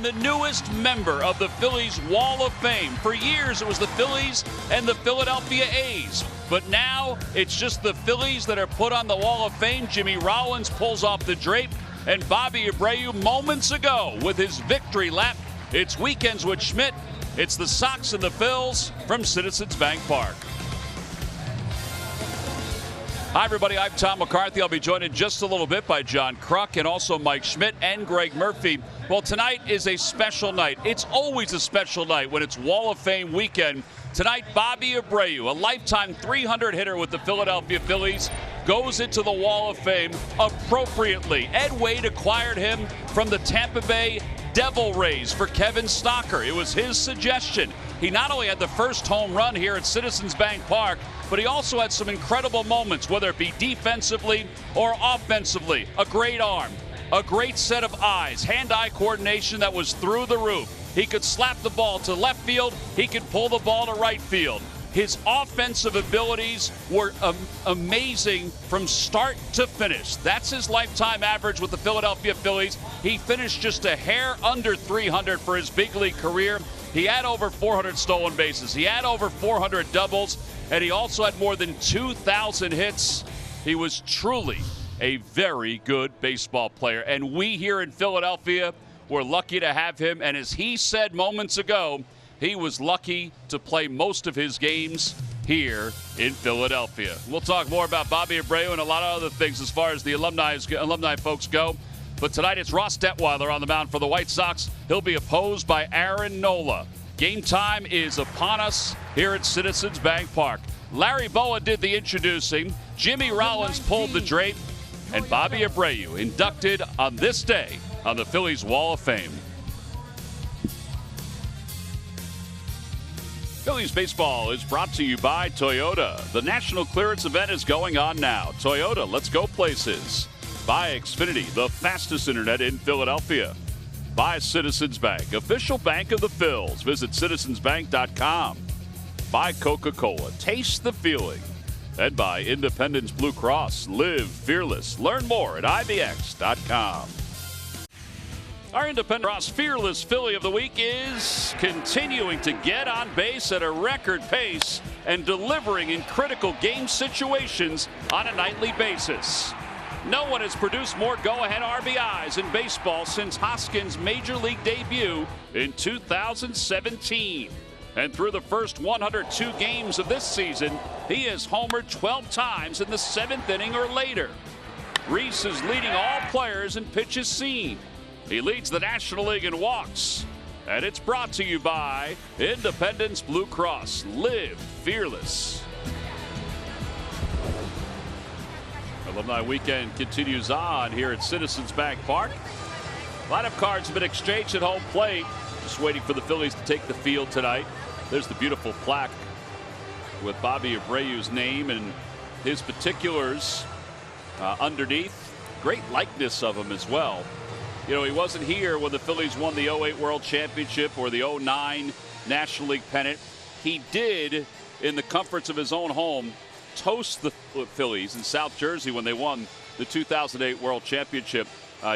and the newest member of the Phillies Wall of Fame. For years, it was the Phillies and the Philadelphia A's. But now, it's just the Phillies that are put on the Wall of Fame. Jimmy Rollins pulls off the drape, and Bobby Abreu moments ago with his victory lap. It's Weekends with Schmidt. It's the Sox and the Phils from Citizens Bank Park. Hi, everybody. I'm Tom McCarthy. I'll be joined in just a little bit by John Kruk and also Mike Schmidt and Greg Murphy. Well, tonight is a special night. It's always a special night when it's Wall of Fame weekend. Tonight, Bobby Abreu, a lifetime 300 hitter with the Philadelphia Phillies, goes into the Wall of Fame appropriately. Ed Wade acquired him from the Tampa Bay Devil Rays for Kevin Stocker. It was his suggestion. He not only had the first home run here at Citizens Bank Park, but he also had some incredible moments, whether it be defensively or offensively. A great arm, a great set of eyes, hand-eye coordination that was through the roof. He could slap the ball to left field. He could pull the ball to right field. His offensive abilities were amazing from start to finish. That's his lifetime average with the Philadelphia Phillies. He finished just a hair under 300 for his big league career. He had over 400 stolen bases. He had over 400 doubles, and he also had more than 2,000 hits. He was truly a very good baseball player, and we here in Philadelphia were lucky to have him. And as he said moments ago, he was lucky to play most of his games here in Philadelphia. We'll talk more about Bobby Abreu and a lot of other things as far as the alumni folks go. But tonight it's Ross Detweiler on the mound for the White Sox. He'll be opposed by Aaron Nola. Game time is upon us here at Citizens Bank Park. Larry Boa did the introducing. Jimmy Rollins pulled the drape. And Bobby Abreu inducted on this day on the Phillies Wall of Fame. Phillies baseball is brought to you by Toyota. The national clearance event is going on now. Toyota, let's go places. By Xfinity, the fastest internet in Philadelphia. By Citizens Bank, official bank of the Phils. Visit citizensbank.com. By Coca-Cola, taste the feeling. And by Independence Blue Cross, live fearless. Learn more at IBX.com. Our Independent Cross Fearless Philly of the Week is continuing to get on base at a record pace and delivering in critical game situations on a nightly basis. No one has produced more go-ahead RBIs in baseball since Hoskins' Major League debut in 2017. And through the first 102 games of this season, he has homered 12 times in the 7th inning or later. Reese is leading all players in pitches seen. He leads the National League in walks. And it's brought to you by Independence Blue Cross. Live fearless. Alumni Weekend continues on here at Citizens Bank Park. Lineup cards have been exchanged at home plate. Just waiting for the Phillies to take the field tonight. There's the beautiful plaque with Bobby Abreu's name and his particulars underneath. Great likeness of him as well. You know, he wasn't here when the Phillies won the 08 World Championship or the 09 National League pennant. He did, in the comforts of his own home, toast the Phillies in South Jersey when they won the 2008 World Championship.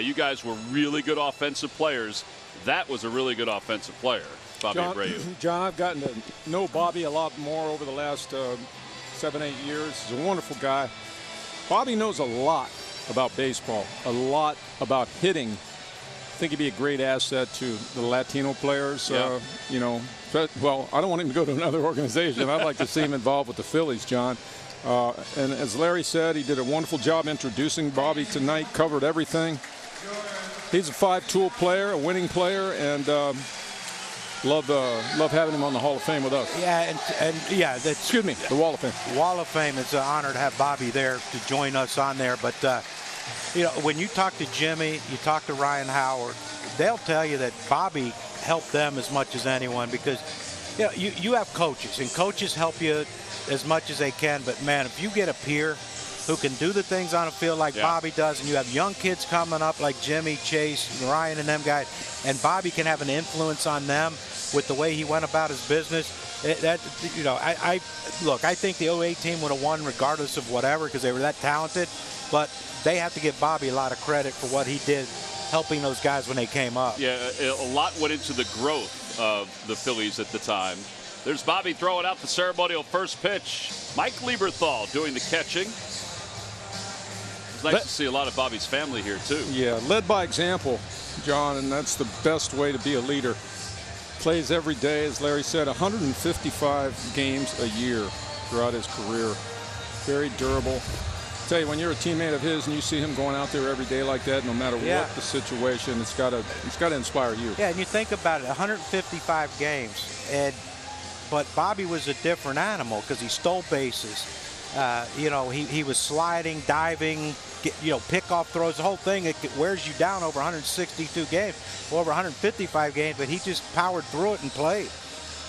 You guys were really good offensive players. That was a really good offensive player, Bobby Abreu. John, I've gotten to know Bobby a lot more over the last 7-8 years. He's a wonderful guy. Bobby knows a lot about baseball, a lot about hitting. I think he'd be a great asset to the Latino players. Yeah. You know, well, I don't want him to go to another organization. I'd like to see him involved with the Phillies, John. And as Larry said, he did a wonderful job introducing Bobby tonight, covered everything. He's a 5-tool player, a winning player, and love having him on the Hall of Fame with us. Yeah, and yeah, excuse me, the Wall of Fame. Wall of Fame. It's an honor to have Bobby there to join us on there. But you know, when you talk to Jimmy, you talk to Ryan Howard, they'll tell you that Bobby helped them as much as anyone, because you know, you have coaches, and coaches help you as much as they can. But man, if you get a peer who can do the things on a field like Bobby does, and you have young kids coming up like Jimmy, Chase, Ryan, and them guys, and Bobby can have an influence on them with the way he went about his business. You know, I think the 08 team would have won regardless of whatever, because they were that talented. But they have to give Bobby a lot of credit for what he did helping those guys when they came up. Yeah, a lot went into the growth of the Phillies at the time. There's Bobby throwing out the ceremonial first pitch. Mike Lieberthal doing the catching. It's nice to see a lot of Bobby's family here, too. Yeah, led by example, John, and that's the best way to be a leader. Plays every day, as Larry said, 155 games a year throughout his career. Very durable. Tell you, when you're a teammate of his and you see him going out there every day like that, no matter what the situation, it's got to inspire you. Yeah, and you think about it, 155 games, but Bobby was a different animal because he stole bases. You know, he was sliding, diving, pickoff throws, the whole thing. It wears you down over 162 games, over 155 games, but he just powered through it and played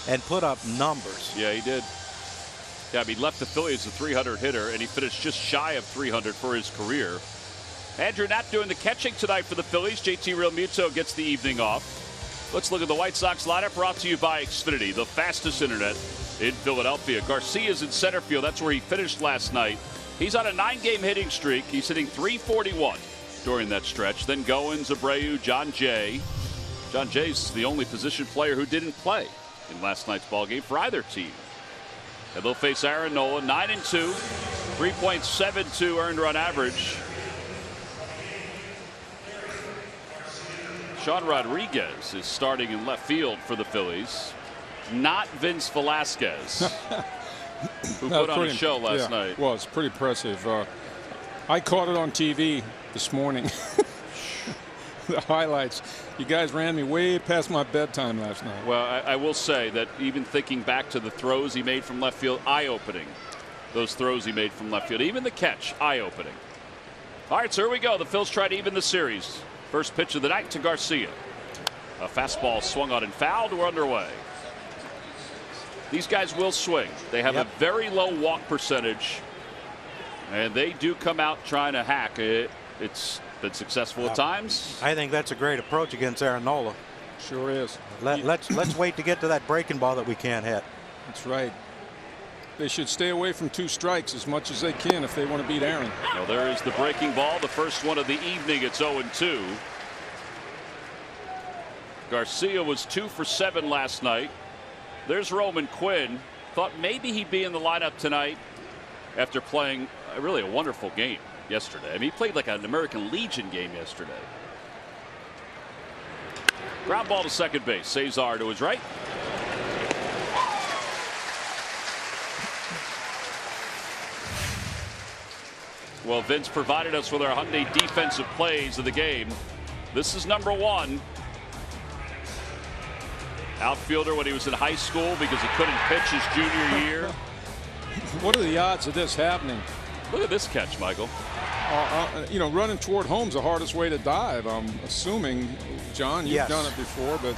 and put up numbers. Yeah, he did. Yeah, he left the Phillies a 300 hitter, and he finished just shy of 300 for his career. Andrew Knapp doing the catching tonight for the Phillies. JT Realmuto gets the evening off. Let's look at the White Sox lineup, brought to you by Xfinity, the fastest internet in Philadelphia. Garcia's in center field. That's where he finished last night. He's on a 9-game hitting streak. He's hitting .341 during that stretch. Then Goins, Abreu, John Jay. John Jay's the only position player who didn't play in last night's ballgame for either team. And they'll face Aaron Nola, 9-2, 3.72 earned run average. Sean Rodriguez is starting in left field for the Phillies. Not Vince Velasquez, who put on a show last night. Well, it's pretty impressive. I caught it on TV this morning. The highlights. You guys ran me way past my bedtime last night. Well, I will say that even thinking back to the throws he made from left field, eye-opening. Those throws he made from left field, even the catch, eye-opening. All right, so here we go. The Phils try to even the series. First pitch of the night to Garcia. A fastball swung on and fouled. We're underway. These guys will swing. They have a very low walk percentage, and they do come out trying to hack it. It's been successful at times. I think that's a great approach against Aaron Nola. Sure is. Let's wait to get to that breaking ball that we can't hit. That's right. They should stay away from 2 strikes as much as they can if they want to beat Aaron. Well, there is the breaking ball, the first one of the evening. It's 0-2. Garcia was 2 for 7 last night. There's Roman Quinn. Thought maybe he'd be in the lineup tonight after playing really a wonderful game yesterday. I mean, he played like an American Legion game yesterday. Ground ball to second base. Cesar to his right. Well, Vince provided us with our Hyundai defensive plays of the game. This is number 1. Outfielder when he was in high school because he couldn't pitch his junior year. What are the odds of this happening? Look at this catch, Michael. You know, running toward home's the hardest way to dive. I'm assuming, John, you've done it before, but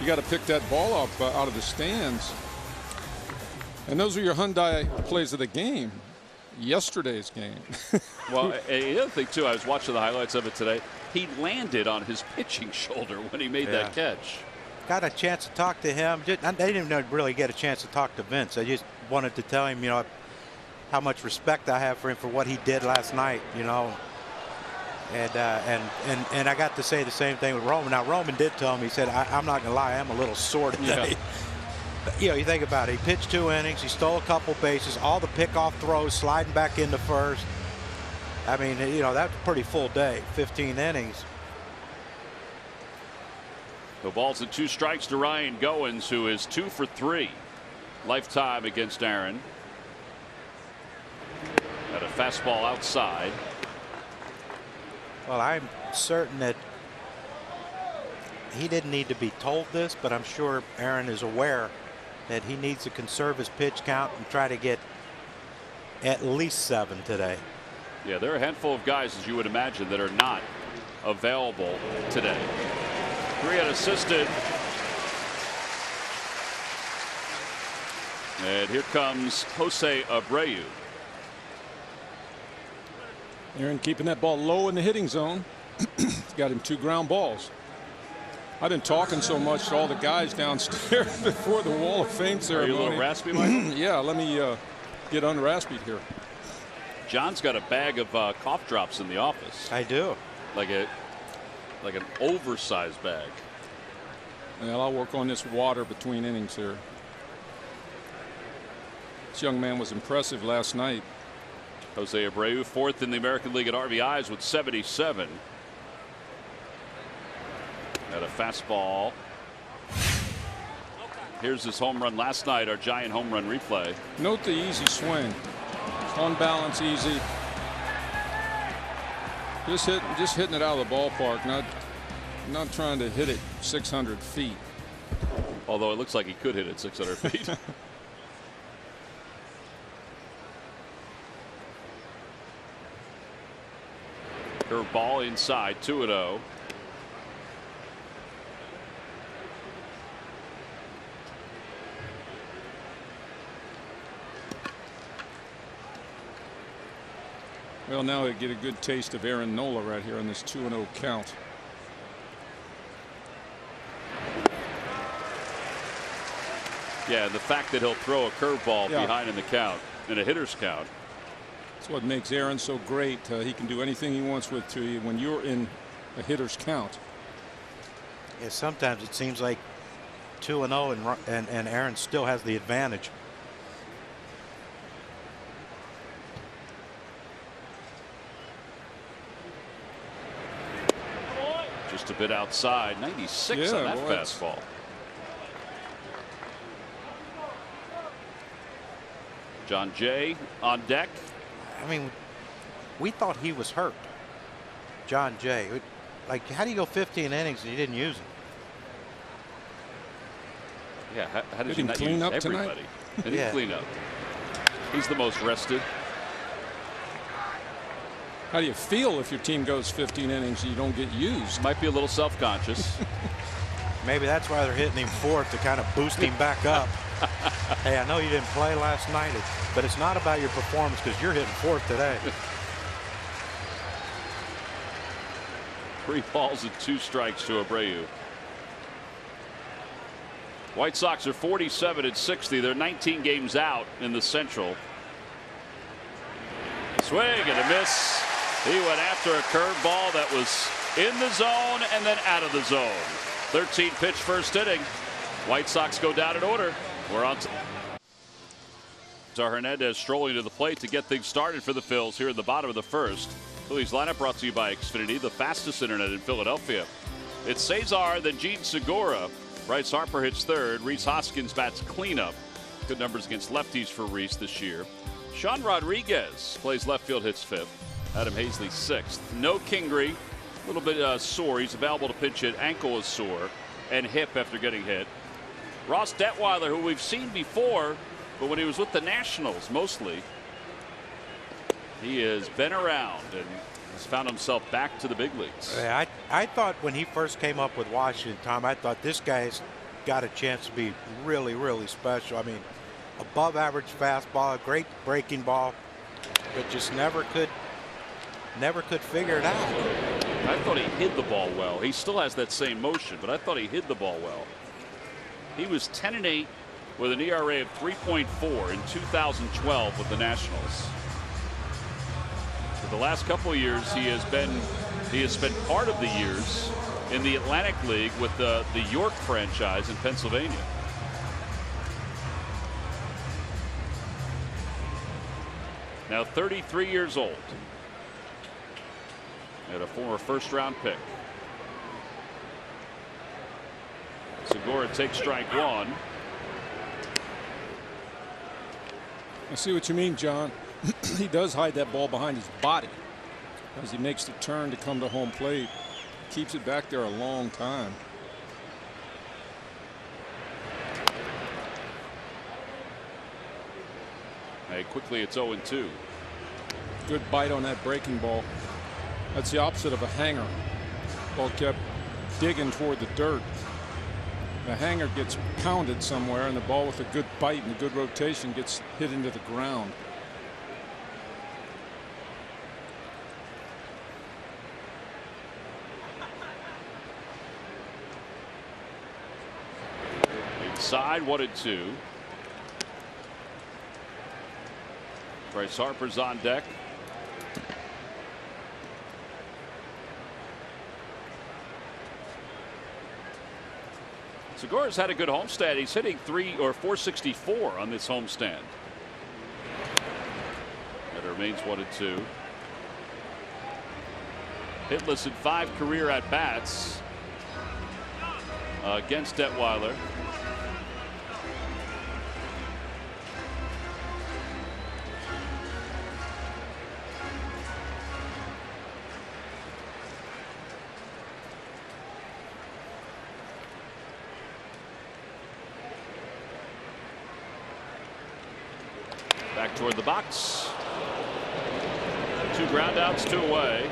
you got to pick that ball up out of the stands. And those are your Hyundai plays of the game. Yesterday's game. Well, the other thing, too, I was watching the highlights of it today. He landed on his pitching shoulder when he made that catch. Got a chance to talk to him. They didn't really get a chance to talk to Vince. I just wanted to tell him, you know, how much respect I have for him for what he did last night, you know. And I got to say the same thing with Roman. Now, Roman did tell him, he said, I'm not going to lie, I'm a little sore today. Yeah. You know, you think about it. He pitched 2 innings. He stole a couple bases. All the pickoff throws, sliding back into first. I mean, you know, that's a pretty full day, 15 innings. The ball's at 2 strikes to Ryan Goins, who is 2 for 3 lifetime against Aaron. Got a fastball outside. Well, I'm certain that he didn't need to be told this, but I'm sure Aaron is aware that he needs to conserve his pitch count and try to get at least 7 today. Yeah, there are a handful of guys, as you would imagine, that are not available today. 3 unassisted. And here comes Jose Abreu. Aaron keeping that ball low in the hitting zone. Got him 2 ground balls. I've been talking so much to all the guys downstairs before the Wall of Fame ceremony. Are you a little raspy, Michael? Yeah, let me get unraspied here. John's got a bag of cough drops in the office. I do. Like a like an oversized bag. Well, I'll work on this water between innings here. This young man was impressive last night. Jose Abreu, 4th in the American League at RBIs with 77. At a fastball. Here's his home run last night, our giant home run replay. Note the easy swing. On balance, easy. Just hitting it out of the ballpark, not trying to hit it 600 feet. Although it looks like he could hit it 600 feet. Curveball inside, 2-0. Well, now we get a good taste of Aaron Nola right here on this 2-0 count. Yeah, the fact that he'll throw a curveball behind in the count, in a hitter's count. That's what makes Aaron so great. He can do anything he wants with to you when you're in a hitter's count. Yeah, sometimes it seems like 2-0 and Aaron still has the advantage. Just a bit outside, 96 on that fastball. John Jay on deck. I mean, we thought he was hurt. John Jay. Like, how do you go 15 innings and you didn't use him? Yeah, how did you not use everybody? He didn't clean up. He's the most rested. How do you feel if your team goes 15 innings and you don't get used? Might be a little self-conscious. Maybe that's why they're hitting him 4th to kind of boost him back up. Hey, I know you didn't play last night, but it's not about your performance because you're hitting 4th today. 3 balls and 2 strikes to Abreu. White Sox are 47-60. They're 19 games out in the Central. Swing and a miss. He went after a curveball that was in the zone and then out of the zone. 13 pitch first inning. White Sox go down in order. We're on. Hernandez strolling to the plate to get things started for the Phils here in the bottom of the first. Phillies lineup brought to you by Xfinity, the fastest internet in Philadelphia. It's Cesar, then Gene Segura. Bryce Harper hits 3rd. Rhys Hoskins bats cleanup. Good numbers against lefties for Rhys this year. Sean Rodriguez plays left field, hits 5th. Adam Hazley 6th. No Kingery, a little bit sore. He's available to pinch hit. Ankle is sore and hip after getting hit. Ross Detweiler, who we've seen before, but when he was with the Nationals mostly, he has been around and has found himself back to the big leagues. Yeah, I thought when he first came up with Washington, Tom, I thought this guy's got a chance to be really, really special. I mean, above average fastball, a great breaking ball, but just never could figure it out. I thought he hid the ball well. He still has that same motion, but I thought he hid the ball well. He was 10-8 with an ERA of 3.4 in 2012 with the Nationals. For the last couple of years, he has spent part of the years in the Atlantic League with the York franchise in Pennsylvania. Now 33 years old. And a former first-round pick. Segura takes strike 1. I see what you mean, John. He does hide that ball behind his body as he makes the turn to come to home plate. Keeps it back there a long time. Hey, quickly it's 0-2. Good bite on that breaking ball. That's the opposite of a hanger. Ball kept digging toward the dirt. The hanger gets pounded somewhere, and the ball with a good bite and a good rotation gets hit into the ground. Inside, 1-2. Bryce Harper's on deck. Segura's had a good homestand. He's hitting 464 on this homestand. It remains 1-2. Hitless in 5 career at bats against Detweiler. Back toward the box. 2 ground outs, 2 away.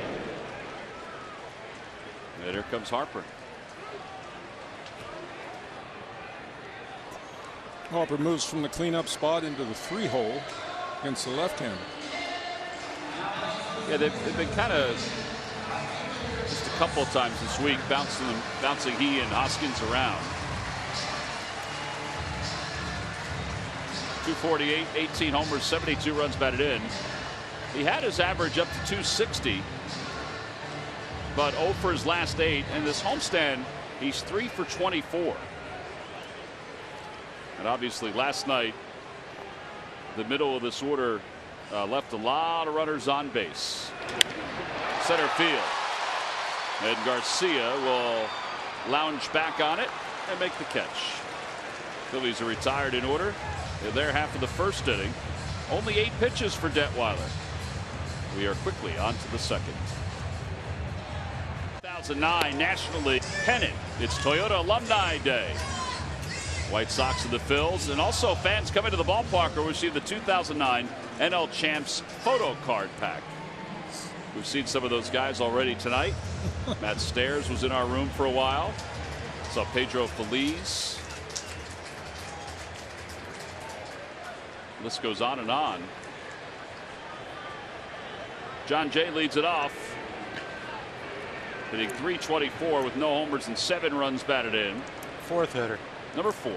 And here comes Harper. Harper moves from the cleanup spot into the 3-hole against the left-hander. Yeah, they've been kind of just a couple of times this week bouncing he and Hoskins around. 248, 18 homers, 72 runs batted in. He had his average up to 260, but 0 for his last 8. And this homestand, he's 3 for 24. And obviously last night, the middle of this order left a lot of runners on base. Center field. And Garcia will lounge back on it and make the catch. Phillies are retired in order. They're there half of the first inning. Only 8 pitches for Detweiler. We are quickly on to the second. 2009 National League pennant. It's Toyota Alumni Day. White Sox and the Phils, and also fans coming to the ballpark will receive the 2009 NL Champs photo card pack. We've seen some of those guys already tonight. Matt Stairs was in our room for a while. Saw Pedro Feliz. List goes on and on. John Jay leads it off, hitting .324 with no homers and 7 runs batted in. 4th hitter. Number 4.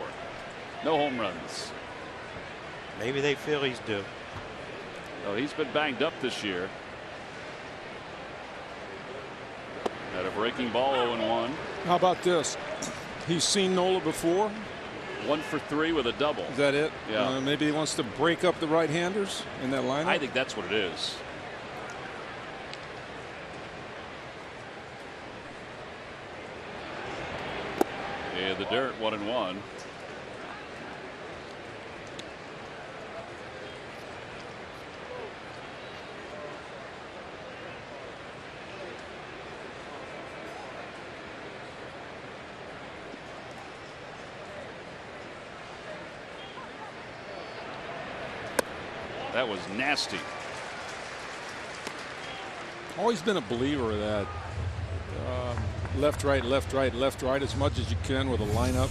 No home runs. Maybe they Phillies do. Oh, he's been banged up this year. Had a breaking ball 0-1. How about this? He's seen Nola before. 1 for 3 with a double. Is that it? Yeah. Maybe he wants to break up the right-handers in that lineup. I think that's what it is. Yeah, the dirt 1-1. That was nasty. Always been a believer of that. Left, right, left, right, left, right as much as you can with a lineup.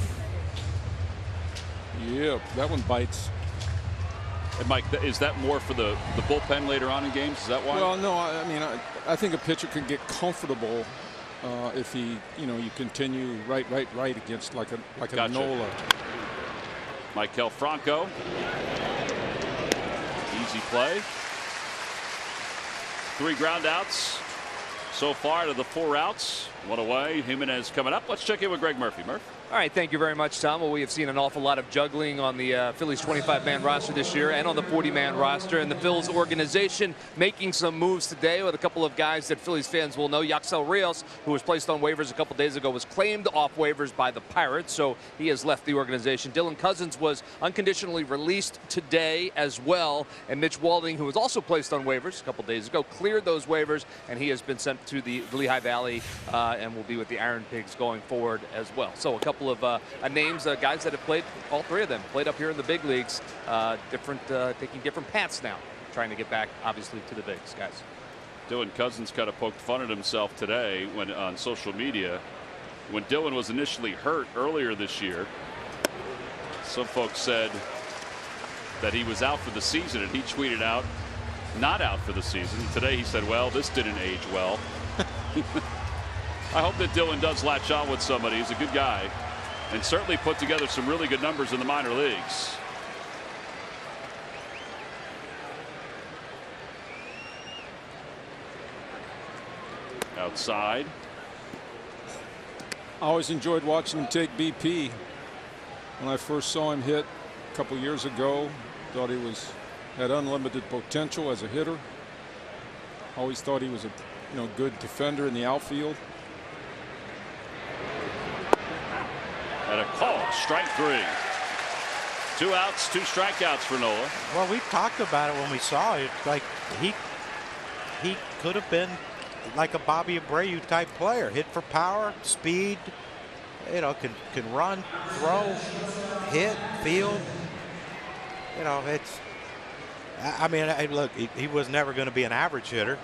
Yeah, that one bites. And Mike, is that more for the bullpen later on in games? Is that why? Well, no, I mean, I think a pitcher can get comfortable if he, you continue right against like a Gotcha. Nola. Maikel Franco. Easy play. 3 ground outs so far to the 4 outs. 1 away. Jimenez coming up. Let's check in with Greg Murphy. Murph. All right, thank you very much, Tom. Well, we have seen an awful lot of juggling on the Phillies 25-man roster this year and on the 40-man roster. And the Phillies organization making some moves today with a couple of guys that Phillies fans will know. Yaxel Rios, who was placed on waivers a couple days ago, was claimed off waivers by the Pirates, so he has left the organization. Dylan Cousins was unconditionally released today as well. And Mitch Walding, who was also placed on waivers a couple days ago, cleared those waivers, and he has been sent to the Lehigh Valley and will be with the Iron Pigs going forward as well. So a couple of names, guys that have played, all 3 of them played up here in the big leagues, taking different paths now, trying to get back obviously to the bigs, guys. Dylan Cousins kind of poked fun at himself today when on social media when Dylan was initially hurt earlier this year. Some folks said that he was out for the season, and he tweeted out not out for the season. Today he said, well, this didn't age well. I hope that Dylan does latch on with somebody. He's a good guy and certainly put together some really good numbers in the minor leagues. Outside. I always enjoyed watching him take BP when I first saw him hit a couple years ago. Thought he had unlimited potential as a hitter. Always thought he was a good defender in the outfield. And a call, strike 3. 2 outs, 2 strikeouts for Nola. Well, we talked about it when we saw it. Like he could have been like a Bobby Abreu type player. Hit for power, speed. Can run, throw, hit, field. It's. I mean, look, he was never going to be an average hitter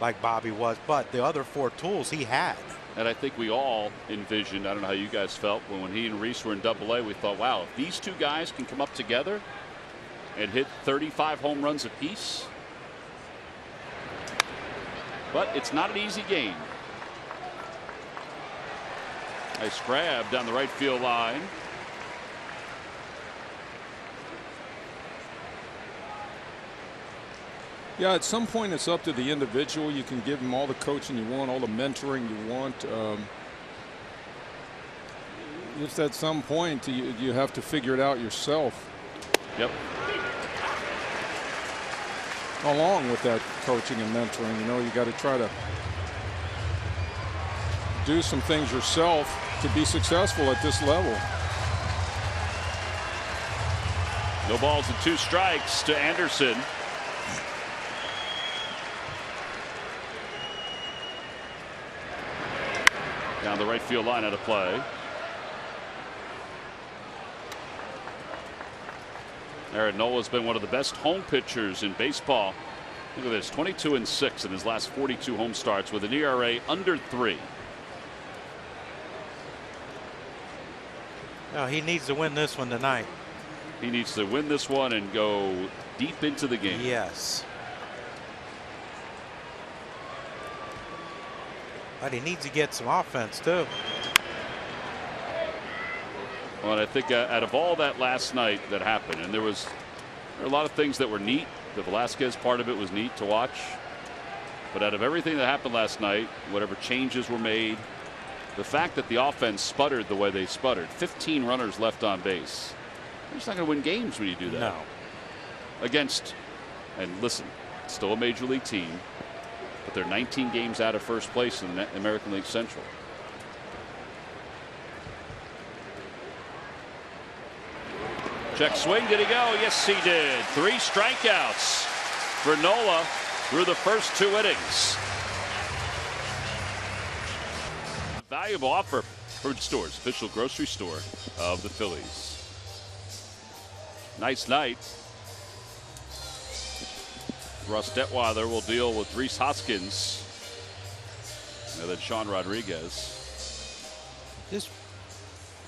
like Bobby was, but the other 4 tools he had. And I think we all envisioned, I don't know how you guys felt, when he and Reese were in Double-A, we thought, wow, if these 2 guys can come up together and hit 35 home runs apiece. But it's not an easy game. Nice grab down the right field line. Yeah, at some point it's up to the individual. You can give him all the coaching you want, all the mentoring you want. Just at some point you have to figure it out yourself. Yep. Along with that coaching and mentoring, you got to try to do some things yourself to be successful at this level. No balls and 2 strikes to Anderson. Down the right field line out of play. Aaron Nola's been one of the best home pitchers in baseball. Look at this, 22-6 in his last 42 home starts with an ERA under 3. No, he needs to win this one tonight. He needs to win this one and go deep into the game. Yes. But he needs to get some offense too. Well, and I think out of all that last night that happened, and there were a lot of things that were neat. The Velasquez part of it was neat to watch. But out of everything that happened last night, whatever changes were made, the fact that the offense sputtered the way they sputtered, 15 runners left on base. You're just not going to win games when you do that. No. Against, and listen, it's still a major league team, but they're 19 games out of first place in the American League Central. Check swing. Did he go? Yes, he did. 3 strikeouts for Nola through the first 2 innings. Valuable offer. Fruit Stores, official grocery store of the Phillies. Nice night. Russ Detweiler will deal with Rhys Hoskins. And then Sean Rodriguez. This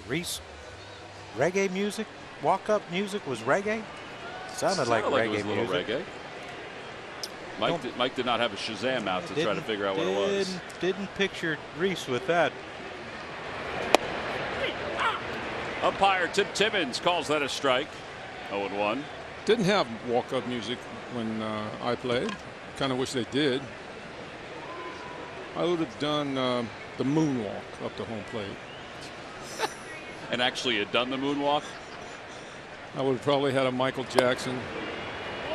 Rhys reggae music, walk-up music was reggae? Sounded like reggae it was a little music. Reggae. Mike did not have a Shazam out to try to figure out what it was. Didn't picture Rhys with that. Umpire Tim Timmons calls that a strike. 0-1. Didn't have walk-up music when I played. Kind of wish they did. I would have done the moonwalk up to home plate. And actually had done the moonwalk? I would have probably had a Michael Jackson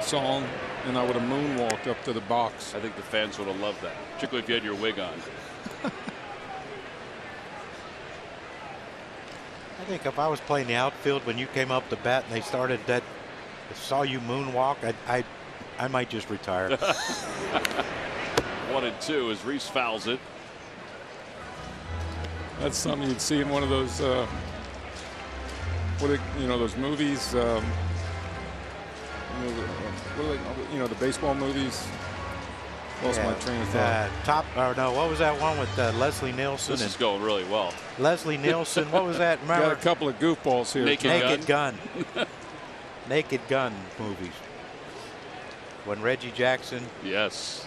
song, and I would have moonwalked up to the box. I think the fans would have loved that, particularly if you had your wig on. I think if I was playing the outfield when you came up to bat and they started that, saw you moonwalk, I might just retire. 1-2 as Rhys fouls it. That's something you'd see in one of those, those movies. The baseball movies. Lost my train of thought. What was that one with Leslie Nielsen? This is going really well. Leslie Nielsen. What was that? Remember? Got a couple of goofballs here. Naked Gun. Naked Gun movies. When Reggie Jackson. Yes.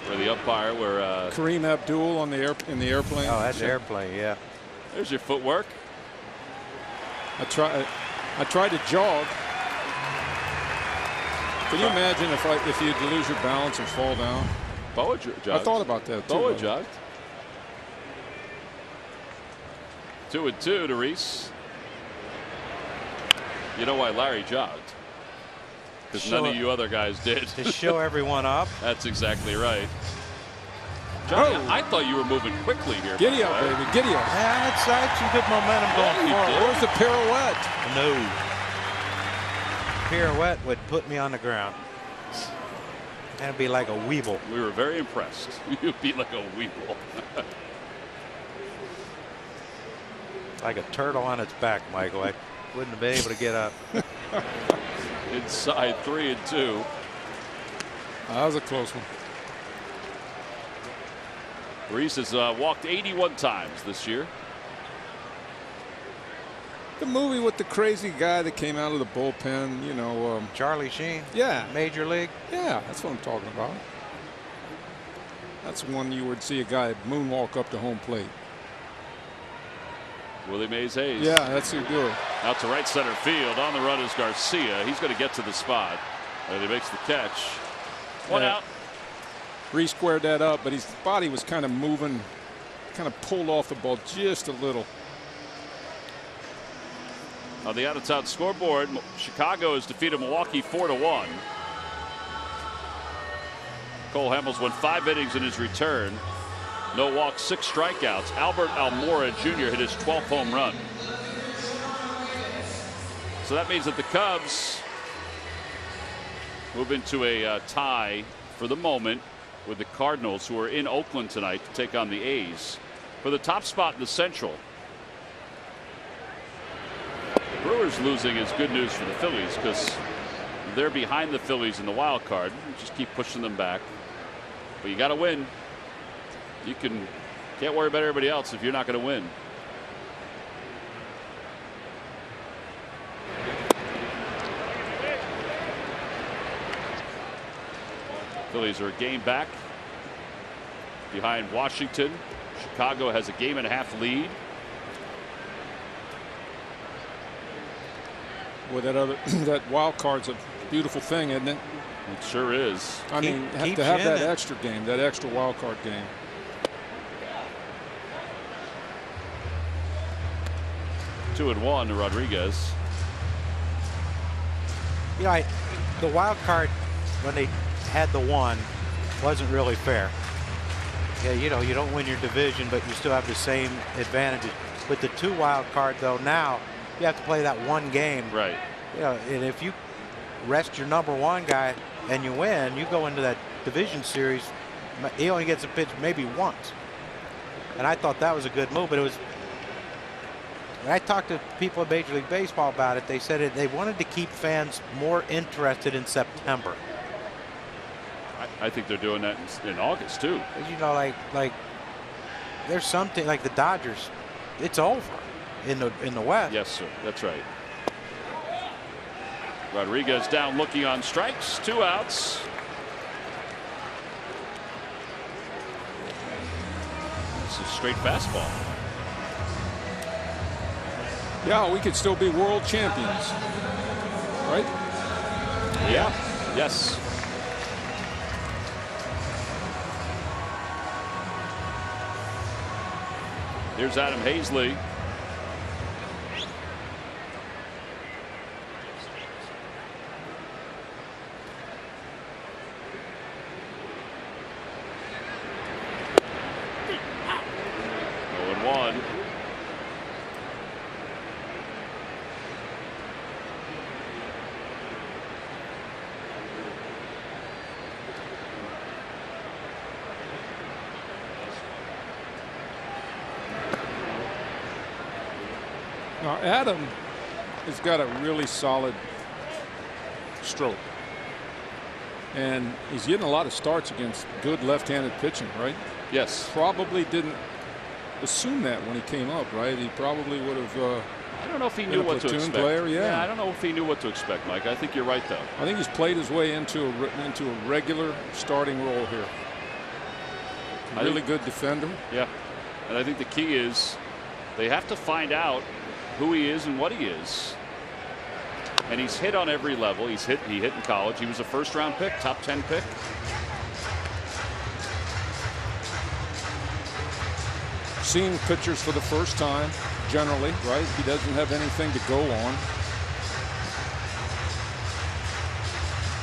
For the umpire, where Kareem Abdul in the airplane. Oh, that's Airplane. Yeah. There's your footwork. I tried to jog. Can you imagine if you lose your balance and fall down? Boa jogged. I thought about that too. Boa jogged. 2-2 to Reese. You know why Larry jogged? Because none of you other guys did. To show everyone up. That's exactly right. Johnny, I thought you were moving quickly here. Giddy up, baby. Giddy up. Yeah, I had some good momentum going forward. Where's the pirouette? No. Pirouette would put me on the ground. That'd be like a weevil. We were very impressed. You'd be like a weevil. Like a turtle on its back, Michael. I wouldn't have been able to get up. Inside 3-2. That was a close one. Reese has walked 81 times this year. The movie with the crazy guy that came out of the bullpen, you know. Charlie Sheen. Yeah. Major League. Yeah, that's what I'm talking about. That's one you would see a guy moonwalk up to home plate. Willie Mays Hayes. Yeah, that's who do it. Out to right center field. On the run is Garcia. He's going to get to the spot. And he makes the catch. One out. Re-squared that up, but his body was kind of moving, kind of pulled off the ball just a little. On the out-of-town scoreboard, Chicago has defeated Milwaukee 4-1. Cole Hamels went 5 innings in his return. No walks, 6 strikeouts. Albert Almora Jr. hit his 12th home run. So that means that the Cubs move into a tie for the moment with the Cardinals, who are in Oakland tonight to take on the A's for the top spot in the Central. The Brewers losing is good news for the Phillies because they're behind the Phillies in the wild card. Just keep pushing them back. But you got to win. You can't worry about everybody else if you're not going to win. Phillies are a game back behind Washington. Chicago has a 1.5 game lead. Well, that wild card's a beautiful thing, isn't it? It sure is. I mean, to have that extra game, that extra wild card game. Two and one to Rodriguez. You know, the wild card, when they had the one, wasn't really fair. Yeah, you know, you don't win your division, but you still have the same advantages. With the 2 wild card, though, now you have to play that one game. Right. You know, and if you rest your #1 guy and you win, you go into that division series. He only gets a pitch maybe once. And I thought that was a good move, but it was. When I talked to people in Major League Baseball about it, they said they wanted to keep fans more interested in September. I think they're doing that in August too. You know, like there's something like the Dodgers. It's over in the West. Yes, sir. That's right. Rodriguez down, looking on strikes. 2 outs. This is straight fastball. Yeah, we could still be world champions, right? Yeah. Yes. Here's Adam Hazley. Now, Adam has got a really solid stroke. And he's getting a lot of starts against good left-handed pitching, right? Yes. Probably didn't assume that when he came up, right? He probably would have. I don't know if he knew what to expect. Player, yeah. I don't know if he knew what to expect, Mike. I think you're right, though. I think he's played his way into a regular starting role here. Really good defender. Yeah. And I think the key is they have to find out who he is and what he is. And he's hit on every level. He hit in college. He was a first-round pick, top 10 pick. Seeing pitchers for the first time. generally, right? He doesn't have anything to go on.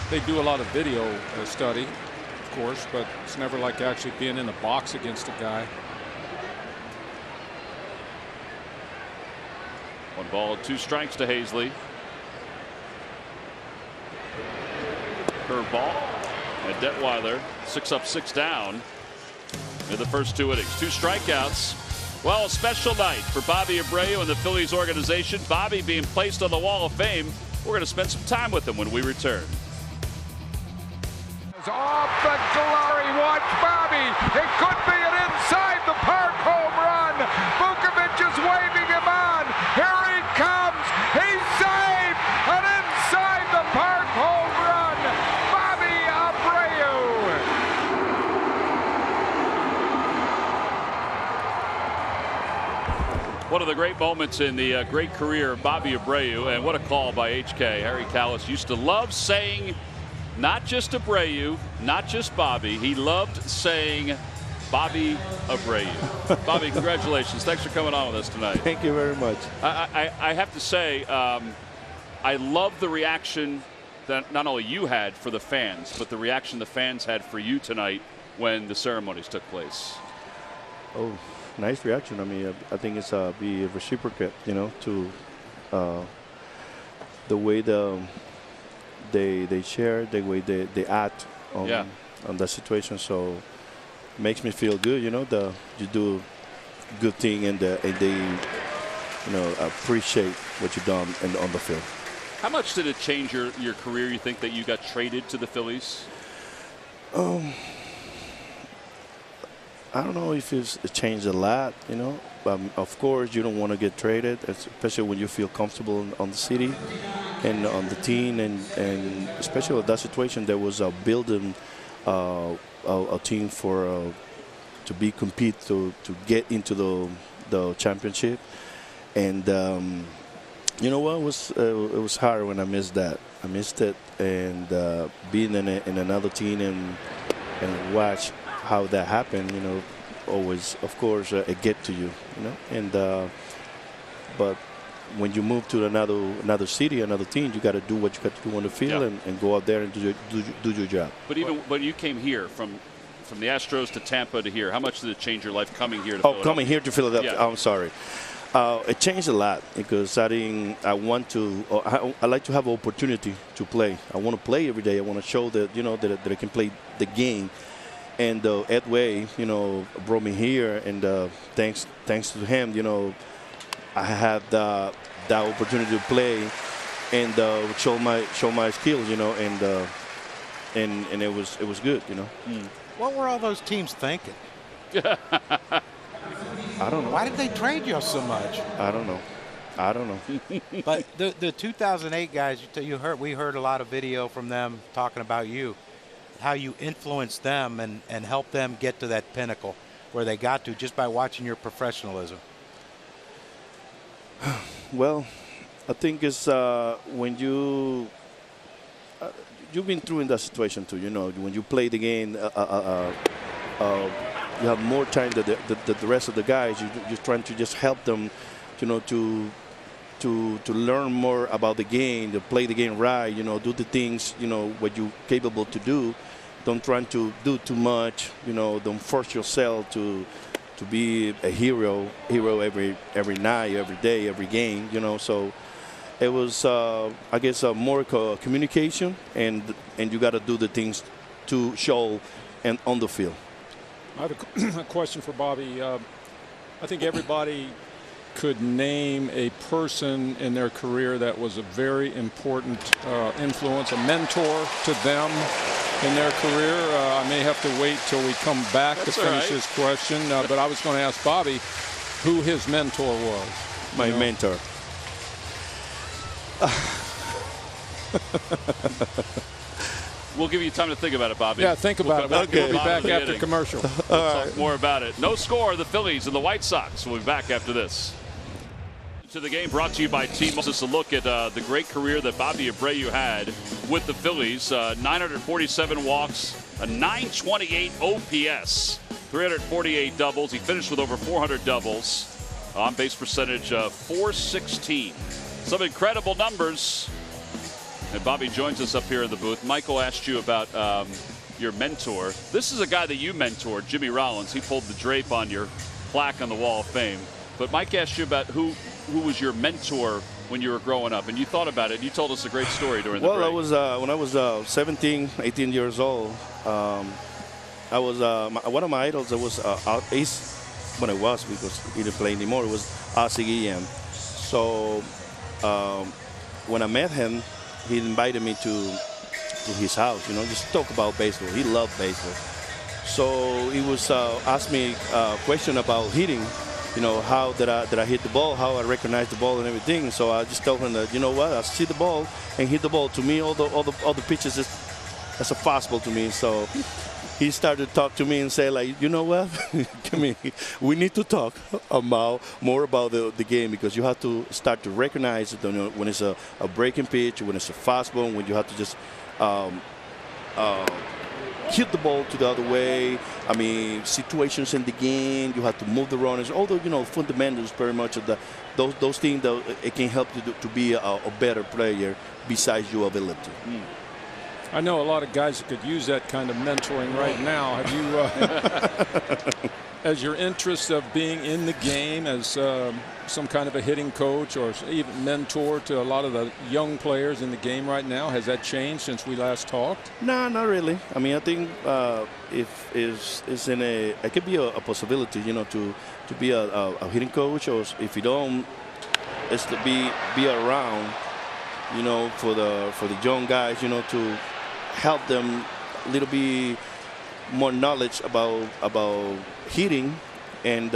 They do a lot of video study, of course, but it's never like actually being in the box against a guy. 1 ball, 2 strikes to Hazley. Curveball. And Detweiler 6 up, 6 down in the first 2 innings. 2 strikeouts. Well, a special night for Bobby Abreu and the Phillies organization. Bobby being placed on the Wall of Fame. We're going to spend some time with him when we return. Off the glory, watch Bobby. It could be an inside the park home run. Vukovic is waving him on. Here he comes. He's safe. An inside the park home run. Bobby Abreu. One of the great moments in the great career of Bobby Abreu, and what a call by HK. Harry Callis used to love saying, not just Abreu, not just Bobby. He loved saying Bobby Abreu. Bobby, congratulations. Thanks for coming on with us tonight. Thank you very much. I have to say, I love the reaction that not only you had for the fans, but the reaction the fans had for you tonight when the ceremonies took place. Oh, nice reaction. I mean, I think it's be reciprocal, you know, to the way they share, the way they act on the situation. So it makes me feel good, you know, you do good thing and they you know, appreciate what you've done on the field. How much did it change your career, you think, that you got traded to the Phillies? I don't know if it changed a lot, you know. Of course, you don't want to get traded, especially when you feel comfortable on the city and on the team, and especially in that situation, there was a building a team for to compete to get into the championship, and you know what, it was hard when I missed that. I missed it, and being in another team and watch how that happened, you know, always, of course, it get to you, you know. And but when you move to another city, another team, you got to do what you got to do on the field and go out there and do your job. But even when you came here from the Astros to Tampa to here, how much did it change your life coming here to Philadelphia? Coming here to Philadelphia. Yeah. I'm sorry. It changed a lot because I like to have an opportunity to play. I want to play every day. I want to show that, you know, that I can play the game. And Ed Way, you know, brought me here, and thanks to him, you know, I had that opportunity to play and show my skills, you know, and it was good, you know. What were all those teams thinking? I don't know. Why did they trade you so much? I don't know. But the 2008 guys, we heard a lot of video from them talking about you, how you influenced them and helped them get to that pinnacle where they got to just by watching your professionalism. Well, I think it's when you've been through in that situation too. You know, when you play the game, you have more time than the rest of the guys. You're trying to just help them, you know, to learn more about the game, to play the game right. You know, do the things, you know, what you're capable to do. Don't try to do too much. You know, don't force yourself to be a hero every night, every day, every game. You know, so it was I guess more communication, and you got to do the things to show and on the field. I have a question for Bobby. I think everybody could name a person in their career that was a very important influence, a mentor to them in their career. I may have to wait till we come back to finish this question, but I was going to ask Bobby who his mentor was. My mentor. We'll give you time to think about it, Bobby. Yeah, think about it. Okay. We'll be back after commercial. We'll talk more about it. No score, the Phillies and the White Sox. We'll be back after this. To the game brought to you by T-Mobile. Just a look at the great career that Bobby Abreu had with the Phillies. 947 walks, a 928 OPS, 348 doubles. He finished with over 400 doubles. On-base percentage .416. Some incredible numbers. And Bobby joins us up here in the booth. Michael asked you about your mentor. This is a guy that you mentored, Jimmy Rollins. He pulled the drape on your plaque on the Wall of Fame. But Mike asked you about who was your mentor when you were growing up, and you thought about it, and you told us a great story during the break. Well, I was when I was 17, 18 years old. I was one of my idols. That was Ace when I was, because he didn't play anymore. It was Ozzie EM. So when I met him, he invited me to his house. You know, just talk about baseball. He loved baseball. So he was asked me a question about hitting. You know, how did I hit the ball, how I recognize the ball and everything. So I just told him that, you know what, I see the ball and hit the ball. To me, all the pitches that's a fastball to me. So he started to talk to me and say, like, you know what, we need to talk more about the game, because you have to start to recognize it, you know, when it's a breaking pitch, when it's a fastball, when you have to just hit the ball to the other way. I mean, situations in the game, you have to move the runners. Although, you know, fundamentals very much of those things that it can help you to be a better player besides your ability. I know a lot of guys that could use that kind of mentoring right now. Have you, as your interest of being in the game as some kind of a hitting coach or even mentor to a lot of the young players in the game right now, has that changed since we last talked? No, not really. I mean, I think if it could be a possibility, you know, to be a hitting coach, or if you don't, it's to be around, you know, for the young guys, you know, to help them a little bit more knowledge about hitting and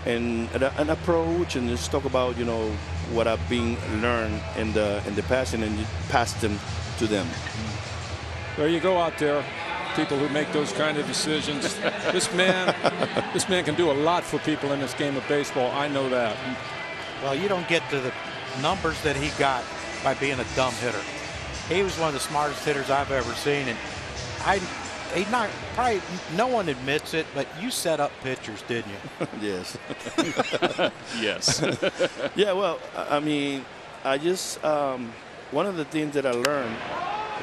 an approach, and just talk about, you know, what I've been learned in the past, and then pass them to them. There you go out there, people who make those kind of decisions. This man can do a lot for people in this game of baseball. I know that. Well, you don't get to the numbers that he got by being a dumb hitter. He was one of the smartest hitters I've ever seen, and probably no one admits it, but you set up pitchers, didn't you? Yes. Yes. Yeah. Well, I mean, I just one of the things that I learned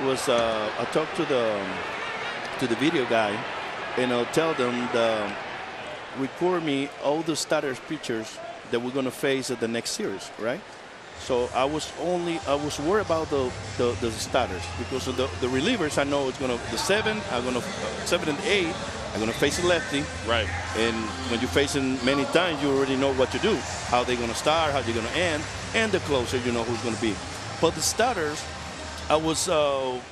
was I talked to the video guy, and I'll tell them record me all the starters pitchers that we're gonna face at the next series, right? So I was worried about the starters, because of the relievers. I know it's gonna the 7 and 8 are gonna face a lefty, right? And when you're facing many times, you already know what to do, how they're gonna start, how they're gonna end, and the closer, you know who's gonna be. But the starters, I was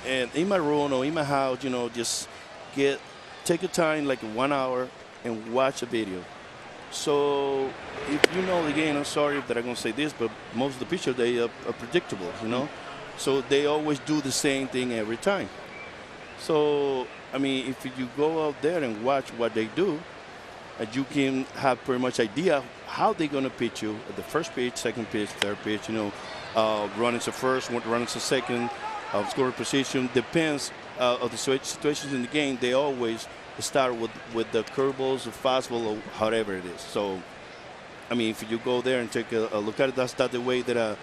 in my room or in my house, you know, just take a time like 1 hour and watch a video. So if you know the game, I'm sorry that I'm going to say this, but most of the pitchers, they are predictable, you know. So they always do the same thing every time. So, I mean, if you go out there and watch what they do, you can have pretty much idea how they're going to pitch you at the first pitch, second pitch, third pitch, you know, running to first, running to second, scoring position. Depends of the situations in the game. They always start with the curveballs, the fastball, or however it is. So, I mean, if you go there and take a look at it, that's not the way that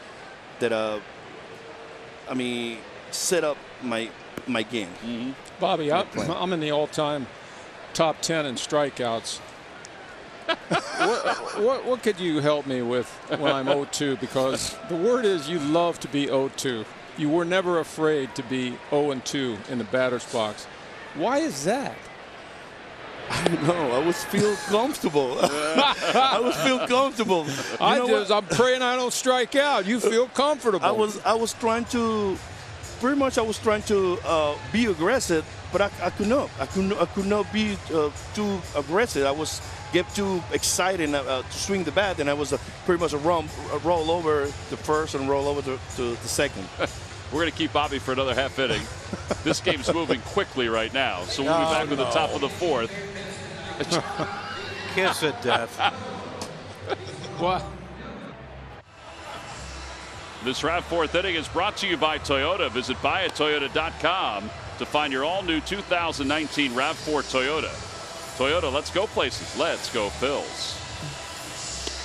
I mean, set up my game. Mm-hmm. Bobby, I'm in the all-time top 10 in strikeouts. what could you help me with when I'm 0-2? Because the word is you love to be 0-2. You were never afraid to be 0-2 in the batter's box. Why is that? I don't know. I always feel comfortable. I always feel comfortable. I'm praying I don't strike out. You feel comfortable. I was trying to, pretty much I was trying to be aggressive, but I could not. I could not be too aggressive. I was get too excited to swing the bat, and I was pretty much a roll over the first and roll over to the second. We're going to keep Bobby for another half inning. This game's moving quickly right now, so we'll be back with the top of the fourth. Kiss of death. What? This round fourth inning is brought to you by Toyota. Visit buyatoyota.com to find your all-new 2019 RAV4 Toyota. Toyota, let's go places. Let's go Phils.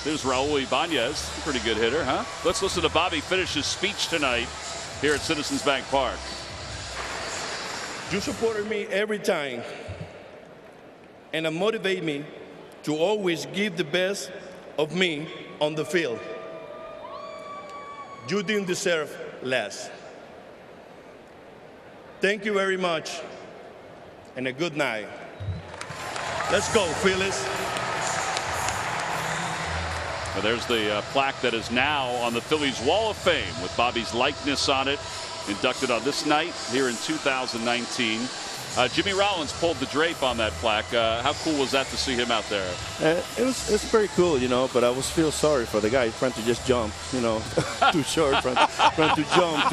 There's Raul Ibanez, pretty good hitter, huh? Let's listen to Bobby finish his speech tonight here at Citizens Bank Park. You supported me every time, and it motivated me to always give the best of me on the field. You didn't deserve less. Thank you very much, and a good night. Let's go, Phillies. Well, there's the plaque that is now on the Phillies Wall of Fame with Bobby's likeness on it, inducted on this night here in 2019. Jimmy Rollins pulled the drape on that plaque. How cool was that to see him out there? It's very cool, you know, but I was feel sorry for the guy trying to just jump, you know, too short, trying to jump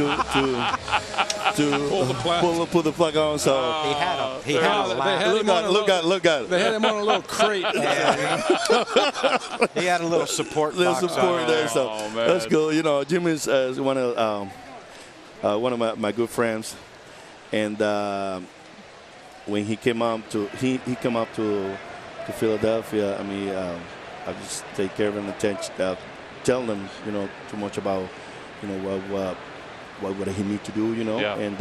to pull the plug on. So he had a laugh. Look at it. They had him on a little crate. He had a little support box support on there. So that's cool. You know, Jimmy's one of my good friends, and when he came up to Philadelphia, I mean, I just take care of him and tell him, you know, too much about, you know, what he need to do, you know, and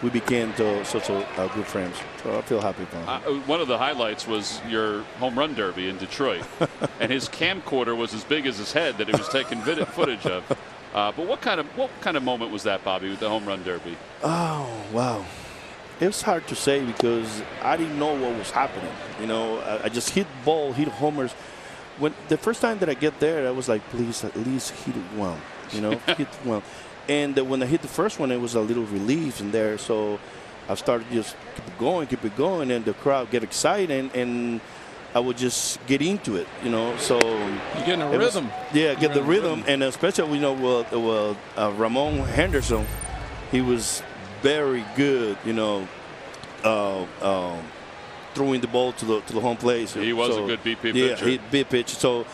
we became such a good friends. So I feel happy for him. One of the highlights was your home run derby in Detroit, and his camcorder was as big as his head that he was taking footage of. But what kind of moment was that, Bobby, with the home run derby? Oh wow. It was hard to say because I didn't know what was happening. You know, I just hit homers. When the first time that I get there, I was like, please at least hit it well. You know, hit well. And when I hit the first one, it was a little relief in there. So I started just keep it going, and the crowd get excited, and I would just get into it. You know, so you get in a rhythm. Get the rhythm, and especially Ramon Henderson, he was very good, you know, throwing the ball to the home plate. He was a good BP pitcher. Yeah, big pitch. So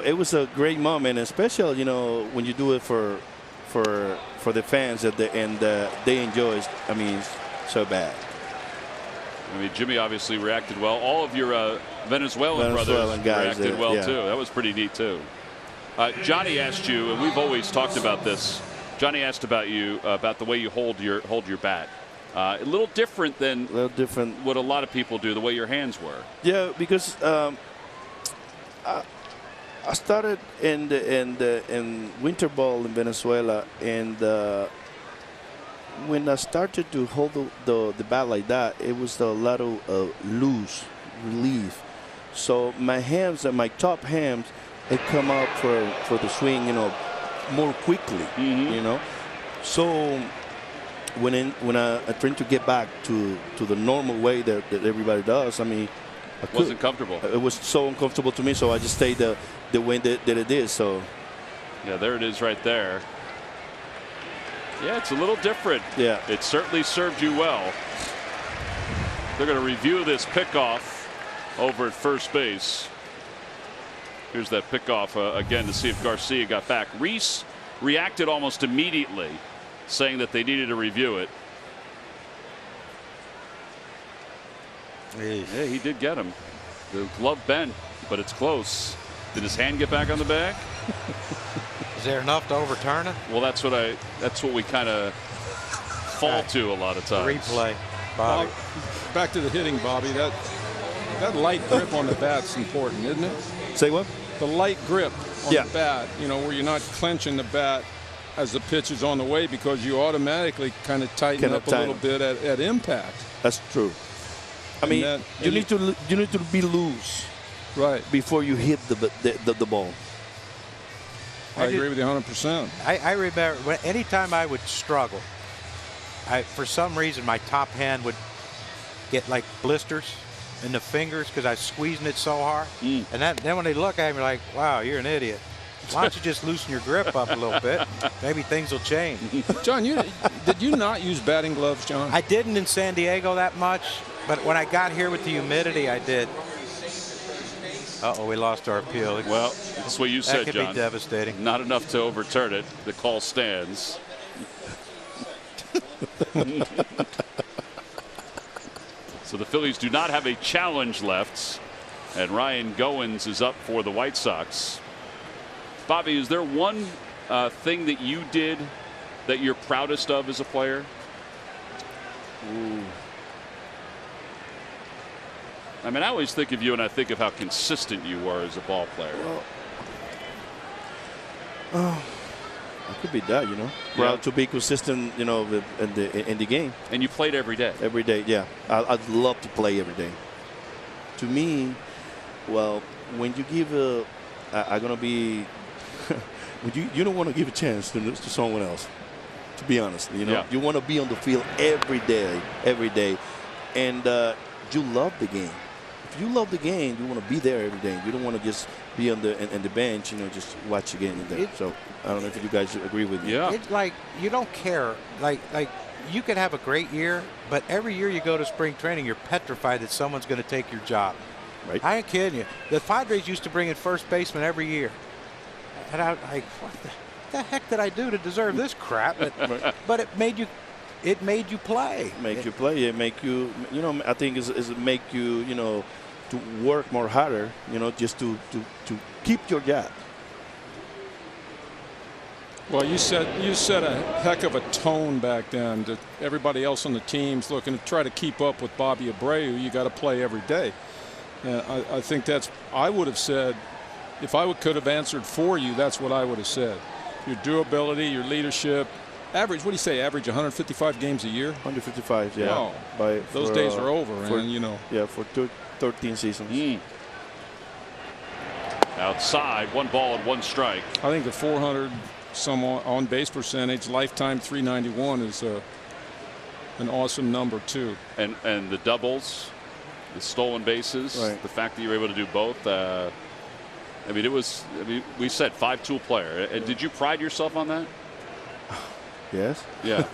it was a great moment, especially, you know, when you do it for the fans and they enjoy it. I mean, so bad. I mean, Jimmy obviously reacted well. All of your Venezuelan brothers guys reacted well too. That was pretty neat too. Johnny asked you, and we've always talked about this. Johnny asked about you about the way you hold your bat. A little different than what a lot of people do. The way your hands were. Yeah, because I started in winter ball in Venezuela, and when I started to hold the bat like that, it was a lot of loose relief. So my hands and my top hands, it come out for the swing, you know, more quickly, you know. So when I tried to get back to the normal way that everybody does, I mean, wasn't comfortable. It was so uncomfortable to me, so I just stayed the way that it is. So yeah, there it is right there. Yeah, it's a little different. Yeah, it certainly served you well. They're going to review this pickoff over at first base. Here's that pickoff again to see if Garcia got back. Reese reacted almost immediately, saying that they needed to review it. Yeah, he did get him. The glove bent, but it's close. Did his hand get back on the bag? Is there enough to overturn it? Well, that's what we kind of fall to a lot of times. Replay, Bobby. Back to the hitting, Bobby. That light grip on the bat's important, isn't it? Say what? The light grip on the bat, you know, where you're not clenching the bat as the pitch is on the way, because you automatically kind of tighten up a little bit at impact. That's true. I mean, you need to be loose, right, before you hit the ball. I agree with you 100%. I remember anytime I would struggle, for some reason my top hand would get like blisters in the fingers because I was squeezing it so hard. And then when they look at me like, wow, you're an idiot. Why don't you just loosen your grip up a little bit? Maybe things will change. John, did you not use batting gloves, John? I didn't in San Diego that much, but when I got here with the humidity, I did. Uh-oh, we lost our appeal. Well, that's what you said, John. That could be devastating. Not enough to overturn it. The call stands. So the Phillies do not have a challenge left, and Ryan Goins is up for the White Sox. Bobby, is there one thing that you did that you're proudest of as a player? Ooh. I mean, I always think of you and I think of how consistent you were as a ball player. Well, I could be that, you know. Proud to be consistent, you know, in the game. And you played every day. Every day, yeah. I'd love to play every day. To me, well, when you give I'm gonna be. you don't want to give a chance to someone else. To be honest, you know, you want to be on the field every day, and you love the game. If you love the game, you want to be there every day. You don't want to just be on the bench, you know, just watch the game. So I don't know if you guys agree with me. Yeah. It's like you don't care. Like you could have a great year, but every year you go to spring training, you're petrified that someone's going to take your job. Right. I ain't kidding you. The Padres used to bring in first baseman every year, and I like, what the heck did I do to deserve this crap? But it made you. It made you play. Make you play. It make you. You know, I think is make you. You know, to work more harder. You know, just to keep your job. Well, you set a heck of a tone back then. To everybody else on the team's looking to try to keep up with Bobby Abreu. You got to play every day. And I think that's. I would have said, if I could have answered for you, that's what I would have said. Your durability, your leadership. Average, what do you say? Average 155 games a year? 155, yeah. Oh, those days are over, and you know. Yeah, for 13 seasons. Outside, 1 ball and 1 strike. I think the 400 some on base percentage, lifetime 391 is an awesome number too. And the doubles, the stolen bases, right. The fact that you were able to do both. I mean, it was. I mean, we said 5-tool player. And did you pride yourself on that? Yes. Yeah.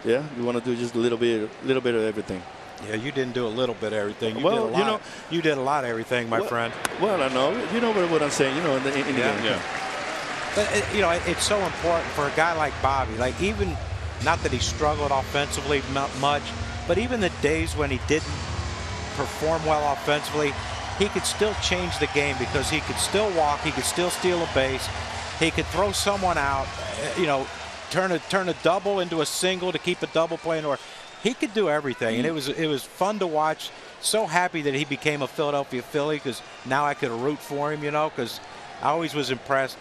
Yeah. You want to do just a little bit of everything. Yeah, you didn't do a little bit of everything. You Well, did a lot. you know, you did a lot of everything, my friend. Well, I know. You know what I'm saying. You know, in the game. Yeah. But you know, it's so important for a guy like Bobby. Like, even not that he struggled offensively much, but even the days when he didn't perform well offensively, he could still change the game because he could still walk, he could still steal a base, he could throw someone out, you know, turn a double into a single to keep a double playing, or he could do everything. And it was fun to watch. So happy that he became a Philadelphia Philly, because now I could root for him, you know, because I always was impressed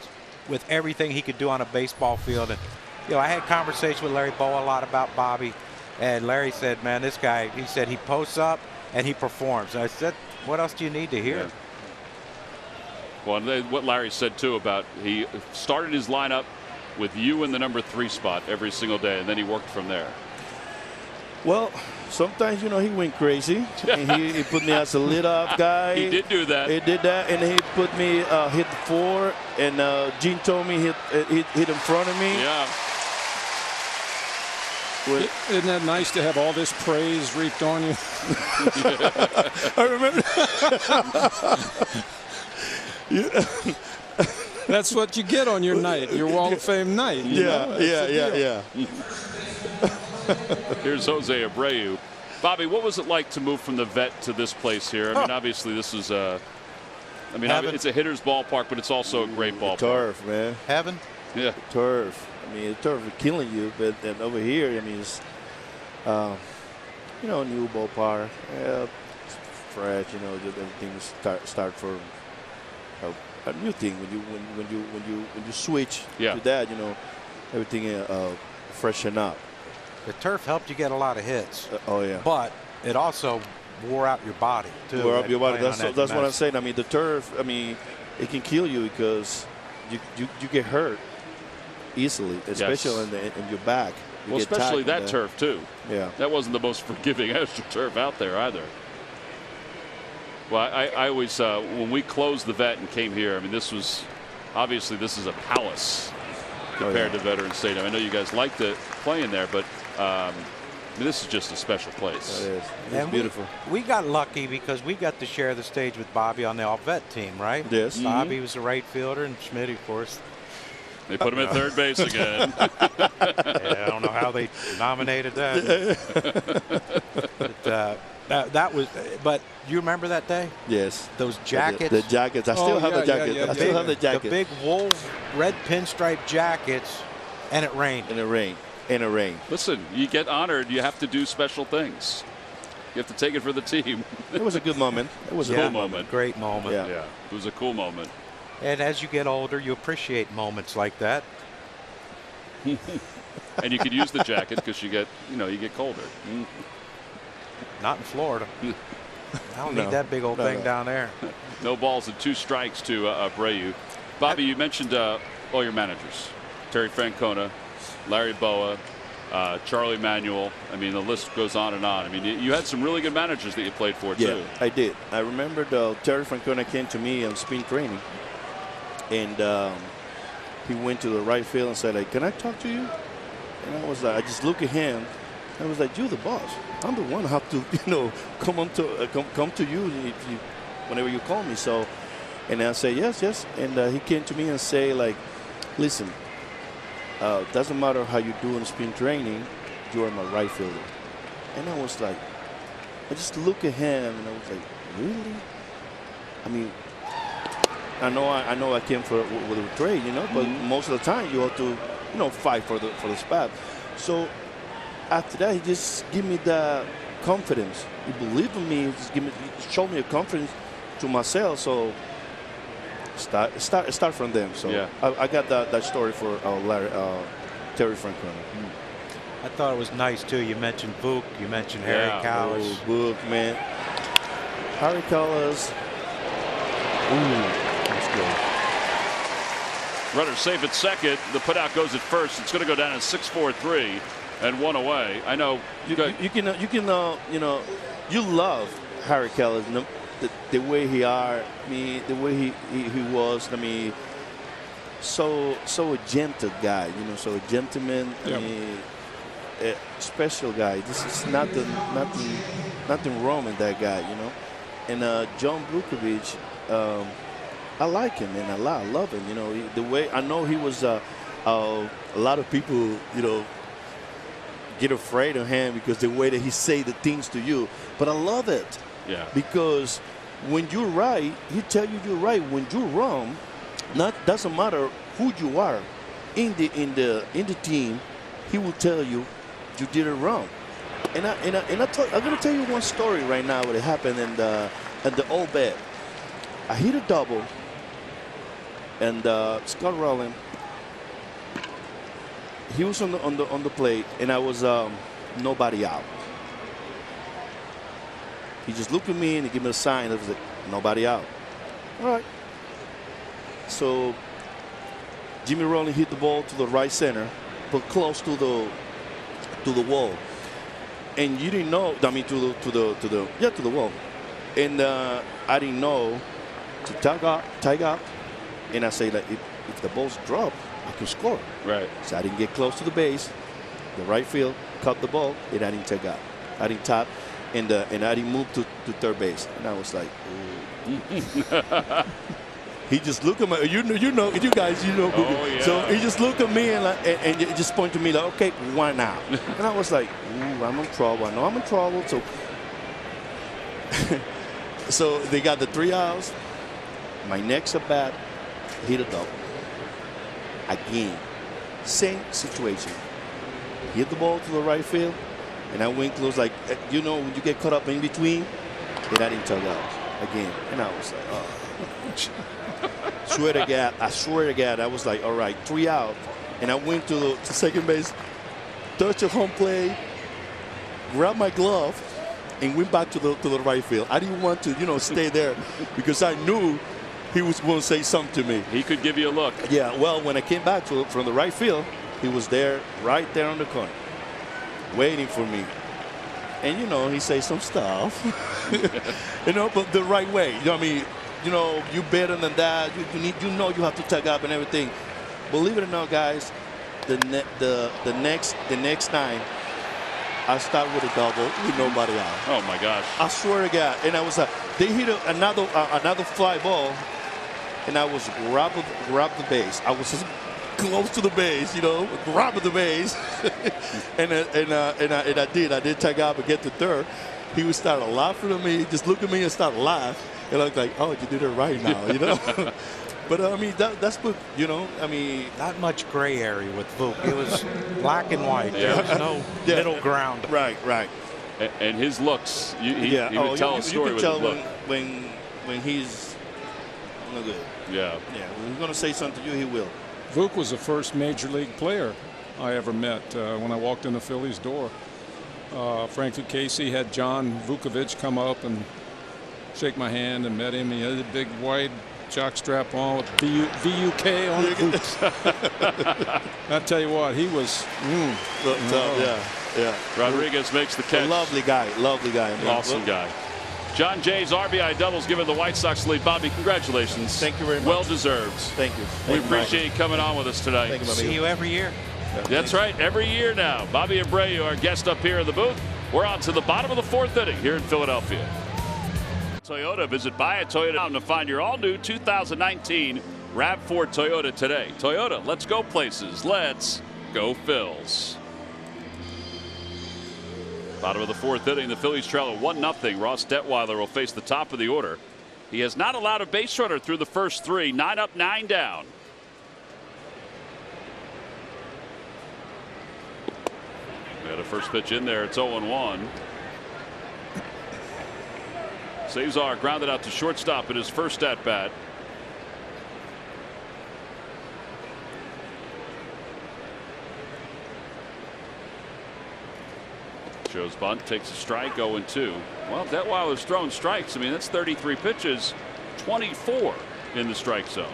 with everything he could do on a baseball field. And you know, I had conversation with Larry Bowa a lot about Bobby, and Larry said, man, this guy, he said he posts up and he performs. And I said, what else do you need to hear? Yeah. Well, and what Larry said too about he started his lineup with you in the number 3 spot every single day, and then he worked from there. Well, sometimes, you know, he went crazy. And he put me as a leadoff guy. He did do that. He did that, and he put me hit the 4, and Gene told me hit in front of me. Yeah. Isn't that nice to have all this praise reaped on you? I remember. That's what you get on your night, your Wall of Fame night. Yeah. Here's Jose Abreu. Bobby, what was it like to move from the vet to this place here? I mean, obviously this is it's a hitter's ballpark, but it's also a great ballpark. Turf, man. Heaven? Yeah. Turf. I mean, the turf is killing you, but then over here, I mean, it's, you know, a new ballpark, it's fresh. You know, everything start for a new thing when you switch to that. You know, everything freshen up. The turf helped you get a lot of hits. Oh yeah. But it also wore out your body too. Wore out your body. That's what I'm mess. saying. I mean, the turf. I mean, it can kill you because you get hurt easily, especially in your back. Well, especially that turf too. Yeah. That wasn't the most forgiving turf out there either. Well, I always when we closed the vet and came here, I mean, this is a palace compared to Veterans Stadium. I know you guys like to play in there, but I mean, this is just a special place. It is. It's beautiful. We got lucky because we got to share the stage with Bobby on the all-vet team, right? Yes. Bobby was the right fielder, and Schmidt, of course. They put him at third base again. Yeah, I don't know how they nominated that. But, That was, but you remember that day? Yes. Those jackets. The jackets. I still have the jacket. I still have the jacket. The big wool red pinstripe jackets, and it rained. In the rain. In the rain. Listen, you get honored, you have to do special things. You have to take it for the team. It was a good moment. It was a cool good moment. Great moment. Yeah, it was a cool moment. And as you get older, you appreciate moments like that. And you could use the jacket because you get colder. Not in Florida. I don't need that big old thing down there. No balls and 2 strikes to Abreu. Bobby, you mentioned all your managers. Terry Francona, Larry Boa, Charlie Manuel. I mean, the list goes on and on. I mean, you had some really good managers that you played for, too. Yeah, I did. I remember Terry Francona came to me on spring training, and he went to the right field and said, like, "Can I talk to you?" And I was like, I just looked at him. I was like, "You're the boss. I'm the one who have to, come to you whenever you call me." So, and I say yes. And he came to me and say, like, "Listen, doesn't matter how you do in spring training, you are my right fielder." And I was like, I just look at him and I was like, really? I mean, I know I came with a trade, but most of the time you have to, fight for the spot. So after that, he just give me the confidence. He believed in me. He showed me a confidence to myself. So start from them. So yeah. I got that story for Terry Francona. I thought it was nice too. You mentioned Vuk. You mentioned Harry Kalas. Oh, Vuk, man. Harry Kalas. Ooh, that's good. Runner safe at second. The putout goes at first. It's going to go down at 6-4-3 and 1 away. I know you love Harry Kalas. The way he the way he was. I mean, so a gentle guy. So a gentleman. Yep. I mean, a special guy. This is nothing wrong with that guy. And John Bukovic. I like him, and I love him. The way I know he was. A lot of people, get afraid of him because the way that he say the things to you. But I love it. Yeah. Because when you're right, he tell you you're right. When you're wrong, doesn't matter who you are in the team, he will tell you you did it wrong. And I'm gonna tell you one story right now what happened in the old bed. I hit a double, and Scott Rowland, he was on the plate, and I was nobody out. He just looked at me and he gave me a sign that was like, nobody out. All right. So Jimmy Rowland hit the ball to the right center, but close to the wall. And you didn't know. I mean, to the wall. And I didn't know to tag up. And I say that if the ball's dropped, I can score. Right. So I didn't get close to the base. The right field caught the ball, and I didn't tag up. I didn't tap. And I didn't move to third base. And I was like, ooh. He just looked at me. You guys, Google. Oh, yeah. So he just looked at me and just pointed to me like, okay, why now? And I was like, ooh, I'm in trouble. I know I'm in trouble. So, so they got the 3 outs. My next at bat, hit a double. Again, same situation. Hit the ball to the right field. And I went close, like, when you get caught up in between, and I didn't tug out again. And I was like, oh. I swear to God, I was like, all right, 3 out. And I went to second base, touched a home plate, grabbed my glove, and went back to the right field. I didn't want to, stay there because I knew he was going to say something to me. He could give you a look. Yeah, well, when I came back from the right field, he was there, right there on the corner, waiting for me. And, he says some stuff, but the right way. I mean, you better than that. You have to tag up and everything. Believe it or not, guys, the next time I start with a double with nobody out. Oh my gosh! I swear to God. And I was they hit another fly ball, and I was grab the base. I was just close to the base, grab the base, and I did tag up and get to third. he would start laughing at me, just look at me and start laughing. And I was like, oh, you did it right now, you know? But, I mean, that's what, you know, I mean. Not much gray area with Vuk. It was black and white. There was no middle ground. Right, right. And his looks, he would tell a story with his look. When he's no good. Yeah. Yeah, when he's going to say something to you, he will. Vuk was the first major league player I ever met when I walked in the Phillies door. Frank Casey had John Vukovich come up and shake my hand and met him. He had a big white jock strap on with VUK on it. I tell you what, he was. Yeah. Rodriguez makes the catch. Lovely guy. Awesome guy. John Jay's RBI doubles giving the White Sox lead. Bobby, congratulations. Thank you very much. Well deserved. Thank you. We appreciate you coming on with us tonight. Thank you, See you every year. That's right, every year now. Bobby Abreu, our guest up here in the booth. We're on to the bottom of the fourth inning here in Philadelphia. Toyota, visit buyatoyota.com to find your all-new 2019 RAV4 Toyota today. Toyota, let's go places. Let's go Phils. Bottom of the fourth inning, the Phillies trail 1-0. Ross Detweiler will face the top of the order. He has not allowed a base runner through the first three. 9 up, 9 down. We had a first pitch in there. It's 0-1. Cesar grounded out to shortstop in his first at bat. Shows bunt, takes a strike, 0-2. Well, Detweiler's throwing strikes. I mean, that's 33 pitches, 24 in the strike zone.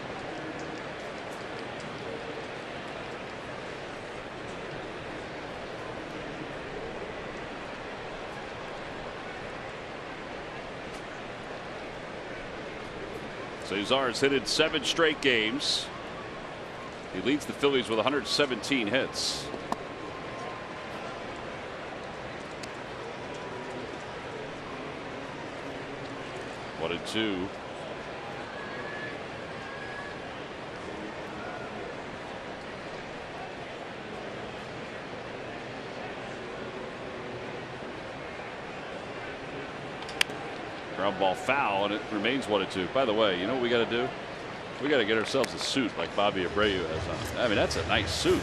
Cesar has hit in 7 straight games. He leads the Phillies with 117 hits. One and two. Ground ball foul, and it remains 1-2. By the way, you know what we got to do? We got to get ourselves a suit like Bobby Abreu has on. I mean, that's a nice suit.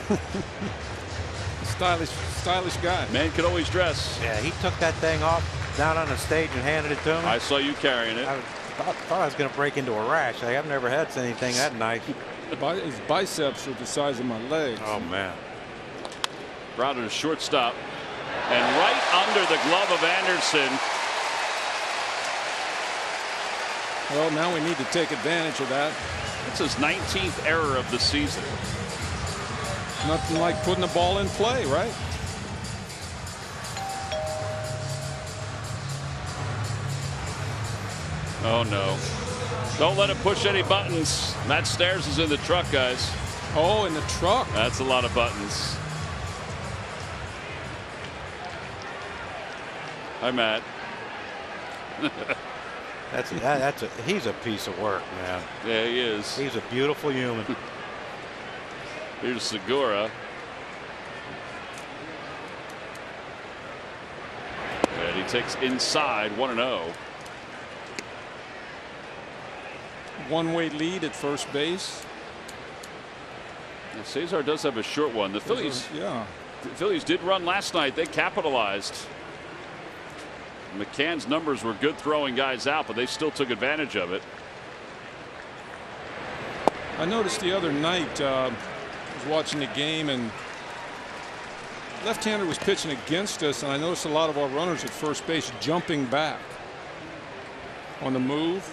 Stylish guy. Man can always dress. Yeah, he took that thing off down on the stage and handed it to him. I saw you carrying it. I thought I was going to break into a rash. Like, I've never had anything that nice. His biceps are the size of my legs. Oh, man. Grounded to shortstop. And right under the glove of Anderson. Well, now we need to take advantage of that. That's his 19th error of the season. Nothing like putting the ball in play, right? Oh, no. Don't let him push any buttons. Matt Stairs is in the truck, guys. Oh, in the truck. That's a lot of buttons. Hi, Matt. He's a piece of work, man. Yeah, he is. He's a beautiful human. Here's Segura. And he takes inside 1-0. One-way lead at first base. Now, Cesar does have a short one. The Phillies, the Phillies did run last night. They capitalized. McCann's numbers were good throwing guys out, but they still took advantage of it. I noticed the other night, I was watching the game, and left-hander was pitching against us, and I noticed a lot of our runners at first base jumping back on the move,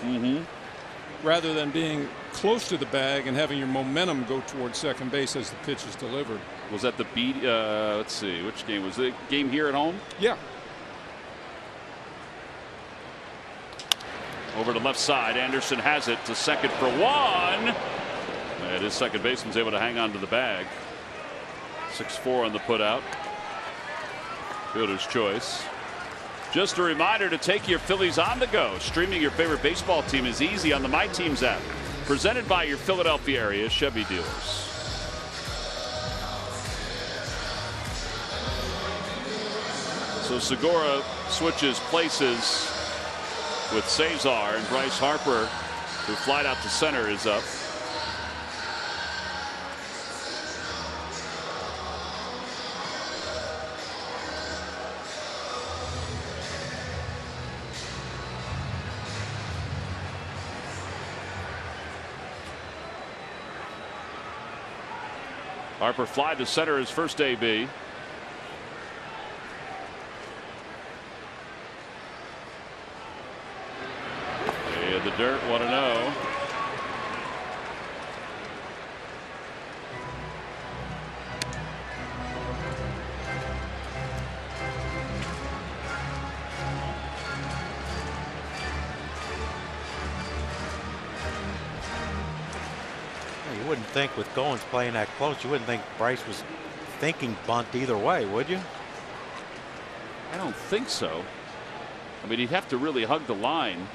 rather than being close to the bag and having your momentum go towards second base as the pitch is delivered. Was that the beat? Let's see, which game was it? Game here at home? Yeah. Over to left side. Anderson has it to second for one. And his second baseman's able to hang on to the bag. 6-4 on the putout. Fielder's choice. Just a reminder to take your Phillies on the go. Streaming your favorite baseball team is easy on the My Teams app. Presented by your Philadelphia area Chevy dealers. So Segura switches places with Cesar, and Bryce Harper, who flied out to center, is up. Harper fly to center, his first AB. The dirt, 1-0. You wouldn't think with Goins playing that close, you wouldn't think Bryce was thinking bunt either way, would you? I don't think so. I mean, he'd have to really hug the line.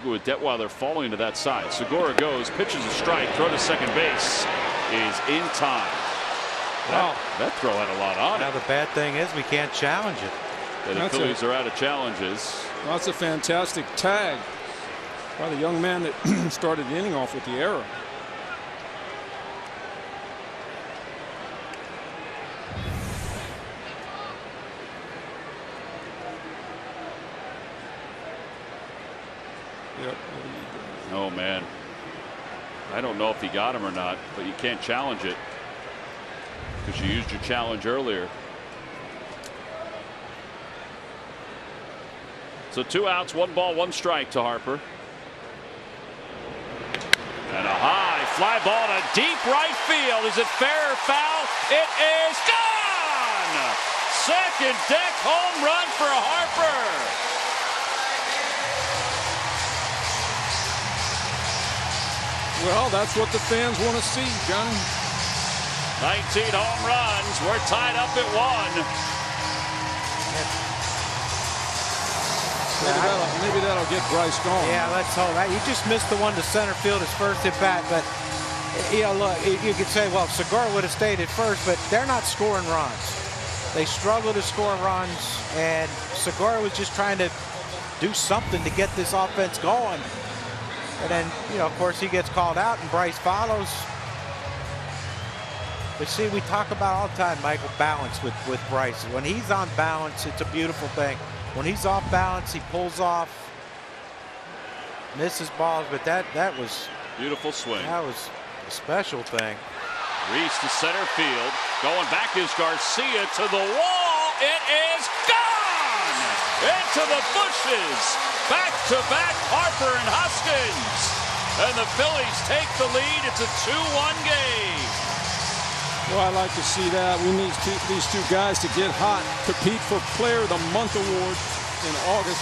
With Detweiler falling to that side. Segura goes, pitches a strike, throw to second base is in time. That throw had a lot on it. Now the bad thing is we can't challenge it. The Phillies are out of challenges. Well, that's a fantastic tag by the young man that started the inning off with the error. Oh man, I don't know if he got him or not, but you can't challenge it because you used your challenge earlier. So 2 outs, 1 ball, 1 strike to Harper. And a high fly ball to deep right field. Is it fair or foul? It is gone! Second deck home run for Harper. Well, that's what the fans want to see, Johnny. 19 home runs. We're tied up at 1. Maybe that'll get Bryce going. Yeah, let's hope. He just missed the one to center field his first at bat, but look, you could say, well, Segura would have stayed at first, but they're not scoring runs. They struggle to score runs, and Segura was just trying to do something to get this offense going. And then, of course, he gets called out, and Bryce follows. But see, we talk about all the time, Michael, balance with Bryce. When he's on balance, it's a beautiful thing. When he's off balance, he pulls off, misses balls. But that was beautiful swing. That was a special thing. Reese to center field, going back is Garcia to the wall. It is gone into the bushes. Back-to-back Harper and Hoskins. And the Phillies take the lead. It's a 2-1 game. Well, I like to see that. We need these two guys to get hot, compete for Player of the Month award in August.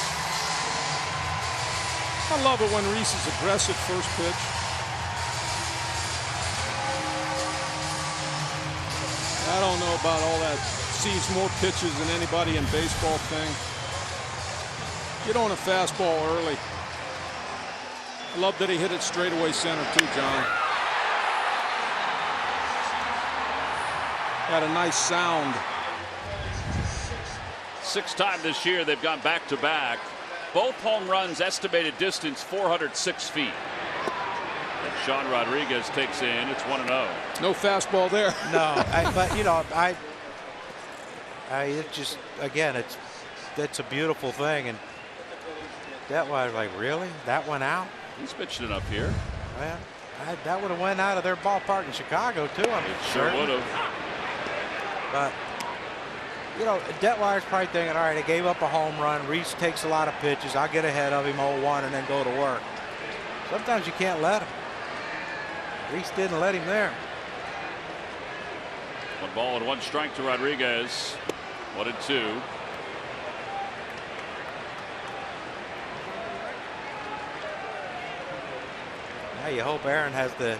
I love it when Reese is aggressive first pitch. I don't know about all that sees more pitches than anybody in baseball thing. Get on a fastball early. I love that he hit it straightaway center too, John. Got a nice sound. 6th time this year they've gone back-to-back. Both home runs, estimated distance 406 feet. And Sean Rodriguez takes in. It's 1-0. No fastball there. No, but it just, again, it's a beautiful thing. And that was like, really? That went out? He's pitched enough here. Well, that would have went out of their ballpark in Chicago, too. It sure would have. But, Detweiler's probably thinking, all right, I gave up a home run. Reese takes a lot of pitches. I'll get ahead of him 0-1 and then go to work. Sometimes you can't let him. Reese didn't let him there. 1 ball and 1 strike to Rodriguez. 1-2. Now you hope Aaron has the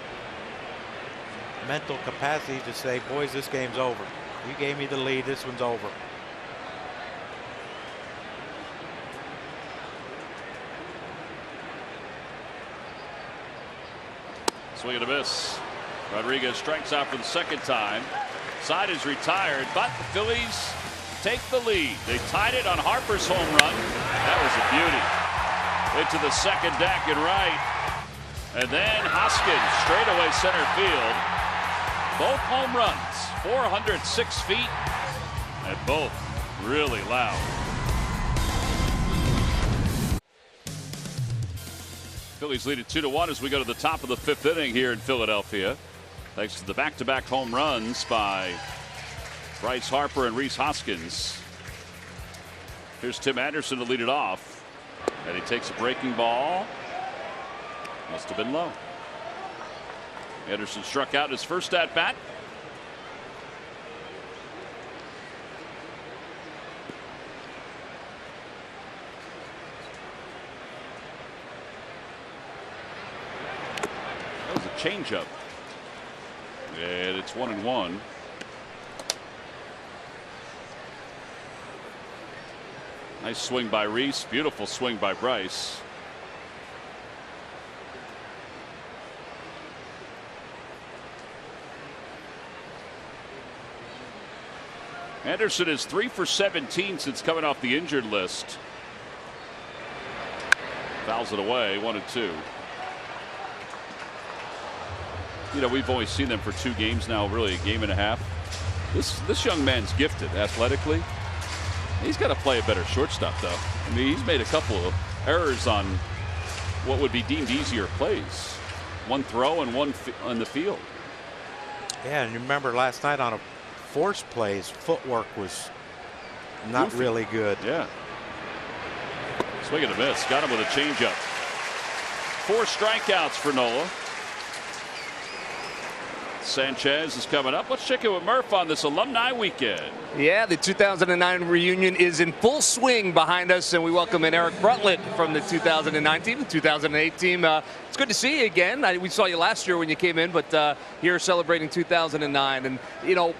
mental capacity to say, boys, this game's over. You gave me the lead. This one's over. Swing and a miss. Rodriguez strikes out for the 2nd time. Side is retired, but the Phillies take the lead. They tied it on Harper's home run. That was a beauty. Into the second deck and right. And then Hoskins, straightaway center field. Both home runs, 406 feet, and both really loud. Phillies lead it 2-1 as we go to the top of the 5th inning here in Philadelphia. Thanks to the back-to-back home runs by Bryce Harper and Rhys Hoskins. Here's Tim Anderson to lead it off. And he takes a breaking ball. Must have been low. Anderson struck out his first at bat. That was a changeup. And it's 1-1. Nice swing by Rhys. Beautiful swing by Bryce. Anderson is 3 for 17 since coming off the injured list. Fouls it away, 1-2. You know, we've only seen them for 2 games now, really a game and a half. This young man's gifted athletically. He's got to play a better shortstop, though. I mean, he's made a couple of errors on what would be deemed easier plays. One throw and one on the field. Yeah, and you remember last night on a forced play, his footwork was not goofy. really good. Yeah. Swing and a miss. Got him with a changeup. 4 strikeouts for Nola. Sanchez is coming up. Let's check in with Murph on this alumni weekend. Yeah, the 2009 reunion is in full swing behind us, and we welcome in Eric Bruntlett from the 2009 team, the 2008 team. It's good to see you again. We saw you last year when you came in, but here celebrating 2009. And, you know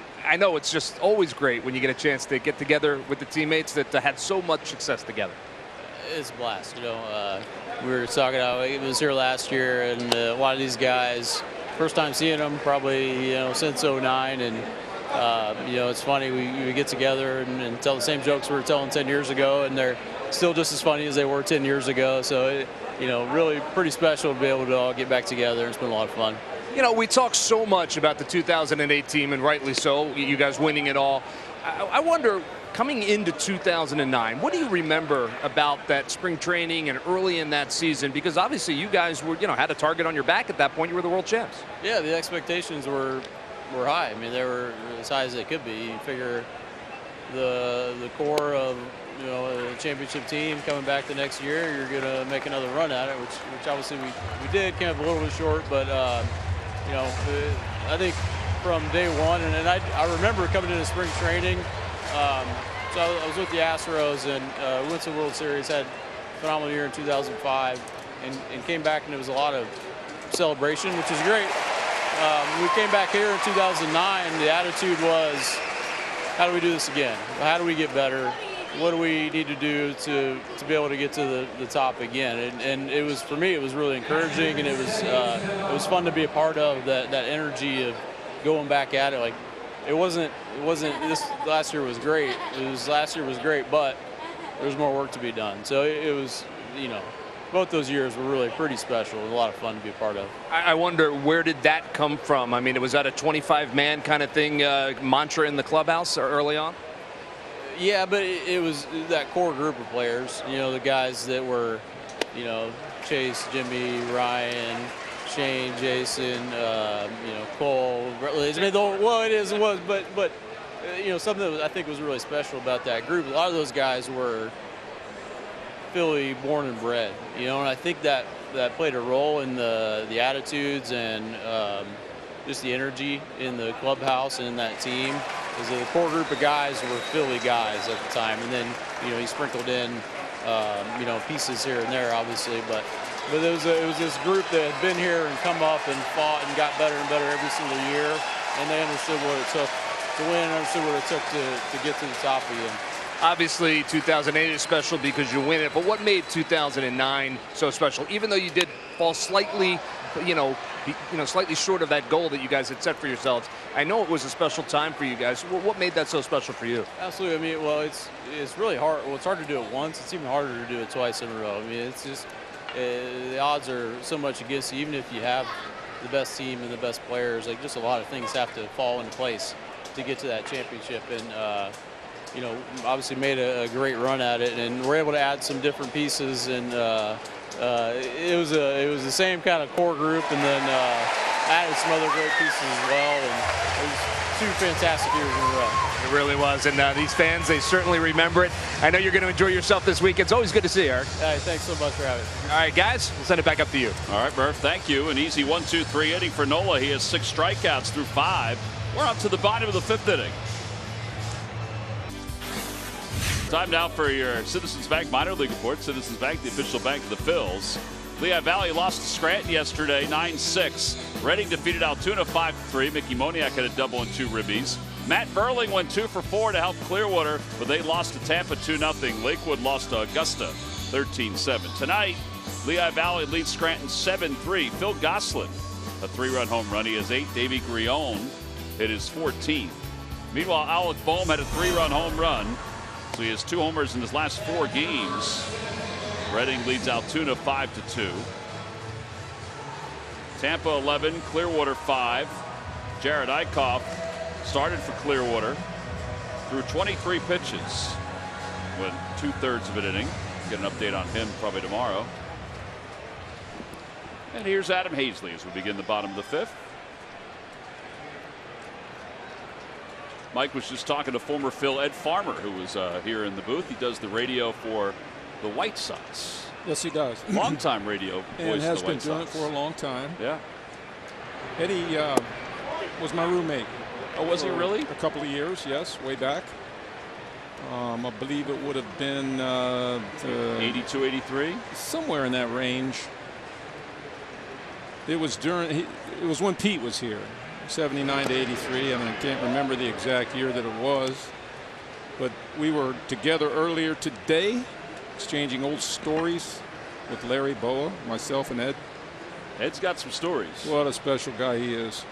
it's just always great when you get a chance to get together with the teammates that had so much success together. It's a blast. We were talking about it was here last year, and a lot of these guys, first time seeing them probably since '09, and it's funny we get together and tell the same jokes we were telling 10 years ago, and they're still just as funny as they were 10 years ago. So really pretty special to be able to all get back together. It's been a lot of fun. We talk so much about the 2008 team, and rightly so, you guys winning it all. I wonder, coming into 2009, what do you remember about that spring training and early in that season? Because obviously you guys were, had a target on your back at that point. You were the world champs. Yeah, the expectations were high. I mean, they were as high as they could be. You figure the core of a championship team coming back the next year, you're going to make another run at it, which obviously we did. Came up a little bit short, but I think from day one, and I remember coming into spring training. So I was with the Astros, and we went to the World Series, had a phenomenal year in 2005, and came back, and there was a lot of celebration, which is great. We came back here in 2009, the attitude was, how do we do this again? How do we get better? What do we need to do to be able to get to the top again? And it was, for me, it was really encouraging, and it was fun to be a part of that energy of going back at it. Like, it wasn't this last year was great. Last year was great, but there's more work to be done. So it was, both those years were really pretty special. It was a lot of fun to be a part of. I wonder, where did that come from? I mean, was that a 25-man kind of thing, mantra in the clubhouse early on? Yeah, but it was that core group of players, the guys that were, Chase, Jimmy, Ryan, Shane, Jason, Cole. I mean, well, it is and was, but something that I think was really special about that group. A lot of those guys were Philly born and bred, and I think that played a role in the attitudes and just the energy in the clubhouse and in that team. Because the core group of guys were Philly guys at the time, and then he sprinkled in pieces here and there, obviously, but it was this group that had been here and come up and fought and got better and better every single year, and they understood what it took to win, understood what it took to get to the top again. Obviously, 2008 is special because you win it, but what made 2009 so special? Even though you did fall slightly, slightly short of that goal that you guys had set for yourselves. I know it was a special time for you guys. What made that so special for you? Absolutely. I mean, well, it's really hard. Well, it's hard to do it once. It's even harder to do it twice in a row. I mean, it's just the odds are so much against you. Even if you have the best team and the best players, like just a lot of things have to fall into place to get to that championship. And obviously made a great run at it, and we're able to add some different pieces. And it was the same kind of core group, and then added some other great pieces as well. And it was 2 fantastic years in a row. It really was, and these fans, they certainly remember it. I know you're going to enjoy yourself this week. It's always good to see you, Eric. Hey, thanks so much for having me. All right, guys, we'll send it back up to you. All right, Murph, thank you. An easy 1-2-3 inning for Nola. He has 6 strikeouts through 5. We're up to the bottom of the 5th inning. Time now for your Citizens Bank minor league report. Citizens Bank, the official bank of the Phils. Lehigh Valley lost to Scranton yesterday, 9-6. Reading defeated Altoona 5-3. Mickey Moniak had a double and 2 ribbies. Matt Burling went 2 for 4 to help Clearwater, but they lost to Tampa 2-0. Lakewood lost to Augusta 13-7. Tonight, Lehigh Valley leads Scranton 7-3. Phil Gosselin, a 3-run home run. He has 8. Davey Grione hit his 14th. Meanwhile, Alec Boehm had a 3-run home run. So he has 2 homers in his last 4 games. Reading leads Altoona 5-2. Tampa 11, Clearwater 5. Jared Eichhoff started for Clearwater through 23 pitches. Went 2/3 of an inning. Get an update on him probably tomorrow. And here's Adam Hazley as we begin the bottom of the 5th. Mike was just talking to former Phil Ed Farmer, who was here in the booth. He does the radio for the White Sox. Yes, he does. Longtime radio voice and has of the been White doing Sox. it for a long time. Yeah. Eddie was my roommate. Oh, was he really? A couple of years, yes, way back. I believe it would have been 82, 83? Somewhere in that range. It was it was when Pete was here. 79 to 83, and I can't remember the exact year that it was, but we were together earlier today exchanging old stories with Larry Boa, myself, and Ed. Ed's got some stories. What a special guy he is.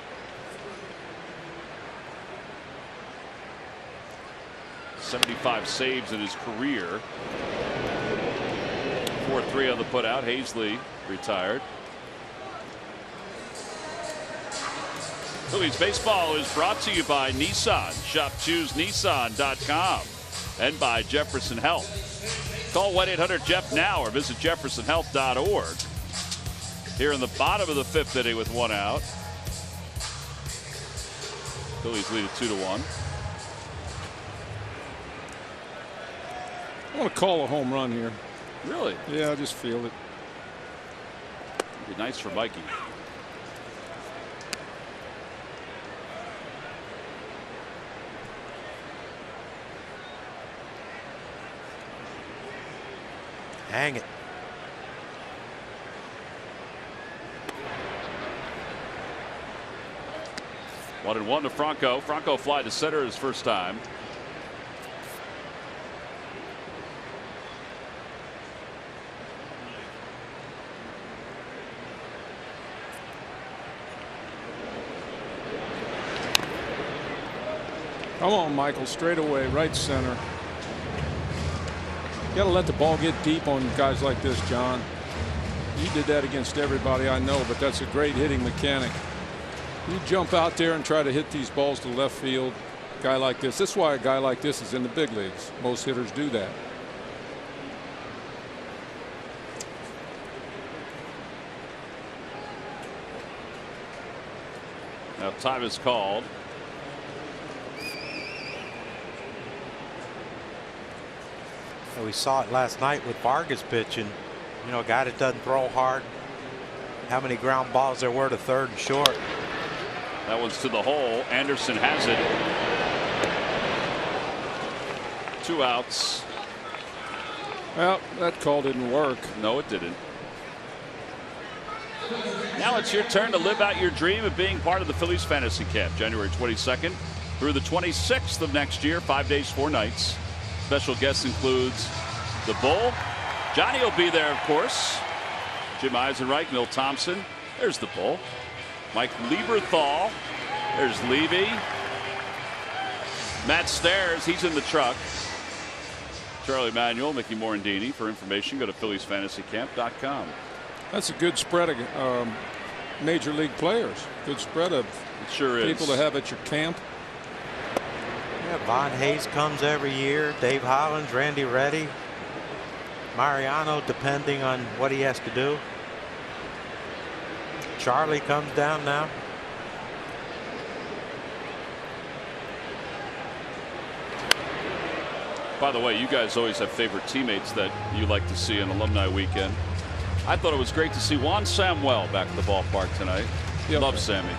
75 saves in his career. 4-3 on the putout. Hazley retired. Phillies baseball is brought to you by Nissan. Shop ChooseNissan.com and by Jefferson Health. Call 1-800-JEF now or visit jeffersonhealth.org. Here in the bottom of the 5th inning with 1 out. Phillies lead it 2-1. I want to call a home run here. Really? Yeah, I just feel it. It'd be nice for Mikey. Hang it. 1-1 to Franco. Franco fly to center his first time. Come on, Michael, straight away, right center. You got to let the ball get deep on guys like this, John. You did that against everybody I know, but that's a great hitting mechanic. You jump out there and try to hit these balls to left field. Guy like this. That's why a guy like this is in the big leagues. Most hitters do that. Now time is called. We saw it last night with Vargas pitching. You know, a guy that doesn't throw hard. How many ground balls there were to third and short. That one's to the hole. Anderson has it. 2 outs. Well, that call didn't work. No, it didn't. Now it's your turn to live out your dream of being part of the Phillies Fantasy Camp. January 22nd through the 26th of next year. 5 days, 4 nights. Special guest includes the Bull. Johnny will be there, of course. Jim Eisenreich, Milt Thompson. There's the Bull. Mike Lieberthal. There's Levy. Matt Stairs, he's in the truck. Charlie Manuel, Mickey Morandini. For information, go to PhilliesFantasyCamp.com. That's a good spread of major league players. Good spread of people to have at your camp. Yeah, Von Hayes comes every year. Dave Hollins, Randy Reddy, Mariano, depending on what he has to do. Charlie comes down now. By the way, you guys always have favorite teammates that you like to see on Alumni Weekend. I thought it was great to see Juan Samuel back at the ballpark tonight. Love Sammy.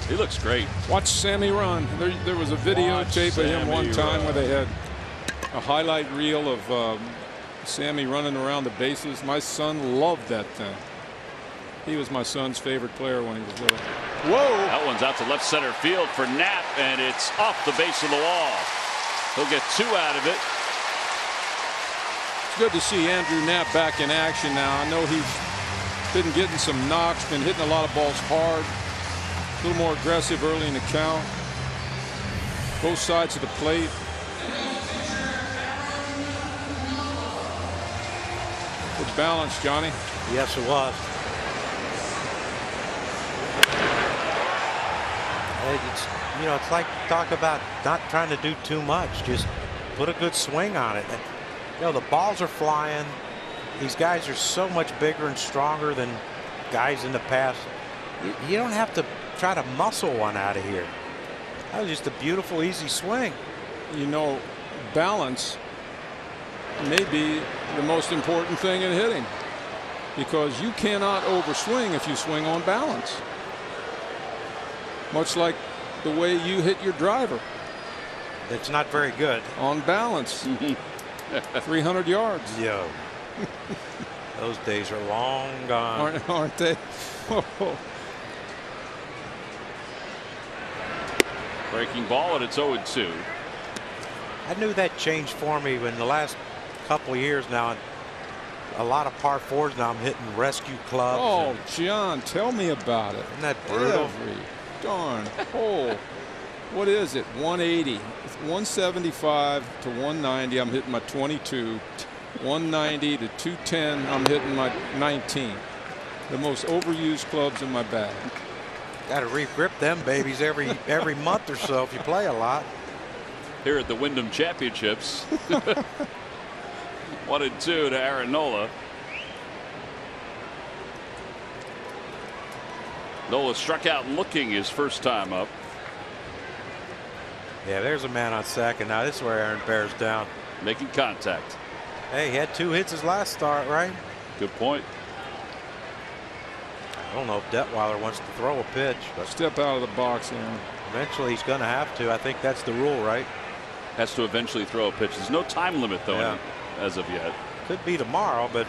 He looks great. Watch Sammy run. There was a videotape of him one time where they had a highlight reel of Sammy running around the bases. My son loved that thing. He was my son's favorite player when he was little. Whoa! That one's out to left center field for Knapp, and it's off the base of the wall. He'll get 2 out of it. It's good to see Andrew Knapp back in action now. I know he's been getting some knocks, been hitting a lot of balls hard. A little more aggressive early in the count. Both sides of the plate. Good balance, Johnny. Yes, it was. It's like talk about not trying to do too much. Just put a good swing on it. And, the balls are flying. These guys are so much bigger and stronger than guys in the past. You don't have to try to muscle one out of here. That was just a beautiful, easy swing. Balance may be the most important thing in hitting, because you cannot overswing if you swing on balance. Much like the way you hit your driver. It's not very good. On balance. 300 yards. Yo. Those days are long gone. Aren't they? Breaking ball, and it's 0-2. I knew that changed for me in the last couple of years now. A lot of par 4s now I'm hitting rescue clubs. Oh, John, tell me about it. Isn't that brutal? Every darn hole. What is it? 180, 175 to 190. I'm hitting my 22. 190 to 210. I'm hitting my 19. The most overused clubs in my bag. Got to re-grip them babies every month or so if you play a lot. Here at the Wyndham Championships. 1-2 to Aaron Nola. Nola struck out looking his first time up. Yeah, there's a man on second. Now this is where Aaron bears down. Making contact. Hey, he had 2 hits his last start, right? Good point. I don't know if Detweiler wants to throw a pitch. But step out of the box, Aaron. Eventually he's going to have to. I think that's the rule, right? Has to eventually throw a pitch. There's no time limit, though, as of yet. Could be tomorrow, but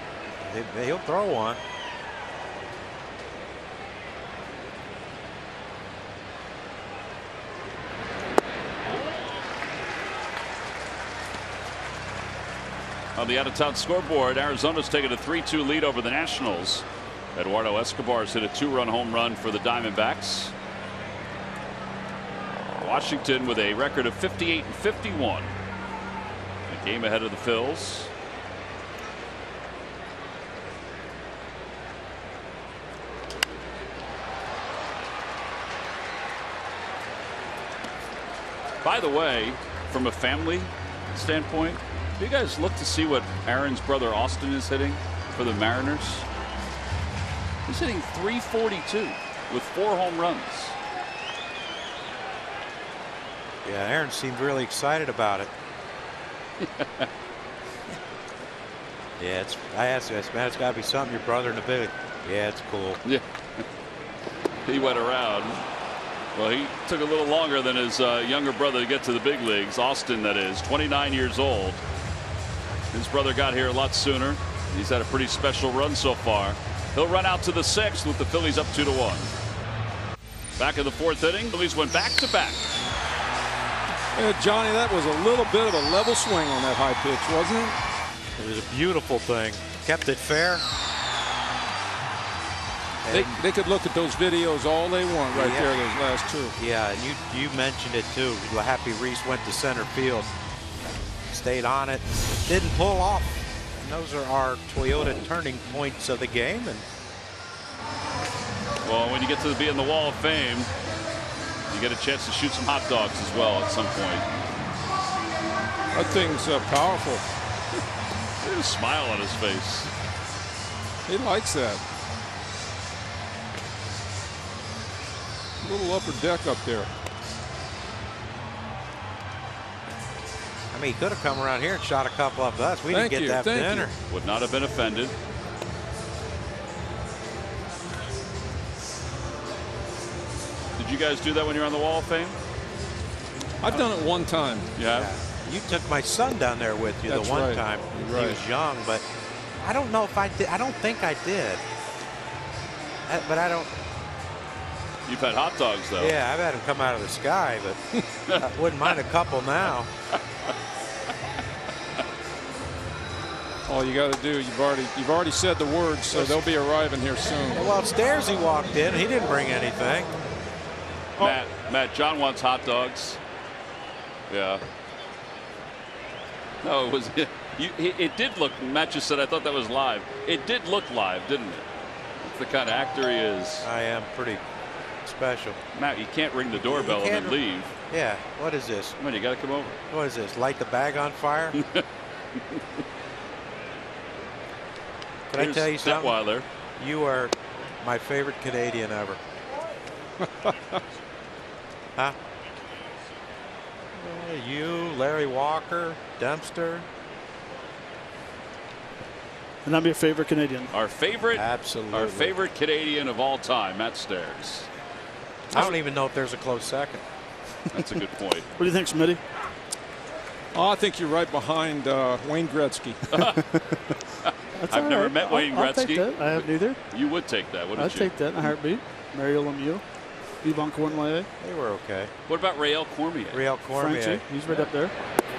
he'll throw one. On the out-of-town scoreboard, Arizona's taken a 3-2 lead over the Nationals. Eduardo Escobar's hit a 2-run home run for the Diamondbacks. Washington with a record of 58-51. A game ahead of the Phils. By the way, from a family standpoint, do you guys look to see what Aaron's brother Austin is hitting for the Mariners? He's hitting .342 with 4 home runs. Yeah, Aaron seemed really excited about it. Yeah, I asked him, man, it's got to be something your brother in the big. Yeah, it's cool. Yeah. He went around. Well, he took a little longer than his younger brother to get to the big leagues. Austin, that is, 29 years old. His brother got here a lot sooner. He's had a pretty special run so far. He'll run out to the 6th with the Phillies up 2-1. Back in the 4th inning, Phillies went back-to-back. Johnny, that was a little bit of a level swing on that high pitch, wasn't it? It was a beautiful thing. Kept it fair. They could look at those videos all they want right there, those last two. Yeah, and you mentioned it too. Happy Reese went to center field, stayed on it, didn't pull off. And those are our Toyota turning points of the game. And well, when you get to be in the Wall of Fame, you get a chance to shoot some hot dogs as well at some point. That thing's powerful. There's a smile on his face. He likes that. Little upper deck up there. I mean, he could have come around here and shot a couple up to us. We didn't get that for dinner. Would not have been offended. Did you guys do that when you were on the Wall of Fame? I've done it one time. Yeah. You took my son down there with you That's the one right. time. You're right. He was young, but I don't know if I did. I don't think I did. But I don't. You've had hot dogs, though. Yeah, I've had them come out of the sky, but I wouldn't mind a couple now. All you got to do, you've already said the words, so they'll be arriving here soon. Well, upstairs he walked in. He didn't bring anything. Matt, John wants hot dogs. Yeah. No, it was. It did look. Matt just said, I thought that was live. It did look live, didn't it? That's the kind of actor he is. I am pretty special. Matt, you can't ring the doorbell and then leave. Yeah. What is this? Come on, you got to come over. What is this? Light the bag on fire? Can I tell you something? Detweiler. You are my favorite Canadian ever. Huh? You, Larry Walker, Dempster. And I'm your favorite Canadian. Our favorite. Absolutely. Our favorite Canadian of all time, Matt Stairs. I don't even know if there's a close second. That's a good point. What do you think, Smitty? Oh, I think you're right behind Wayne Gretzky. I've never met Wayne Gretzky. I'll take that. I have neither. You would take that, wouldn't you? I'd take that in a heartbeat. Mario Lemieux, Yvon Cornelier. They were okay. What about Rael Cormier? Rael Cormier. Frenchie, he's right up there.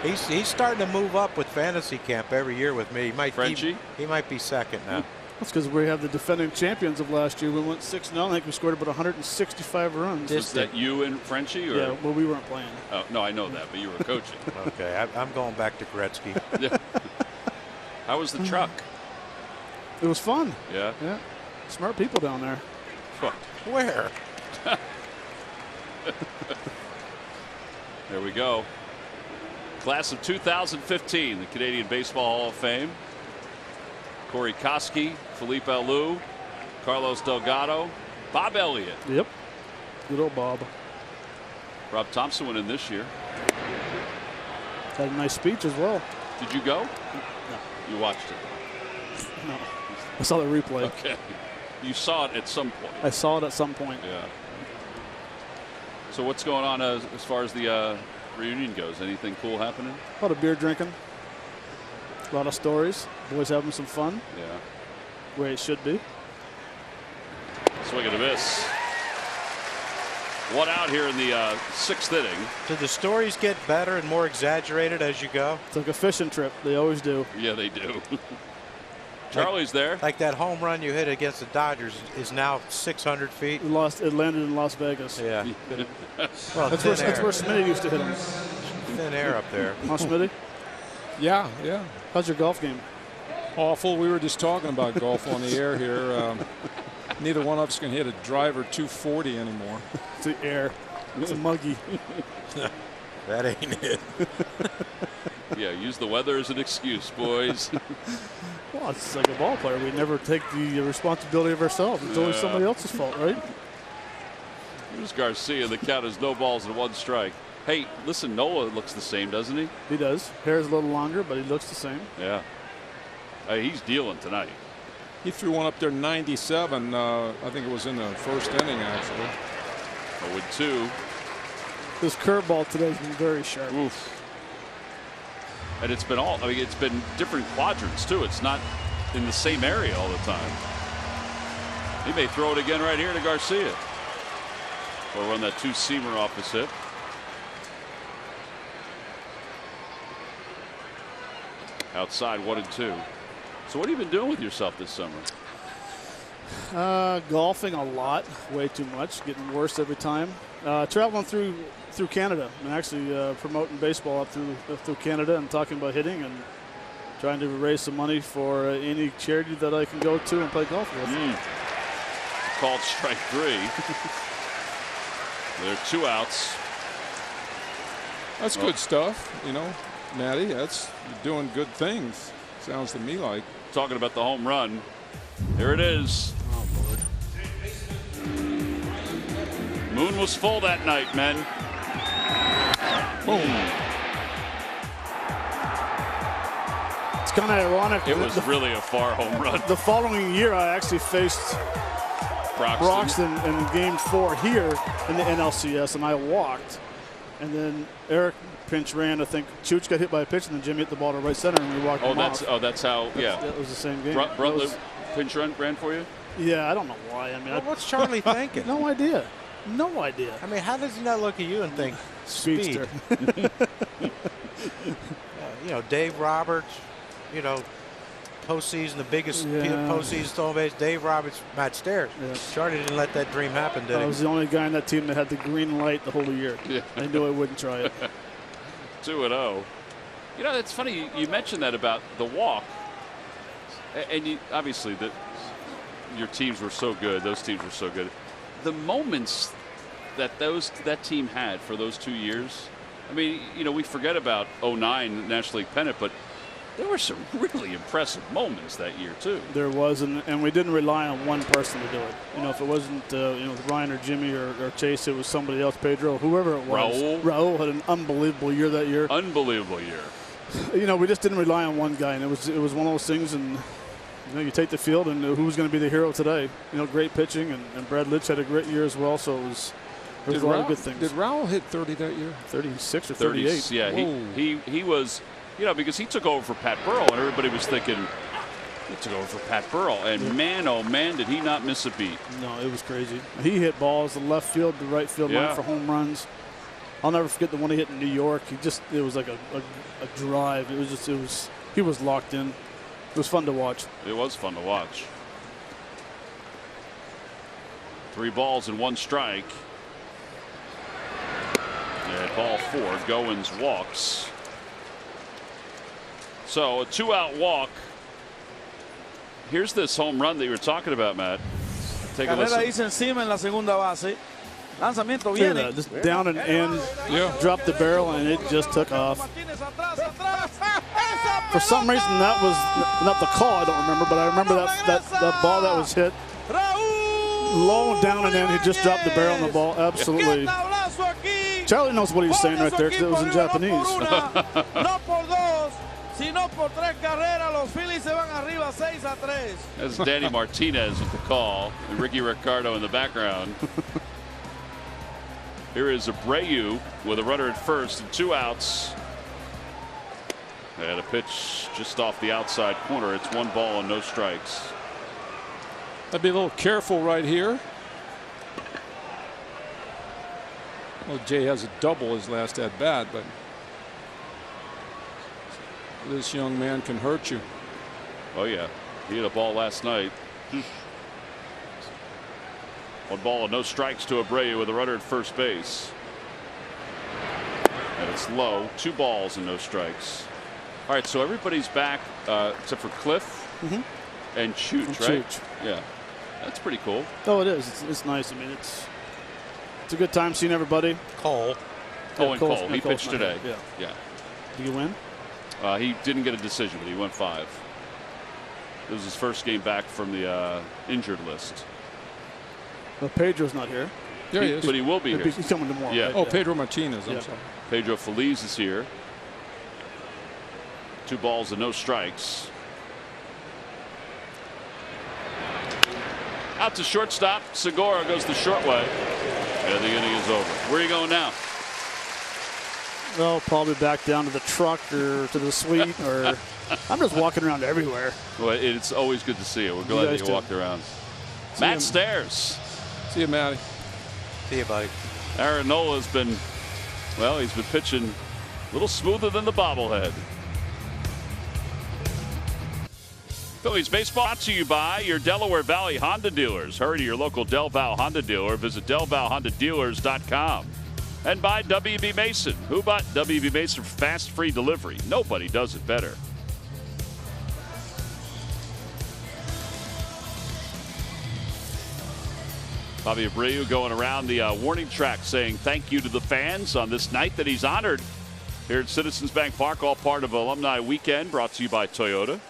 He's starting to move up with fantasy camp every year with me. Frenchie? He might be second now. That's because we have the defending champions of last year. We went 6-0. I think we scored about 165 runs. Was that you and Frenchie? Or? Yeah, well, we weren't playing. Oh, no, I know that, but you were coaching. Okay, I'm going back to Gretzky. Yeah. How was the truck? It was fun. Yeah? Yeah. Smart people down there. Where? There we go. Class of 2015, the Canadian Baseball Hall of Fame. Corey Koski, Felipe Alou, Carlos Delgado, Bob Elliott. Yep. Good old Bob. Rob Thompson went in this year. Had a nice speech as well. Did you go? No. You watched it? No. I saw the replay. Okay. You saw it at some point. I saw it at some point. Yeah. So what's going on as far as the reunion goes? Anything cool happening? A lot of beer drinking. A lot of stories. Boys having some fun. Yeah. Way it should be. Swing and a miss. One out here in the sixth inning. Do the stories get better and more exaggerated as you go? It's like a fishing trip. They always do. Yeah, they do. Charlie's there. Like that home run you hit against the Dodgers is now 600 feet. It landed in Las Vegas. Yeah. Well, that's where Smitty used to hit him. Thin air up there. Huh, Smitty? Yeah. How's your golf game? Awful. We were just talking about golf on the air here. Neither one of us can hit a driver 240 anymore. It's the air. It's a muggy. That ain't it. Yeah, use the weather as an excuse, boys. Well, it's like a ball player. We never take the responsibility of ourselves. It's always somebody else's fault, right? Here's Garcia. The count is no balls and one strike. Hey, listen, Nola looks the same, doesn't he? He does. Hair's a little longer, but he looks the same. Yeah. He's dealing tonight. He threw one up there 97. I think it was in the first inning, actually. 0-2. His curveball today has been very sharp. Oof. And it's been it's been different quadrants, too. It's not in the same area all the time. He may throw it again right here to Garcia. Or run that two-seamer off his hip. Outside 1-2. So what have you been doing with yourself this summer? Golfing a lot, way too much, getting worse every time. Traveling through Canada and actually promoting baseball up through Canada and talking about hitting and trying to raise some money for any charity that I can go to and play golf with. Called strike 3. There are 2 outs. That's good stuff, you know, Matty. That's you're doing good things. Sounds to me like. Talking about the home run. Here it is. Oh, Lord. Moon was full that night, men. Boom. It's kind of ironic. It was really a far home run. The following year, I actually faced Broxton in Game 4 here in the NLCS, and I walked. And then Eric pinch ran. I think Chooch got hit by a pitch, and then Jimmy hit the ball to right center, and we walked him off. That's how. Yeah, that was the same game. Brutler pinch ran for you. Yeah, I don't know why. I mean, what's Charlie thinking? No idea. No idea. I mean, how does he not look at you and think Speedster. speed? You know, Dave Roberts. You know, postseason, the biggest postseason stolen base. Dave Roberts, Matt Stairs. Yeah. Charlie didn't let that dream happen, did he? I was the only guy in that team that had the green light the whole year. Yeah. I knew I wouldn't try it. 2-0. You know, it's funny you mentioned that about the walk, and you, obviously your teams were so good. Those teams were so good. The moments that that team had for those 2 years. I mean, you know, we forget about 09 National League pennant, but there were some really impressive moments that year too. There was, and we didn't rely on one person to do it. You know, if it wasn't you know, Ryan or Jimmy or Chase, it was somebody else, Pedro, whoever it was. Raul had an unbelievable year that year. Unbelievable year. You know, we just didn't rely on one guy, and it was one of those things. And you know, you take the field, and who's going to be the hero today? You know, great pitching, and Brad Litch had a great year as well. So there was a lot of good things. Did Raul hit 30 that year? 36 or 38. Yeah, he was. You know, because he took over for Pat Burrell, and everybody was thinking he took over for Pat Burrell. And man, oh man, did he not miss a beat. No, it was crazy. He hit balls, the left field, the right field, went for home runs. I'll never forget the one he hit in New York. It was like a drive. He was locked in. It was fun to watch. It was fun to watch. 3 balls and 1 strike. And ball 4. Goins walks. So a 2-out walk. Here's this home run that you were talking about, Matt. Take a listen. Hizo encima en la segunda base. Lanzamiento viene. Just down and in, dropped the barrel, and it just took off. For some reason, that was not the call. I don't remember, but I remember that ball that was hit. Low down and in, he just dropped the barrel on the ball. Absolutely. Charlie knows what he was saying right there because it was in Japanese. Sino por 3 carreras, los Phillies se van arriba 6-3. That's Danny Martinez with the call, and Ricky Ricardo in the background. Here is Abreu with a runner at first and 2 outs. And a pitch just off the outside corner. It's 1 ball and no strikes. I'd be a little careful right here. Well, Jay has a double his last at bat, but this young man can hurt you. Oh yeah, he hit a ball last night. 1 ball and no strikes to Abreu with a runner at first base. And it's low. 2 balls and no strikes. All right, so everybody's back except for Cliff and Chooch, right? Chooch. Yeah, that's pretty cool. Oh, it is. It's nice. I mean, it's a good time seeing everybody. Cole. Oh, and Cole. He pitched today. Yeah. Did you win? He didn't get a decision, but he went 5. It was his first game back from the injured list. Well, Pedro's not here. There he is. But he will be here. He's coming tomorrow. Yeah. Right? Oh, Pedro Martinez. I'm Yeah. sorry. Pedro Feliz is here. 2 balls and no strikes. Out to shortstop. Segura goes the short way. And the inning is over. Where are you going now? Well, probably back down to the truck or to the suite, or I'm just walking around everywhere. Well, it's always good to see you. We're glad that you walked around. Matt Stairs. See you, Matty. See you, buddy. Aaron Nola's been, well, he's been pitching a little smoother than the bobblehead. Phillies baseball brought to you by your Delaware Valley Honda dealers. Hurry to your local Del Val Honda dealer. Visit DelValHondaDealers.com. And by W.B. Mason. Who bought W.B. Mason for fast, free delivery? Nobody does it better. Bobby Abreu going around the warning track saying thank you to the fans on this night that he's honored here at Citizens Bank Park, all part of Alumni Weekend, brought to you by Toyota.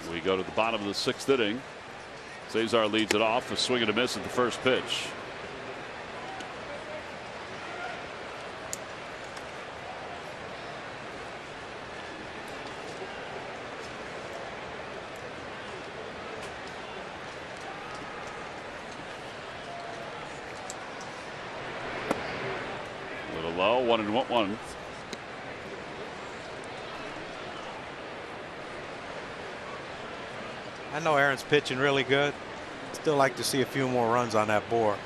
We go to the bottom of the 6th inning. Cesar leads it off, a swing and a miss at the first pitch. A little low, 1-1. I know Aaron's pitching really good. Still like to see a few more runs on that board.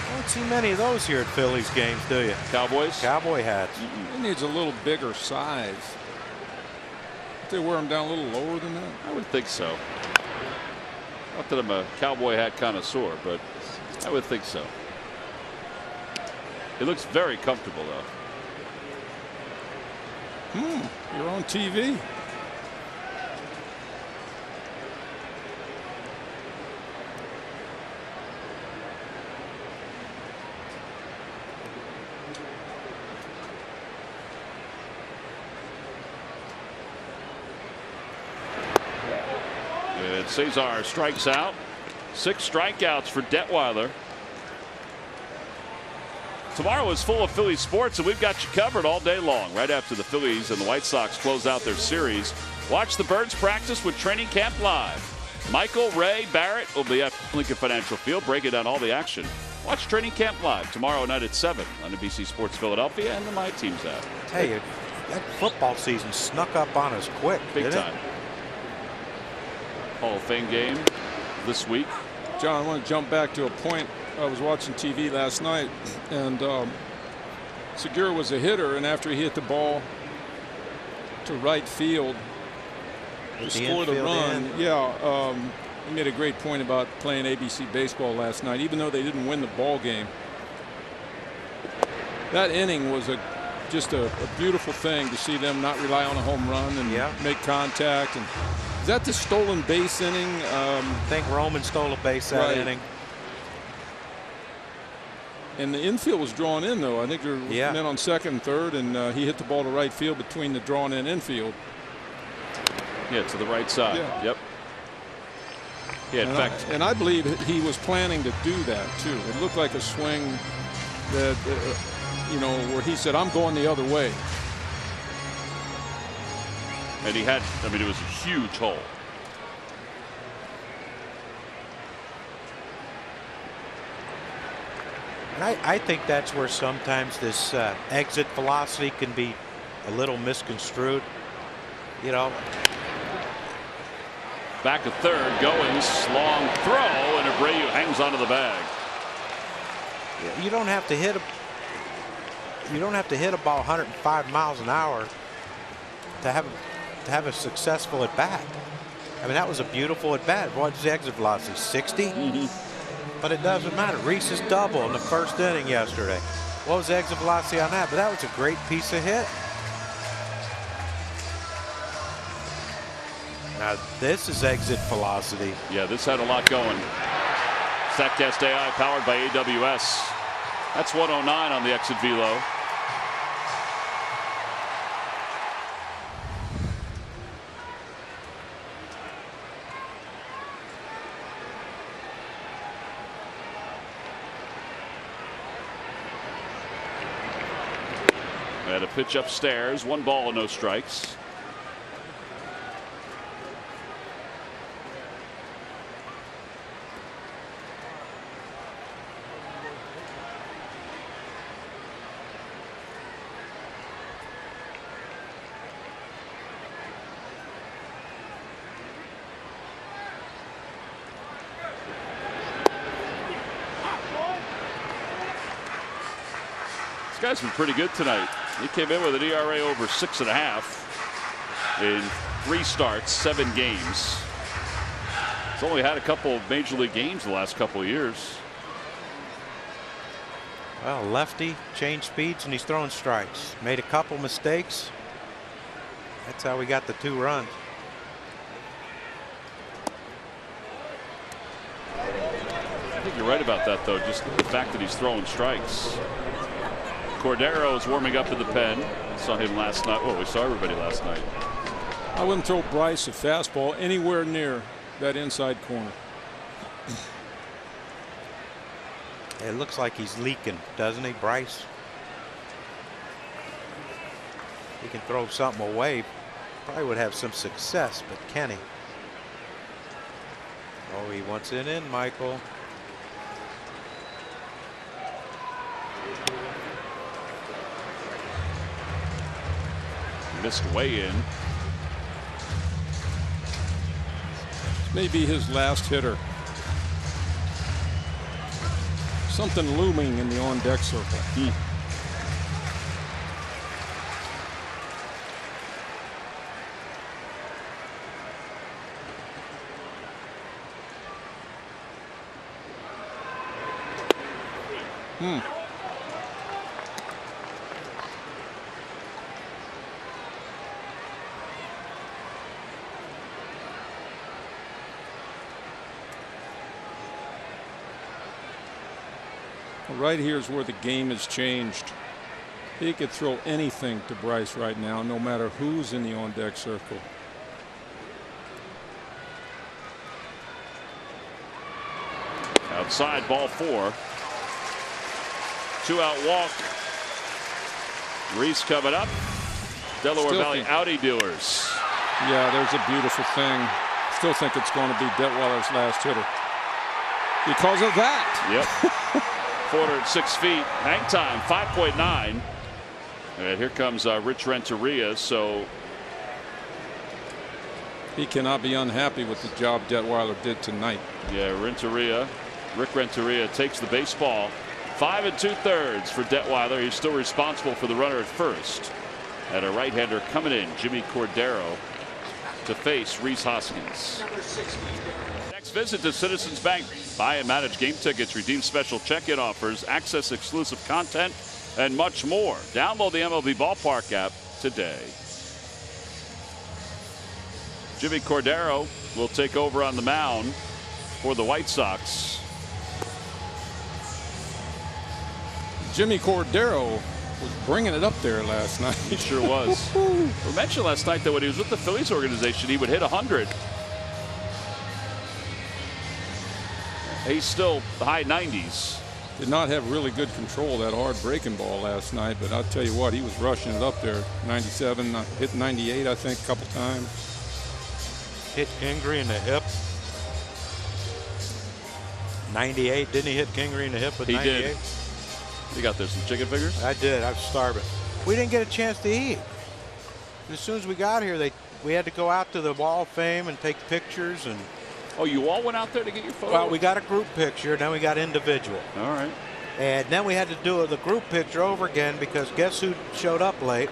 Don't see many of those here at Phillies games, do you? Cowboys? Cowboy hats. He needs a little bigger size. They wear him down a little lower than that? I would think so. Not that I'm a cowboy hat connoisseur, but I would think so. He looks very comfortable, though. You're on TV. And Cesar strikes out. 6 strikeouts for Detweiler. Tomorrow is full of Phillies sports, and we've got you covered all day long. Right after the Phillies and the White Sox close out their series, watch the Birds practice with Training Camp Live. Michael, Ray, Barrett will be at Lincoln Financial Field breaking down all the action. Watch Training Camp Live tomorrow night at 7 on NBC Sports Philadelphia and the My Teams app. Hey, that football season snuck up on us quick. Big time. Hall of Fame game this week. John, I want to jump back to a point. I was watching TV last night, and Segura was a hitter, and after he hit the ball to right field to score the run, he made a great point about playing ABC baseball last night. Even though they didn't win the ball game, that inning was just a beautiful thing to see them not rely on a home run and make contact. And is that the stolen base inning? I think Roman stole a base that inning. And the infield was drawn in, though. I think there were men on second and third, and he hit the ball to right field between the drawn in infield. Yeah, to the right side. Yeah. Yep. Yeah, in fact. And I believe he was planning to do that, too. It looked like a swing that, where he said, I'm going the other way. And he had, it was a huge hole. And I think that's where sometimes this exit velocity can be a little misconstrued. Back at third, Goins, long throw, and Abreu hangs onto the bag. You don't have to hit a ball 105 miles an hour to have a successful at bat. That was a beautiful at bat. What's the exit velocity? 60? But it doesn't matter. Reese's double in the first inning yesterday. What was the exit velocity on that? But that was a great piece of hit. Now this is exit velocity. Yeah, this had a lot going. StatCast AI powered by AWS. That's 109 on the exit velo. And a pitch upstairs, 1 ball and no strikes. guy's been pretty good tonight. He came in with an ERA over 6.5 in 3 starts, 7 games. He's only had a couple of major league games the last couple of years. Well, lefty, changed speeds, and he's throwing strikes. Made a couple mistakes. That's how we got the 2 runs. I think you're right about that, though. Just the fact that he's throwing strikes. Cordero is warming up in the pen. Saw him last night. Well, we saw everybody last night. I wouldn't throw Bryce a fastball anywhere near that inside corner. It looks like he's leaking, doesn't he, Bryce? He can throw something away. Probably would have some success, but can he? Oh, he wants it in, Michael. Missed way in. Maybe his last hitter. Something looming in the on-deck circle. Right here is where the game has changed. He could throw anything to Bryce right now, no matter who's in the on-deck circle. Outside, ball 4. 2-out walk. Reese coming up. Delaware Valley outie doers. Yeah, there's a beautiful thing. Still think it's going to be Detweiler's last hitter because of that. Yep. 406 feet. Hang time 5.9. And here comes Rich Renteria. So he cannot be unhappy with the job Detweiler did tonight. Yeah, Rick Renteria takes the baseball. 5 2/3 for Detweiler. He's still responsible for the runner at first. And a right-hander coming in, Jimmy Cordero, to face Reese Hoskins. Next visit to Citizens Bank. Buy and manage game tickets, redeem special check-in offers, access exclusive content, and much more. Download the MLB Ballpark app today. Jimmy Cordero will take over on the mound for the White Sox. Jimmy Cordero was bringing it up there last night. He sure was. We mentioned last night that when he was with the Phillies organization, he would hit 100. He's still high 90s. Did not have really good control of that hard breaking ball last night, but I'll tell you what, he was rushing it up there. 97, hit 98, I think, a couple times. Hit Kingery in the hip. 98, didn't he hit Kingery in the hip with 98? He did. You got there some chicken fingers? I did. I was starving. We didn't get a chance to eat. As soon as we got here, we had to go out to the Wall of Fame and take pictures. And oh, you all went out there to get your photo? well, we got a group picture, then we got individual. All right. And then we had to do the group picture over again because guess who showed up late?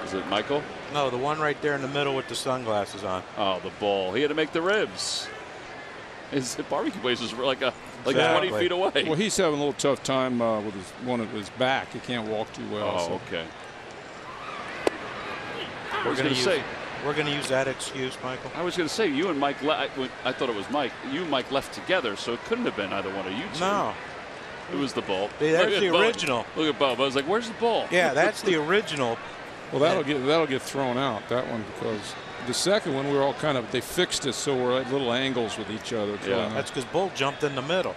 Is it Michael? No, the one right there in the middle with the sunglasses on. Oh, the ball. He had to make the ribs. His barbecue place is like 20 feet away. Well, he's having a little tough time with one of his back. He can't walk too well. Oh, so. okay. We're going to use that excuse, Michael. I was going to say, you and Mike, I thought it was Mike. You and Mike left together, so it couldn't have been either one of you two. No. It was the ball. That's the original. Look at Bub. I was like, where's the ball? Yeah, that's the original. Well, that'll get thrown out, that one, because the second one, they fixed it so we're at little angles with each other. Yeah. That's because Bull jumped in the middle.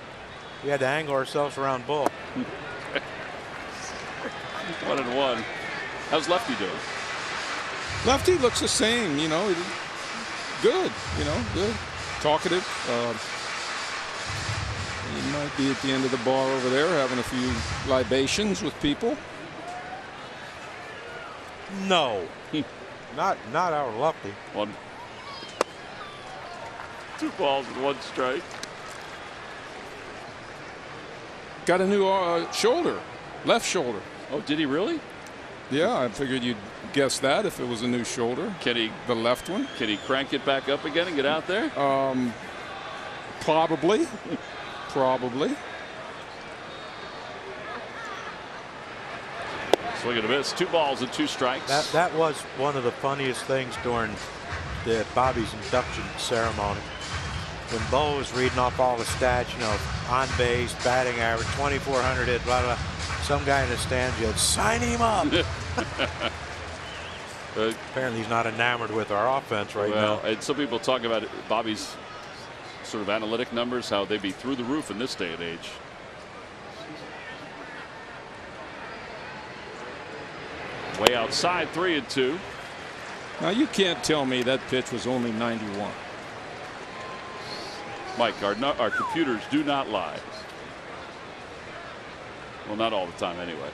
We had to angle ourselves around Bull. 1-1. How's Lefty doing? Lefty looks the same, good, good, talkative. He might be at the end of the bar over there having a few libations with people. No, not our Lefty. 2 balls and 1 strike. Got a new shoulder. Left shoulder. Oh, did he really? Yeah, I figured you'd guess that if it was a new shoulder. The left one? Can he crank it back up again and get out there? Probably. Probably. Swing and a miss. 2 balls and 2 strikes. That was one of the funniest things during Bobby's induction ceremony. When Bo was reading off all the stats, you know, on base, batting average, 2,400 hit, blah, blah. Some guy in the stands yelled, "Sign him up." Apparently he's not enamored with our offense right now. And some people talk about Bobby's sort of analytic numbers, how they'd be through the roof in this day and age. Way outside, 3-2. Now you can't tell me that pitch was only 91. Mike, our computers do not lie. Well, not all the time anyway.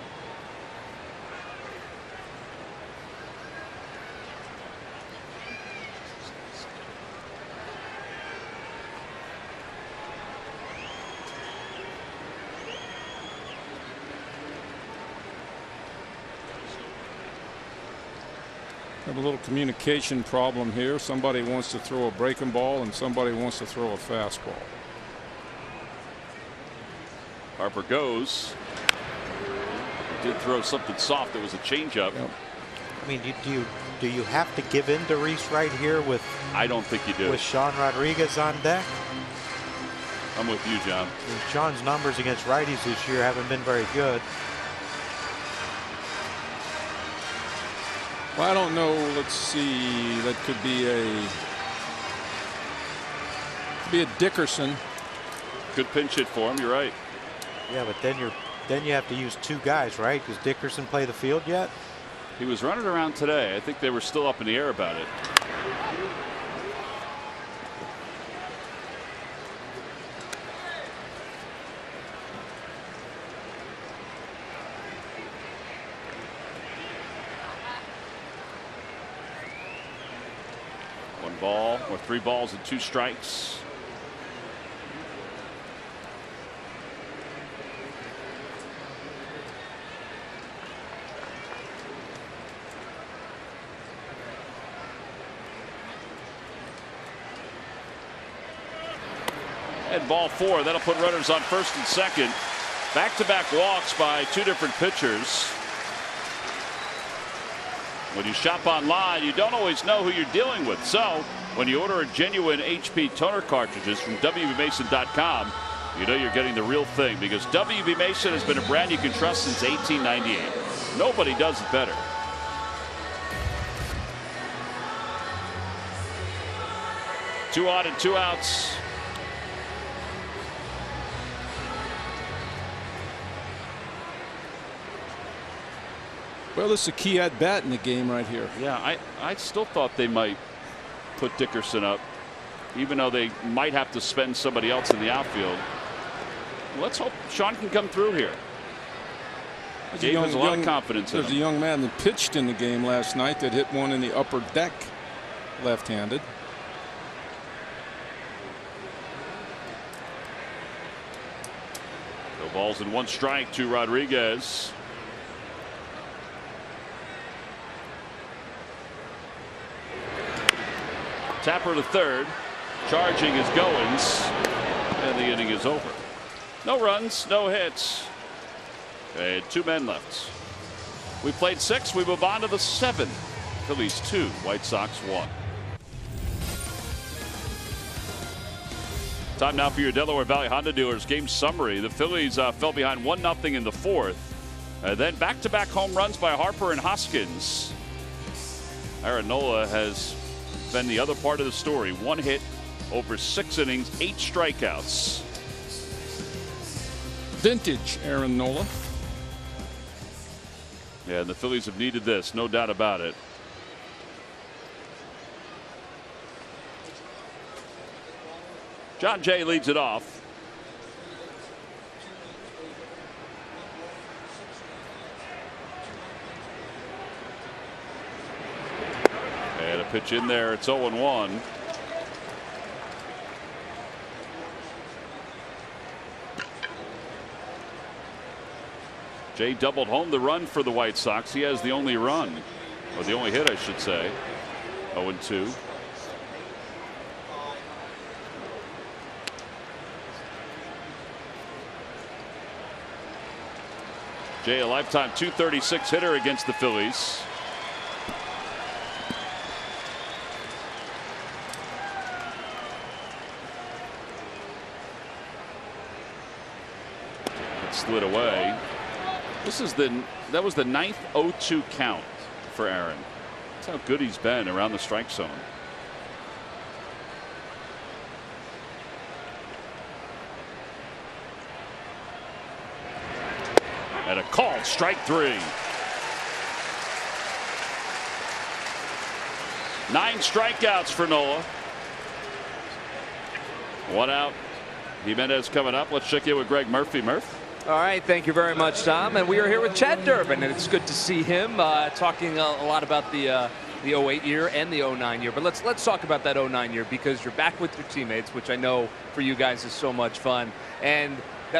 Have a little communication problem here. Somebody wants to throw a breaking ball and somebody wants to throw a fastball. Harper goes. He did throw something soft. It was a changeup. Yep. I mean, do you have to give in to Reese right here with? I don't think you do. With Sean Rodriguez on deck. I'm with you, John. Sean's numbers against righties this year haven't been very good. Well, I don't know. Let's see. That could be a Dickerson. Good pinch hit for him. You're right. Yeah, but then you have to use 2 guys, right? Does Dickerson play the field yet? He was running around today. I think they were still up in the air about it. Ball or 3 balls and 2 strikes. And ball 4. That'll put runners on first and second. Back-to-back walks by 2 different pitchers. When you shop online, you don't always know who you're dealing with. So when you order a genuine HP toner cartridges from WBMason.com, you know you're getting the real thing, because WB Mason has been a brand you can trust since 1898. Nobody does it better. Two on and 2 outs. Well, this is a key at bat in the game right here. Yeah, I still thought they might put Dickerson up, even though they might have to spend somebody else in the outfield. Let's hope Sean can come through here. Dave has a lot of confidence in him. There's a young man that pitched in the game last night that hit one in the upper deck left-handed. No balls and 1 strike to Rodriguez. Tapper to third. Charging is Goins. And the inning is over. No runs, no hits. And 2 men left. We played 6. We move on to the 7th. Phillies 2, White Sox 1. Time now for your Delaware Valley Honda dealers game summary. The Phillies fell behind 1-0 in the 4th. Then back-to-back home runs by Harper and Hoskins. Aaron Nola has been the other part of the story. 1 hit over 6 innings, 8 strikeouts. Vintage Aaron Nola. Yeah, and the Phillies have needed this, no doubt about it. John Jay leads it off. And a pitch in there. It's 0-1. Jay doubled home the run for the White Sox. He has the only run, or the only hit, I should say. 0-2. Jay, a lifetime .236 hitter against the Phillies. It slid away. That was the 9th 0-2 count for Aaron. That's how good he's been around the strike zone. And a called strike 3. 9 strikeouts for Nola. 1 out. Jimenez coming up. Let's check in with Greg Murphy. Murph. All right, thank you very much, Tom. And we are here with Chad Durbin, and it's good to see him talking a lot about the 08 year and the 09 year. But let's talk about that 09 year, because you're back with your teammates, which I know for you guys is so much fun. And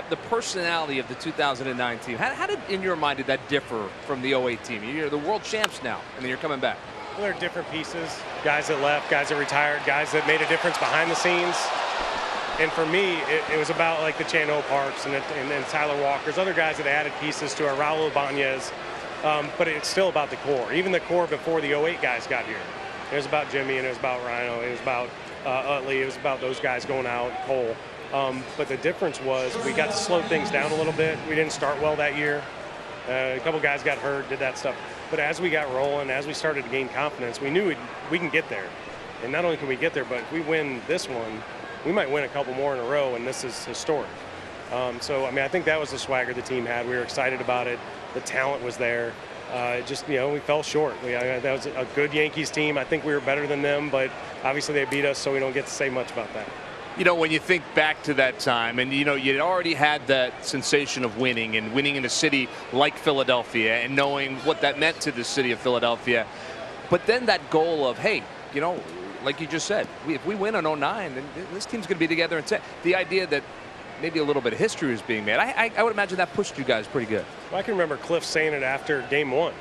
the personality of the 2009 team, how did, in your mind, did that differ from the 08 team? You're the world champs now, and then you're coming back. Well, there are different pieces. Guys that left, guys that retired, guys that made a difference behind the scenes. And for me, it was about like the Chano Parks and then Tyler Walker's, other guys that added pieces to our Raul Ibanez. But it's still about the core. Even the core before the 08 guys got here. It was about Jimmy, and it was about Rhino, it was about Utley, it was about those guys going out, Cole. But the difference was we got to slow things down a little bit. We didn't start well that year. A couple guys got hurt, did that stuff. But as we got rolling, as we started to gain confidence, we knew we can get there. And not only can we get there, but if we win this one, we might win a couple more in a row, and this is historic. So, I mean, I think that was the swagger the team had. We were excited about it. The talent was there. Just, you know, we fell short. That was a good Yankees team. I think we were better than them, but obviously they beat us, so we don't get to say much about that. You know, when you think back to that time, and, you know, you'd already had that sensation of winning, and winning in a city like Philadelphia, and knowing what that meant to the city of Philadelphia. But then that goal of, hey, you know, like you just said, if we win on 09, then this team's going to be together. And the idea that maybe a little bit of history was being made, I would imagine that pushed you guys pretty good. Well, I can remember Cliff saying it after Game 1,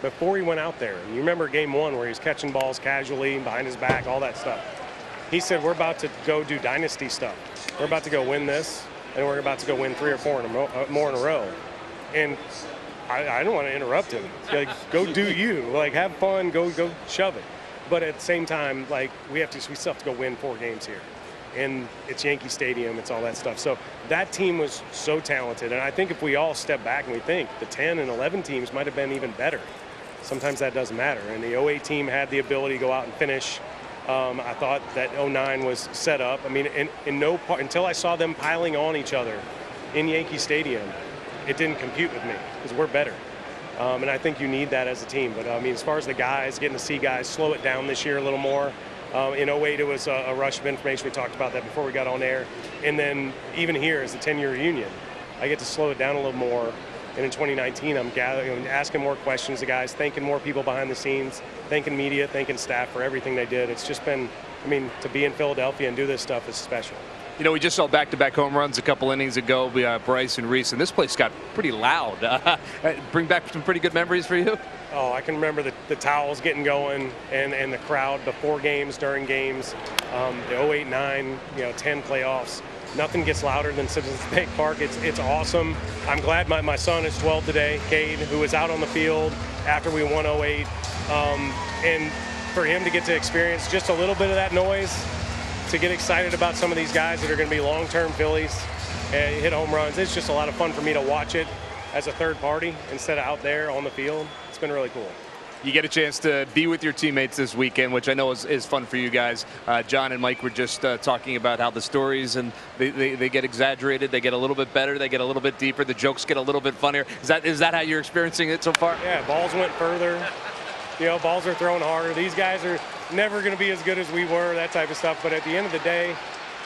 before he went out there. And you remember Game 1 where he was catching balls casually, behind his back, all that stuff. He said, we're about to go do dynasty stuff. We're about to go win this, and we're about to go win 3 or 4 more in a row. And I don't want to interrupt him. Like, go do you. Like, have fun, go shove it. But at the same time, like, we still have to go win 4 games here. And it's Yankee Stadium, it's all that stuff. So that team was so talented. And I think if we all step back and we think, the 10 and 11 teams might have been even better. Sometimes that doesn't matter. And the 08 team had the ability to go out and finish. I thought that 09 was set up. I mean, in no part, until I saw them piling on each other in Yankee Stadium, it didn't compute with me, because we're better. And I think you need that as a team. But, I mean, as far as the guys, getting to see guys slow it down this year a little more. In 08, it was a rush of information. We talked about that before we got on air. And then even here is the 10-year reunion. I get to slow it down a little more. And in 2019, I'm asking more questions to guys, thanking more people behind the scenes, thanking media, thanking staff for everything they did. It's just been, I mean, to be in Philadelphia and do this stuff is special. You know, we just saw back-to-back home runs a couple innings ago, Bryce and Reese, and this place got pretty loud. Bring back some pretty good memories for you? Oh, I can remember the towels getting going and the crowd before games, during games, the 08-9, 10 playoffs. Nothing gets louder than Citizens Bank Park. It's awesome. I'm glad my son is 12 today, Cade, who was out on the field after we won 08. And for him to get to experience just a little bit of that noise, to get excited about some of these guys that are going to be long-term Phillies and hit home runs. It's just a lot of fun for me to watch it as a third party instead of out there on the field. It's been really cool. You get a chance to be with your teammates this weekend, which I know is fun for you guys. John and Mike were just talking about how the stories, and they get exaggerated, they get a little bit better, they get a little bit deeper, the jokes get a little bit funnier. Is that how you're experiencing it so far? Yeah, balls went further. Balls are thrown harder. These guys are never going to be as good as we were, that type of stuff. But at the end of the day,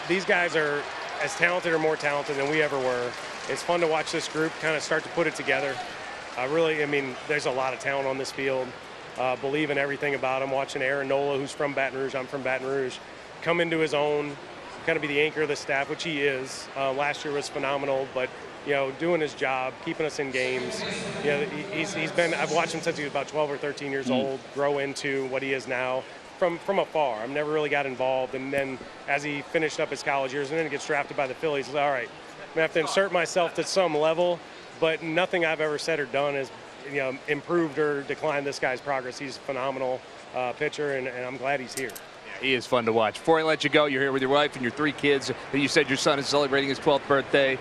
these guys are as talented or more talented than we ever were. It's fun to watch this group kind of start to put it together. I mean, there's a lot of talent on this field. Believe in everything about him. Watching Aaron Nola, who's from Baton Rouge, I'm from Baton Rouge, come into his own, kind of be the anchor of the staff, which he is. Last year was phenomenal, but doing his job, keeping us in games. I've watched him since he was about 12 or 13 years old, grow into what he is now from afar. I've never really got involved. And then as he finished up his college years and then gets drafted by the Phillies, he's all right, I'm going to have to insert myself to some level, but nothing I've ever said or done has improved or declined this guy's progress. He's a phenomenal pitcher, and I'm glad he's here. He is fun to watch. Before I let you go, you're here with your wife and your 3 kids. You said your son is celebrating his 12th birthday.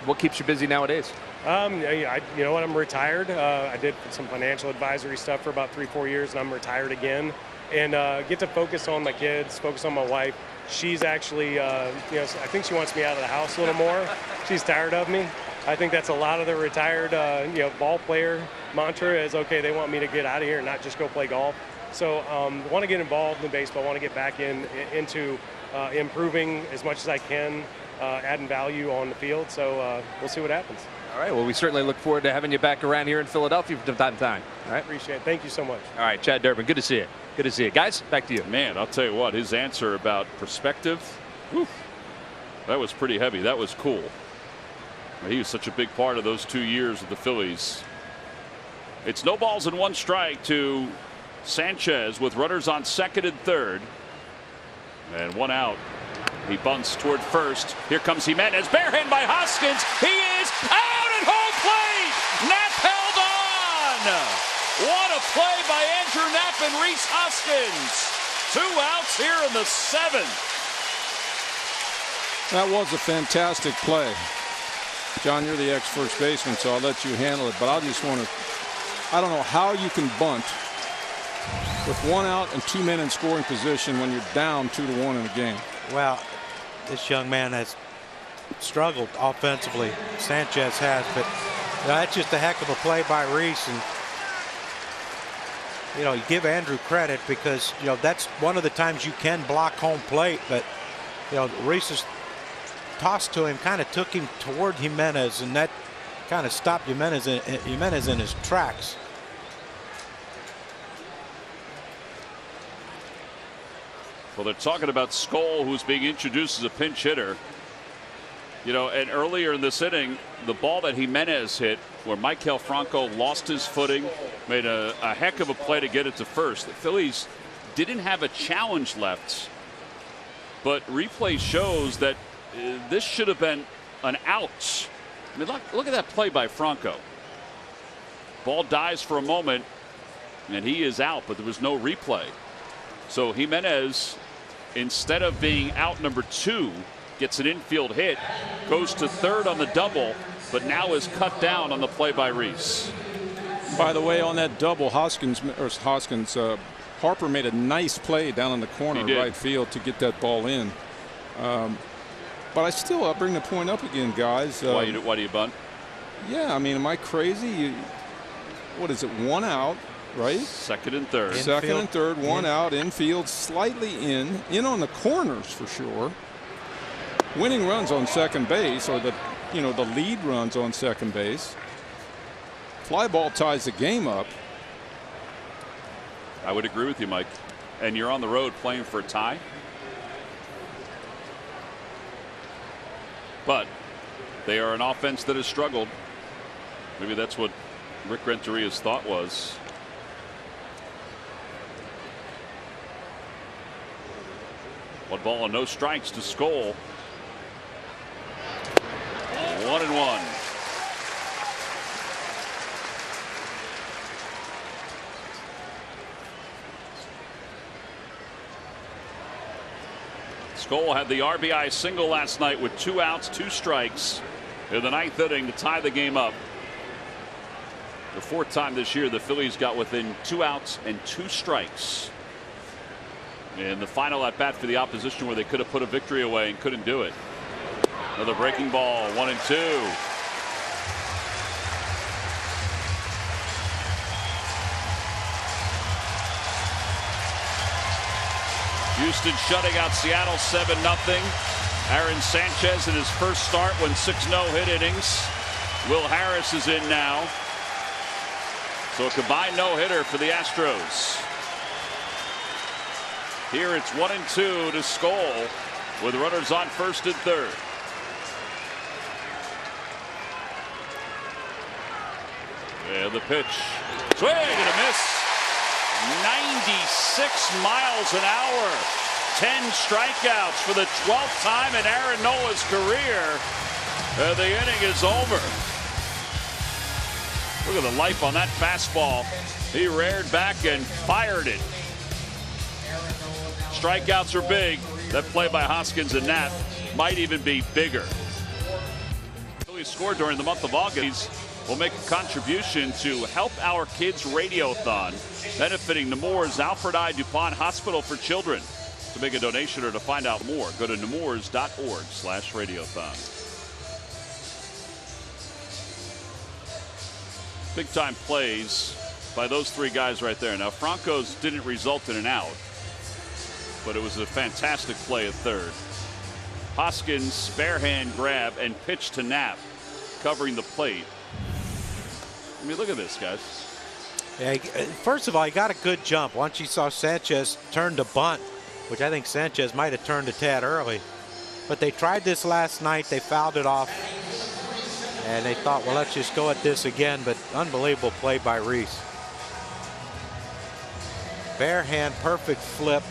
What keeps you busy nowadays? You know what? I'm retired. I did some financial advisory stuff for about 3-4 years, and I'm retired again. And get to focus on my kids, focus on my wife. She's actually, I think she wants me out of the house a little more. She's tired of me. I think that's a lot of the retired, ball player mantra is, okay, they want me to get out of here and not just go play golf. So want to get involved in baseball, want to get back into improving as much as I can, adding value on the field. So we'll see what happens. All right. Well, we certainly look forward to having you back around here in Philadelphia from time to time. All right. Appreciate it. Thank you so much. All right, Chad Durbin, good to see you. Good to see you. Guys, back to you. Man, I'll tell you what, his answer about perspective, whew, that was pretty heavy. That was cool. He was such a big part of those 2 years with the Phillies. It's no balls and 1 strike to Sanchez with runners on second and third. And 1 out. He bunts toward first. Here comes Jimenez. Barehand by Hoskins. He is out at home plate. Knapp held on. What a play by Andrew Knapp and Rhys Hoskins. 2 outs here in the 7th. That was a fantastic play. John, you're the ex-first baseman, so I'll let you handle it. But I don't know how you can bunt with 1 out and 2 men in scoring position when you're down 2-1 in a game. Well, this young man has struggled offensively. Sanchez has, but that's just a heck of a play by Rhys. And you give Andrew credit because that's one of the times you can block home plate, but Rhys's toss to him kind of took him toward Jimenez, and that kind of stopped Jimenez in his tracks. Well, they're talking about Skoll, who's being introduced as a pinch hitter. And earlier in this inning, the ball that Jimenez hit, where Maikel Franco lost his footing, made a heck of a play to get it to first. The Phillies didn't have a challenge left, but replay shows that this should have been an out. I mean, look at that play by Franco. Ball dies for a moment, and he is out, but there was no replay. So Jimenez, instead of being out number 2, gets an infield hit, goes to third on the double, but now is cut down on the play by Rhys. By the way, on that double, Harper made a nice play down in the corner of right field to get that ball in. But I'll bring the point up again, guys. Why do you bunt? Yeah, I mean, am I crazy? What is it, 1 out, right? Second and third. Second and third, 1 out, infield, slightly in on the corners for sure. Winning runs on second base, or the lead runs on second base. Fly ball ties the game up. I would agree with you, Mike. And you're on the road playing for a tie. But they are an offense that has struggled. Maybe that's what Rick Renteria's thought was. One ball and no strikes to Skoll. 1-1. Skoll had the RBI single last night with 2 outs, 2 strikes in the 9th inning to tie the game up. The 4th time this year the Phillies got within 2 outs and 2 strikes in the final at bat for the opposition, where they could have put a victory away and couldn't do it. Another breaking ball, 1-2. Houston shutting out Seattle 7-0. Aaron Sanchez in his first start went 6 no-hit innings. Will Harris is in now. So a combined no-hitter for the Astros. Here it's 1-2 to Skoll with runners on first and third. And the pitch. Swing and a miss. 96 miles an hour. 10 strikeouts for the 12th time in Aaron Nola's career. The inning is over. Look at the life on that fastball. He reared back and fired it. Strikeouts are big. That play by Hoskins and Knapp might even be bigger. Phillies scored during the month of August. Will make a contribution to Help Our Kids Radiothon, benefiting Nemours Alfred I. DuPont Hospital for Children. To make a donation or to find out more, go to nemours.org/radiothon. Big time plays by those three guys right there. Now, Franco's didn't result in an out, but it was a fantastic play at third. Hoskins, bare hand grab and pitch to Knapp, covering the plate. I mean, look at this, guys. Yeah, first of all, he got a good jump. Once you saw Sanchez turn to bunt, which I think Sanchez might have turned a tad early. But they tried this last night. They fouled it off. And they thought, well, let's just go at this again. But unbelievable play by Reese. Bare hand, perfect flip.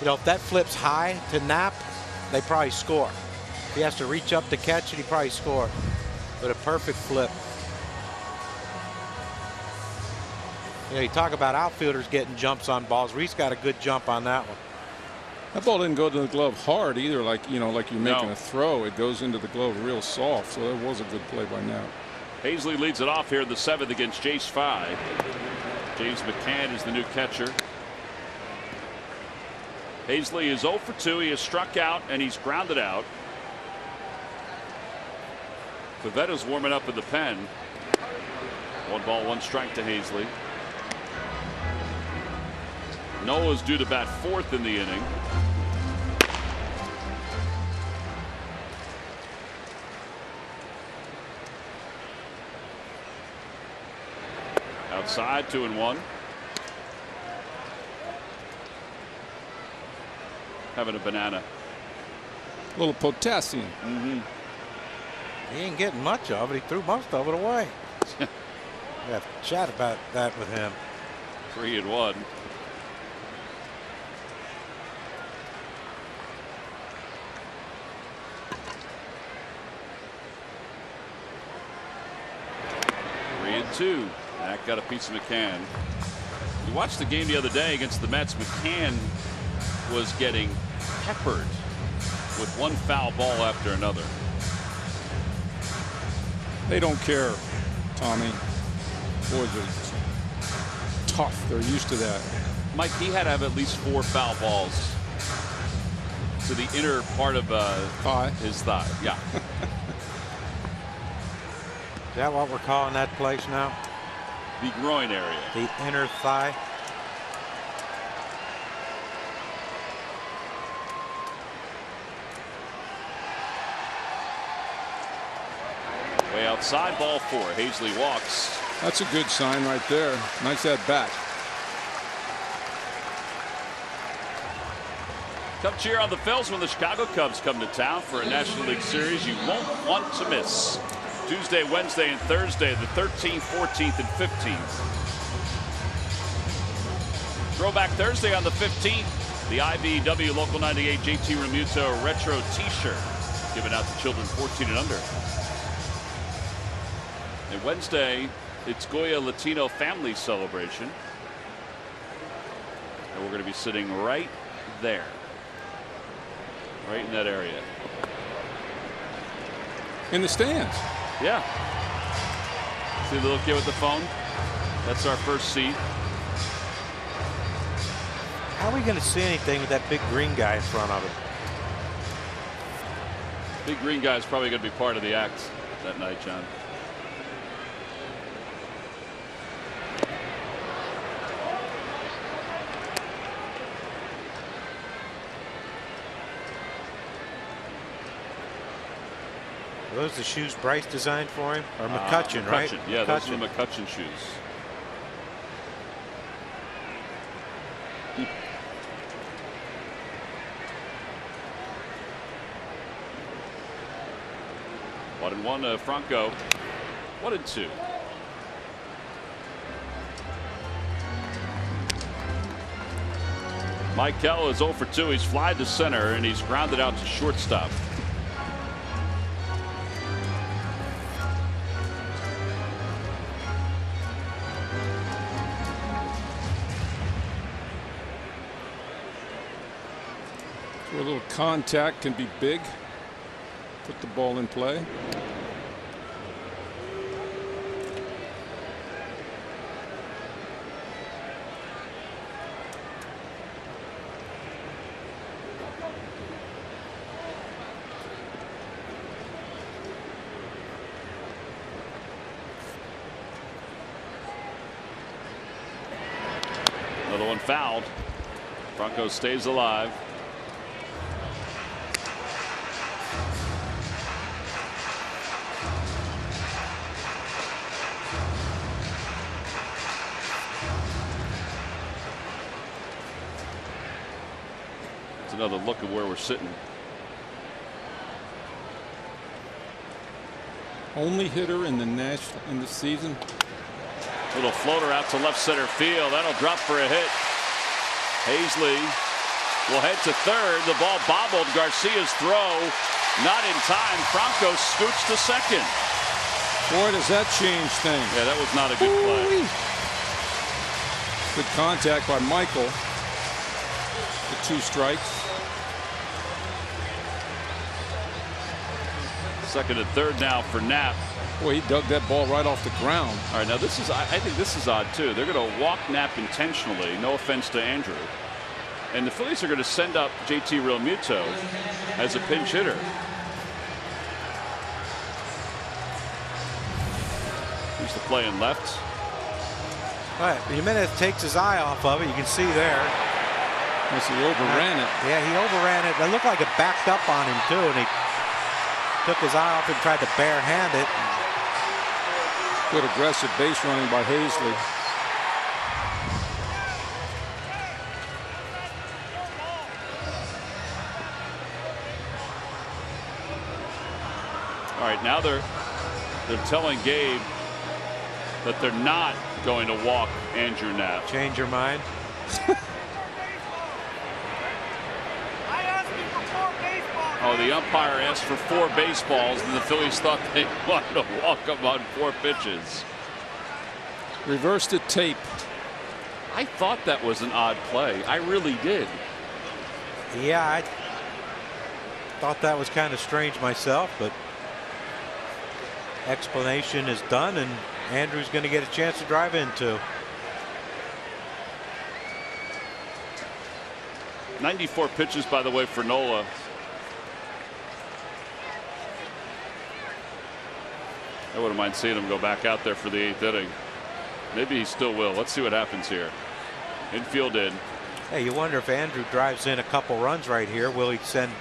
You know, if that flips high to Knapp, they probably score. If he has to reach up to catch it, he probably score. But a perfect flip. You know, you talk about outfielders getting jumps on balls. Reese got a good jump on that one. That ball didn't go to the glove hard either, like you're making No. a throw. It goes into the glove real soft, so that was a good play by Knapp. Hazley leads it off here in the 7th against Jace 5. James McCann is the new catcher. Hazley is 0 for 2. He has struck out and he's grounded out. Pavetta's warming up in the pen. 1 ball, 1 strike to Hazley. Noah's due to bat 4th in the inning. Outside, 2-1. Having a banana. A little potassium. He ain't getting much of it. He threw most of it away. We have to chat about that with him. 3-1. That got a piece of McCann. You watched the game the other day against the Mets. McCann was getting peppered with one foul ball after another. They don't care, Tommy. Boys are tough. They're used to that. Mike, he had to have at least 4 foul balls to the inner part of his thigh. Yeah. Is that what we're calling that place now? The groin area. The inner thigh. Way outside, ball 4. Hazley walks. That's a good sign right there. Nice at bat. Come cheer on the Phils when the Chicago Cubs come to town for a National League Series you won't want to miss. Tuesday, Wednesday, and Thursday, the 13th, 14th, and 15th. Throwback Thursday on the 15th, the IBEW Local 98 JT Remuto Retro T-shirt given out to children 14 and under. And Wednesday, it's Goya Latino Family Celebration. And we're going to be sitting right there. Right in that area. In the stands. Yeah. See the little kid with the phone? That's our first seat. How are we going to see anything with that big green guy in front of it? Big green guy is probably going to be part of the act that night, John. Those are the shoes Bryce designed for him? Or McCutchen, right? Yeah, McCutchen. those are the McCutchen shoes. One and one, Franco. 1-2. Michael is 0 for 2. He's flied to center, and he's grounded out to shortstop. A little contact can be big. Put the ball in play. Another one fouled. Franco stays alive. Another look at where we're sitting. Only hitter in the season. Little floater out to left center field. That'll drop for a hit. Hazley will head to third. The ball bobbled. Garcia's throw not in time. Franco scoots to second. Boy, does that change things. Yeah, that was not a good play. Good contact by Michael. The 2 strikes. Second and third now for Knapp. Boy, he dug that ball right off the ground. All right, now this is, I think this is odd too. They're going to walk Knapp intentionally. No offense to Andrew. And the Phillies are going to send up JT Realmuto as a pinch hitter. Here's the play in left. All right, Jimenez takes his eye off of it. You can see there. Yes, he overran it. Yeah, he overran it. It looked like it backed up on him too, and he took his eye off and tried to barehand it. Good aggressive base running by Hazley. All right, now they're telling Gabe that they're not going to walk Andrew Knapp. Change your mind. Oh, the umpire asked for 4 baseballs, and the Phillies thought they wanted to walk him on 4 pitches. Reverse the tape. I thought that was an odd play. I really did. Yeah, I thought that was kind of strange myself, but explanation is done, and Andrew's going to get a chance to drive into. 94 pitches, by the way, for Nola. I wouldn't mind seeing him go back out there for the 8th inning. Maybe he still will. Let's see what happens here. Infield in. Hey, you wonder if Andrew drives in a couple runs right here, will he send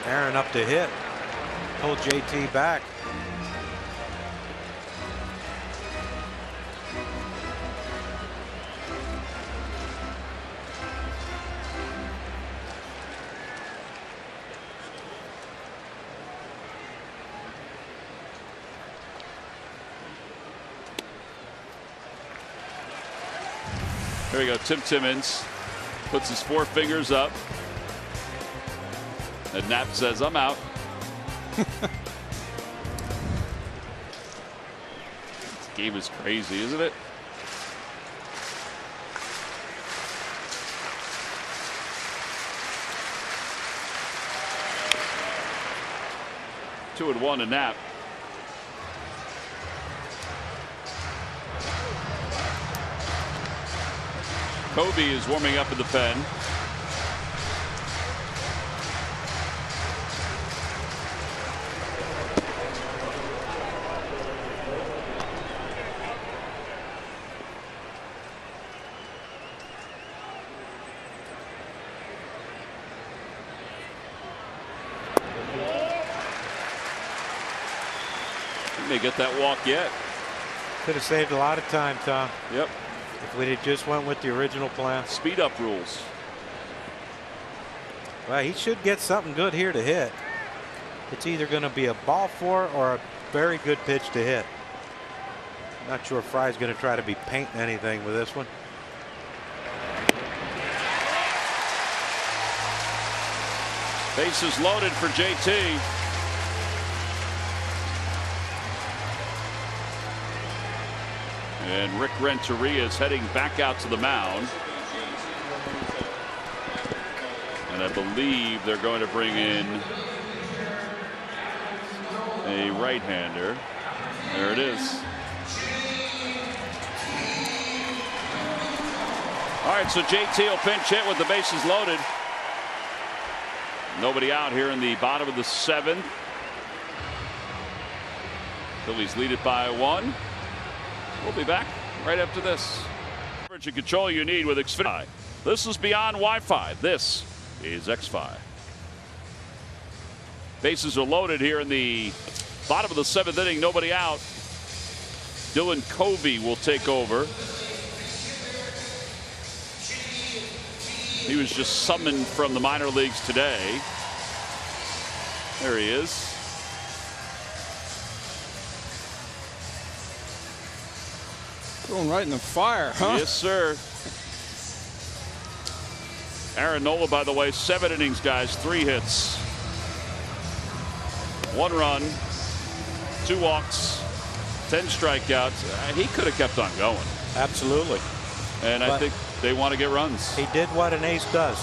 Aaron up to hit? Pull JT back. Here we go. Tim Timmons puts his 4 fingers up. And Knapp says, I'm out. This game is crazy, isn't it? Two and one to Knapp. Kobe is warming up in the pen. He may get that walk yet. Could have saved a lot of time, Tom. Yep. If we had just went with the original plan. Speed up rules. Well, he should get something good here to hit. It's either going to be a ball four or a very good pitch to hit. Not sure if Fry's going to try to be painting anything with this one. Bases loaded for JT. And Rick Renteria is heading back out to the mound. And I believe they're going to bring in a right-hander. There it is. All right, so JT will pinch hit with the bases loaded. Nobody out here in the bottom of the 7th. Phillies lead it by 1. We'll be back right after this. Coverage and control you need with Xfinity. This is beyond Wi-Fi. This is X5. Bases are loaded here in the bottom of the 7th inning. Nobody out. Dylan Covey will take over. He was just summoned from the minor leagues today. There he is. Going right in the fire, huh? Yes, sir. Aaron Nola, by the way, 7 innings, guys, 3 hits. 1 run, 2 walks, 10 strikeouts. He could have kept on going. Absolutely. And I think they want to get runs. He did what an ace does.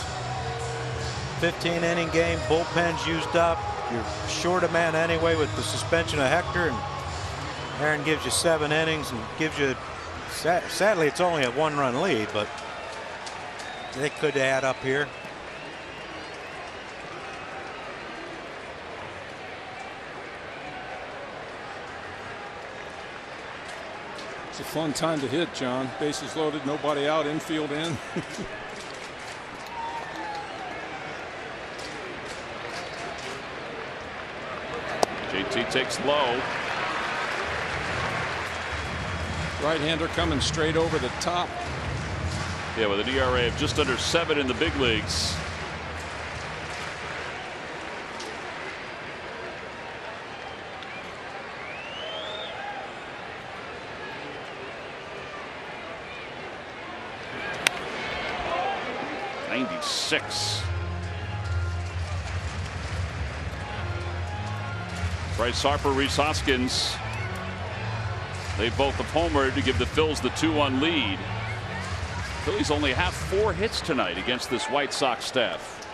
15-inning game, bullpen's used up. You're short a man anyway with the suspension of Hector, and Aaron gives you 7 innings and gives you. Sadly, it's only a 1-run lead, but they could add up here. It's a fun time to hit, John. Bases loaded, nobody out, infield in. JT takes low. Right-hander coming straight over the top. Yeah, with an ERA of just under 7 in the big leagues. .96. Bryce Harper, Rhys Hoskins. They both have homered to give the Phils the 2-1 lead. Phillies only have 4 hits tonight against this White Sox staff.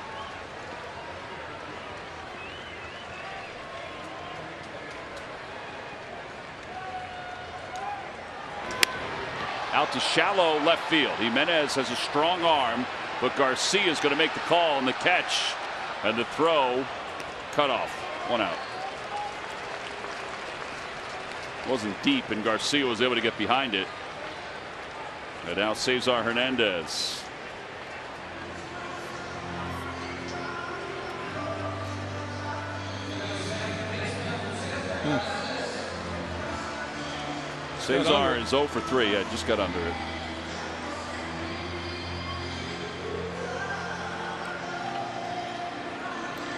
Out to shallow left field. Jimenez has a strong arm, but Garcia is going to make the call and the catch, and the throw cut off. 1 out. Wasn't deep, and Garcia was able to get behind it. And now Cesar Hernandez. Cesar is 0 for 3. I just got under it.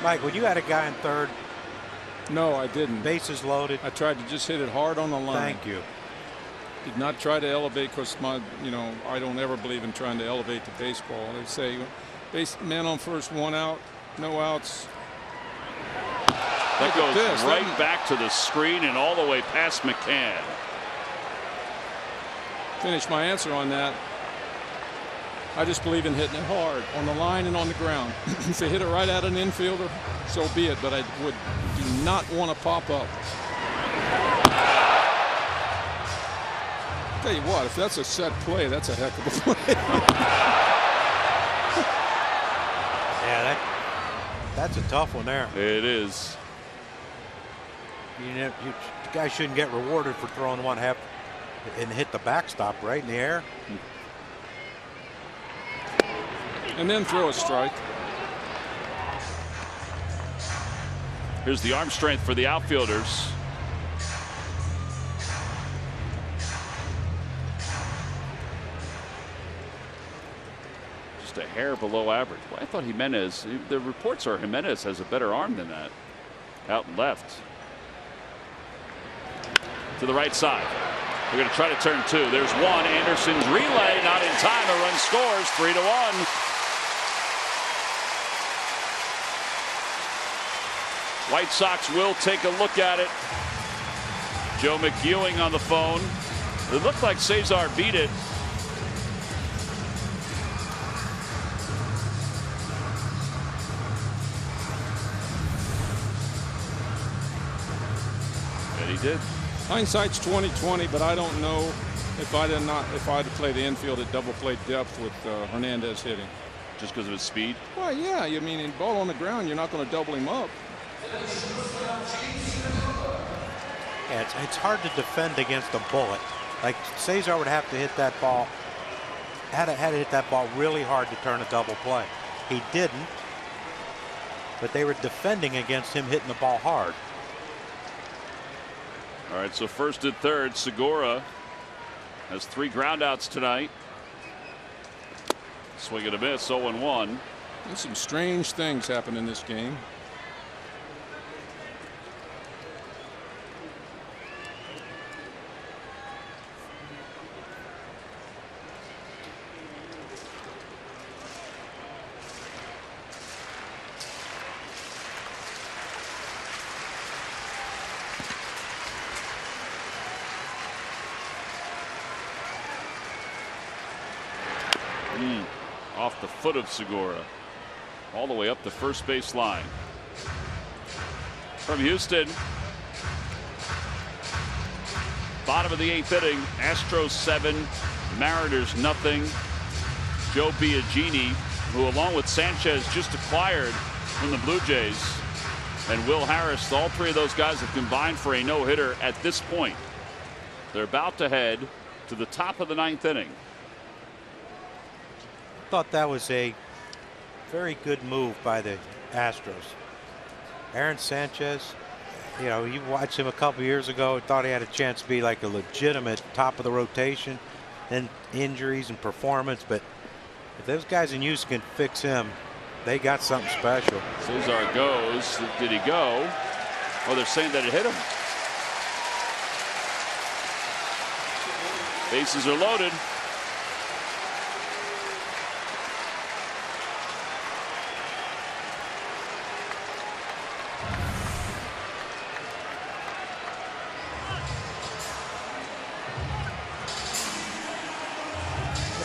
Mike, when you had a guy in third. No, I didn't. Bases loaded. I tried to just hit it hard on the line. Thank you. Did not try to elevate, because I don't ever believe in trying to elevate the baseball. They say man on first, 1 out, no outs. That goes right back to the screen and all the way past McCann. Finish my answer on that. I just believe in hitting it hard on the line and on the ground. If they hit it right at an infielder, so be it, but I do not want to pop up. Tell you what, if that's a set play, that's a heck of a play. Yeah, that's a tough one there. It is. The guy shouldn't get rewarded for throwing 1/2 and hit the backstop right in the air. And then throw a strike. Here's the arm strength for the outfielders. Just a hair below average. Well, I thought Jimenez, the reports are Jimenez has a better arm than that. Out and left. To the right side. They're going to try to turn 2. There's one. Anderson's relay, not in time. A run scores, 3-1. White Sox will take a look at it. Joe McEwing on the phone. It looked like Cesar beat it. And he did. Hindsight's 20/20, but I don't know if I'd have played the infield at double play depth with Hernandez hitting. Just because of his speed? Well, yeah. I mean, in ball on the ground, you're not going to double him up. Yeah, it's hard to defend against a bullet. Like Cesar would have to hit that ball. Had to hit that ball really hard to turn a double play. He didn't. But they were defending against him hitting the ball hard. All right, so first and third, Segura has 3 groundouts tonight. Swing and a miss, 0-1. And some strange things happen in this game. Off the foot of Segura, all the way up the first base line. From Houston, bottom of the 8th inning, Astros 7, Mariners nothing. Joe Biagini, who along with Sanchez just acquired from the Blue Jays, and Will Harris, all 3 of those guys have combined for a no-hitter at this point. They're about to head to the top of the 9th inning. Thought that was a very good move by the Astros. Aaron Sanchez, you know, you watched him a couple years ago, thought he had a chance to be like a legitimate top of the rotation, then injuries and performance. But if those guys in Houston can fix him, they got something special. Cesar goes. Did he go? Oh, they're saying that it hit him. Bases are loaded.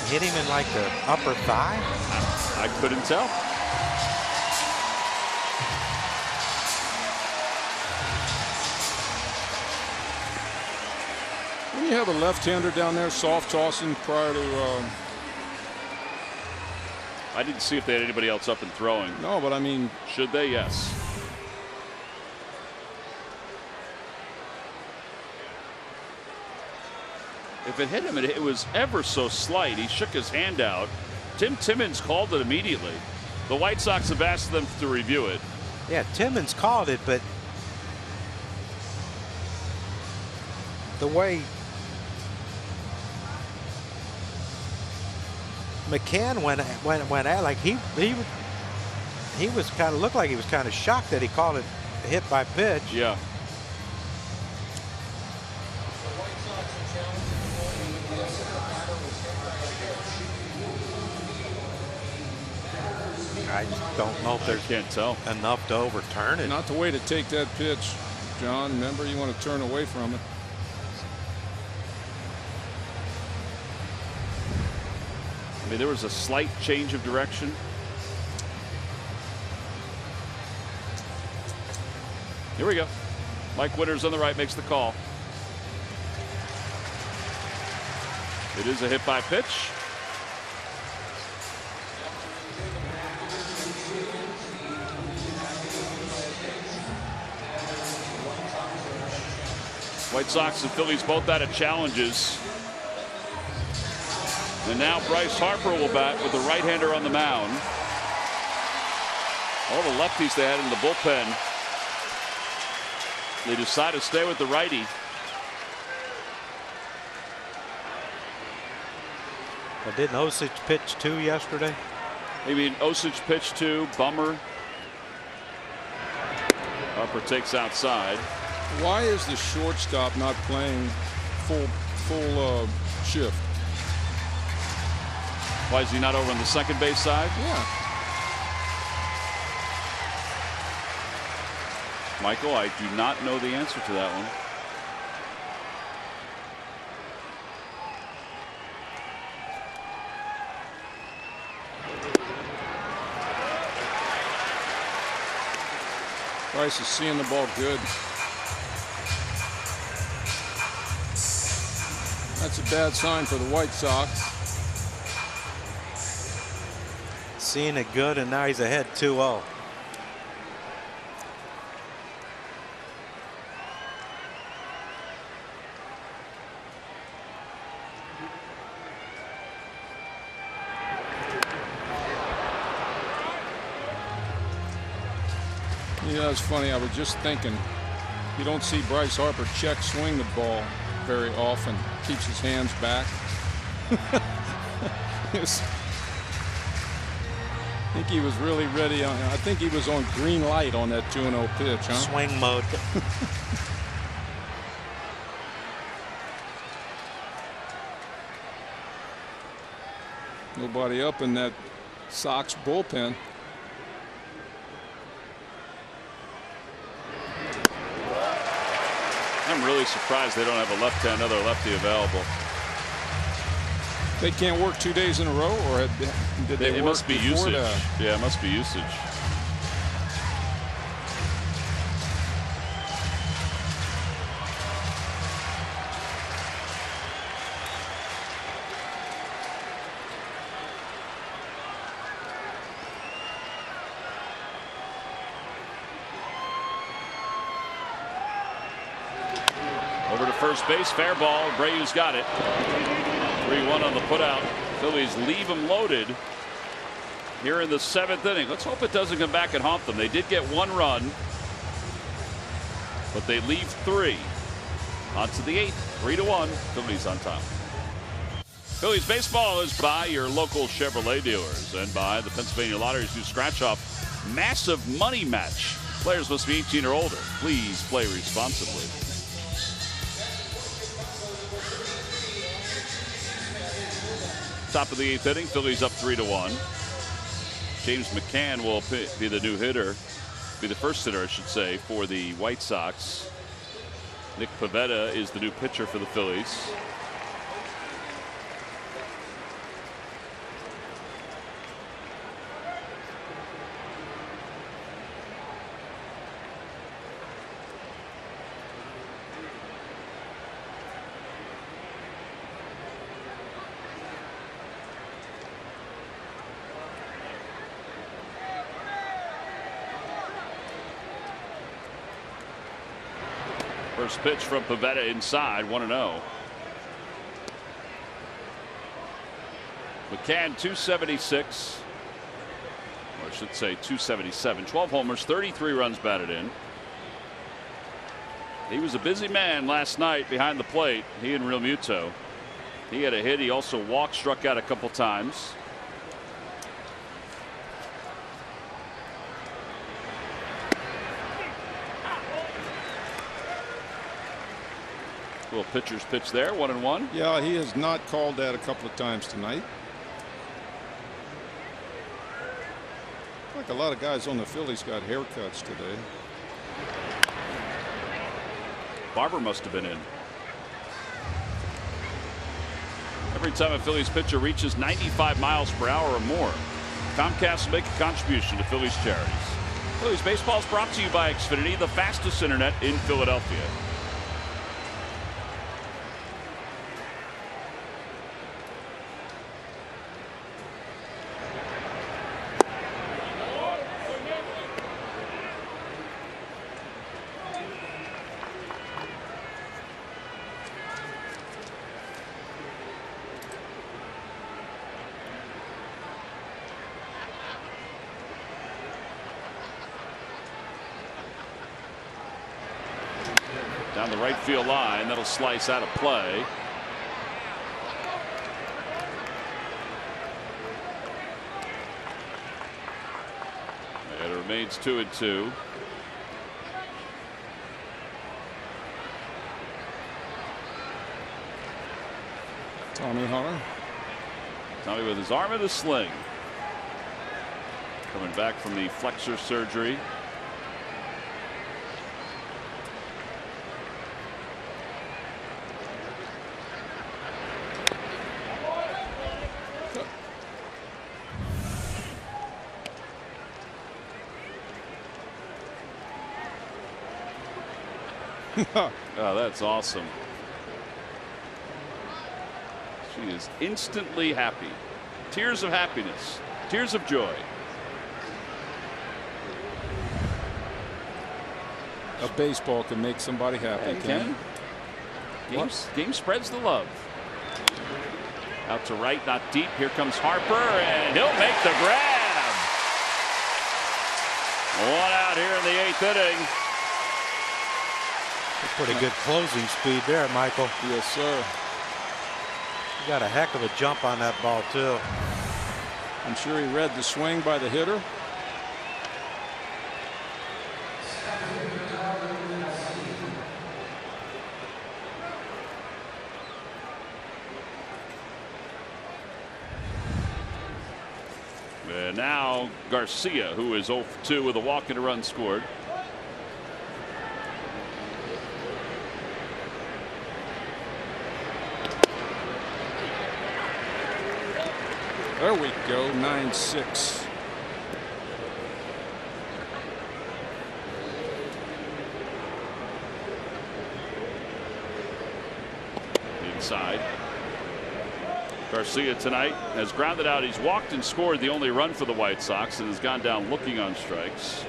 Hit him in like the upper thigh? I couldn't tell. When you have a left-hander down there soft tossing prior to I didn't see if they had anybody else up and throwing. No, but I mean, should they? Yes. If it hit him, it was ever so slight. He shook his hand out. Tim Timmons called it immediately. The White Sox have asked them to review it. Yeah, Timmons called it, but the way McCann went out, like he was kind of looked like he was kind of shocked that he called it a hit by pitch. Yeah. I just don't know if there's enough to overturn it. Not the way to take that pitch, John. Remember, you want to turn away from it. I mean, there was a slight change of direction. Here we go. Mike Winters on the right makes the call. It is a hit by pitch. White Sox and Phillies both out of challenges. And now Bryce Harper will bat with the right-hander on the mound. All the lefties they had in the bullpen. They decide to stay with the righty. Well, didn't Osich pitch 2 yesterday? I mean, Osich pitched 2. Bummer. Harper takes outside. Why is the shortstop not playing full shift. Why is he not over on the second base side? Yeah. Michael, I do not know the answer to that one. Price is seeing the ball good. That's a bad sign for the White Sox. Seeing it good, and now he's ahead 2-0. Yeah, it's funny. I was just thinking, you don't see Bryce Harper check swing the ball very often. Keeps his hands back. I think he was really ready. I think he was on green light on that 2-0 pitch, huh? Swing mode. Nobody up in that Sox bullpen. I'm really surprised they don't have another lefty available. They can't work 2 days in a row, or did they It work must be before usage. that? Yeah, it must be usage. Over to first base, fair ball. Abreu's got it. 3-1 on the putout. Phillies leave him loaded here in the 7th inning. Let's hope it doesn't come back and haunt them. They did get 1 run, but they leave 3. On to the 8th, 3-1. Phillies on top. Phillies baseball is by your local Chevrolet dealers and by the Pennsylvania Lottery's new scratch-off massive money match. Players must be 18 or older. Please play responsibly. Top of the 8th inning, Phillies up 3-1. James McCann will be the new hitter, be the first hitter, I should say, for the White Sox. Nick Pivetta is the new pitcher for the Phillies. First pitch from Pivetta inside, 1-0. McCann 276, or I should say 277. 12 homers, 33 runs batted in. He was a busy man last night behind the plate. He and Real Muto. He had a hit. He also walked, struck out a couple times. Little pitcher's pitch there, 1-1. Yeah, he has not called that a couple of times tonight. Like a lot of guys on the Phillies got haircuts today. Barber must have been in. Every time a Phillies pitcher reaches 95 miles per hour or more, Comcast will make a contribution to Phillies charities. Phillies baseball is brought to you by Xfinity, the fastest internet in Philadelphia. Down the right field line, that'll slice out of play. And it remains 2-2. Tommy Hunter. Tommy with his arm in a sling. Coming back from the flexor surgery. Oh, that's awesome. She is instantly happy. Tears of happiness. Tears of joy. A baseball can make somebody happy. Yeah, game spreads the love. Out to right, not deep. Here comes Harper, and he'll make the grab. One out here in the 8th inning. Pretty good closing speed there, Michael. Yes, sir. He got a heck of a jump on that ball, too. I'm sure he read the swing by the hitter. And now Garcia, who is 0 for 2 with a walk and a run scored. There we go, 9-6. Inside. Garcia tonight has grounded out. He's walked and scored the only run for the White Sox and has gone down looking on strikes.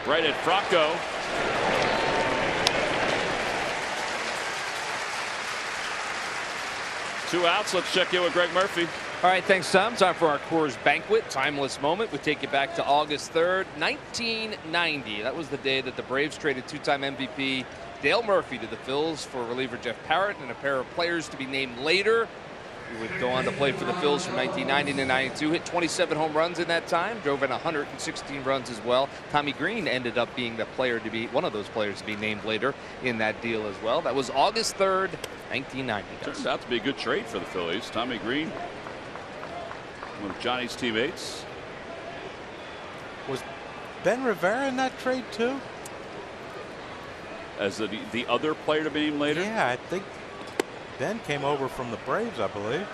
Right at Franco. Two outs. Let's check in with Greg Murphy. All right, thanks, Tom. Time for our Coors Banquet, timeless moment. We take you back to August 3rd, 1990. That was the day that the Braves traded two-time MVP Dale Murphy to the Phils for reliever Jeff Parrott and a pair of players to be named later. He would go on to play for the Phils from 1990 to 92, hit 27 home runs in that time, drove in 116 runs as well. Tommy Green ended up being the player to be one of those players to be named later in that deal as well. That was August 3rd, 1990. Turned out to be a good trade for the Phillies. Tommy Green, one of Johnny's teammates. Was Ben Rivera in that trade too? As the other player to be named later? Yeah, I think Ben came over from the Braves, I believe.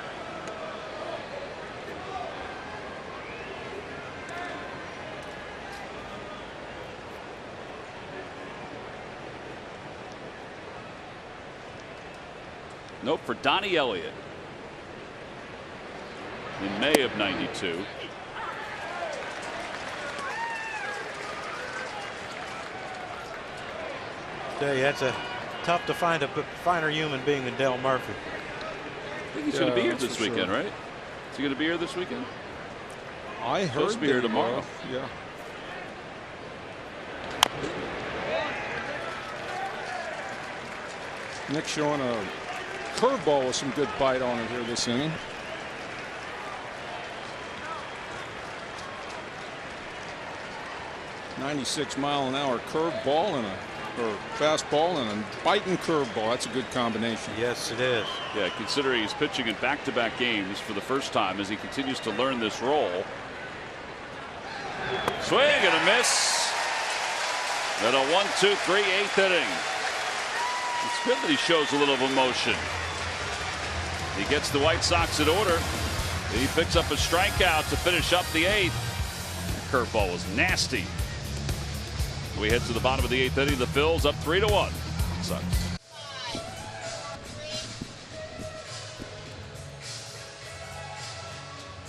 Nope, for Donnie Elliott in May of '92. Tell you, that's tough to find a finer human being than Dale Murphy. I think he's going to be here this weekend, right? Is he going to be here this weekend? I heard supposed to be here tomorrow. Yeah. Nick showing a curveball with some good bite on it here this inning. .96-mile-an-hour curveball and or fastball and a biting curveball. That's a good combination. Yes, it is. Yeah, considering he's pitching in back-to-back games for the first time as he continues to learn this role. Swing and a miss. And a 1-2-3 8th inning. It's good that he shows a little emotion. He gets the White Sox in order. He picks up a strikeout to finish up the 8th. Curveball was nasty. We head to the bottom of the 8th inning. The Phils up 3-1. Sucks.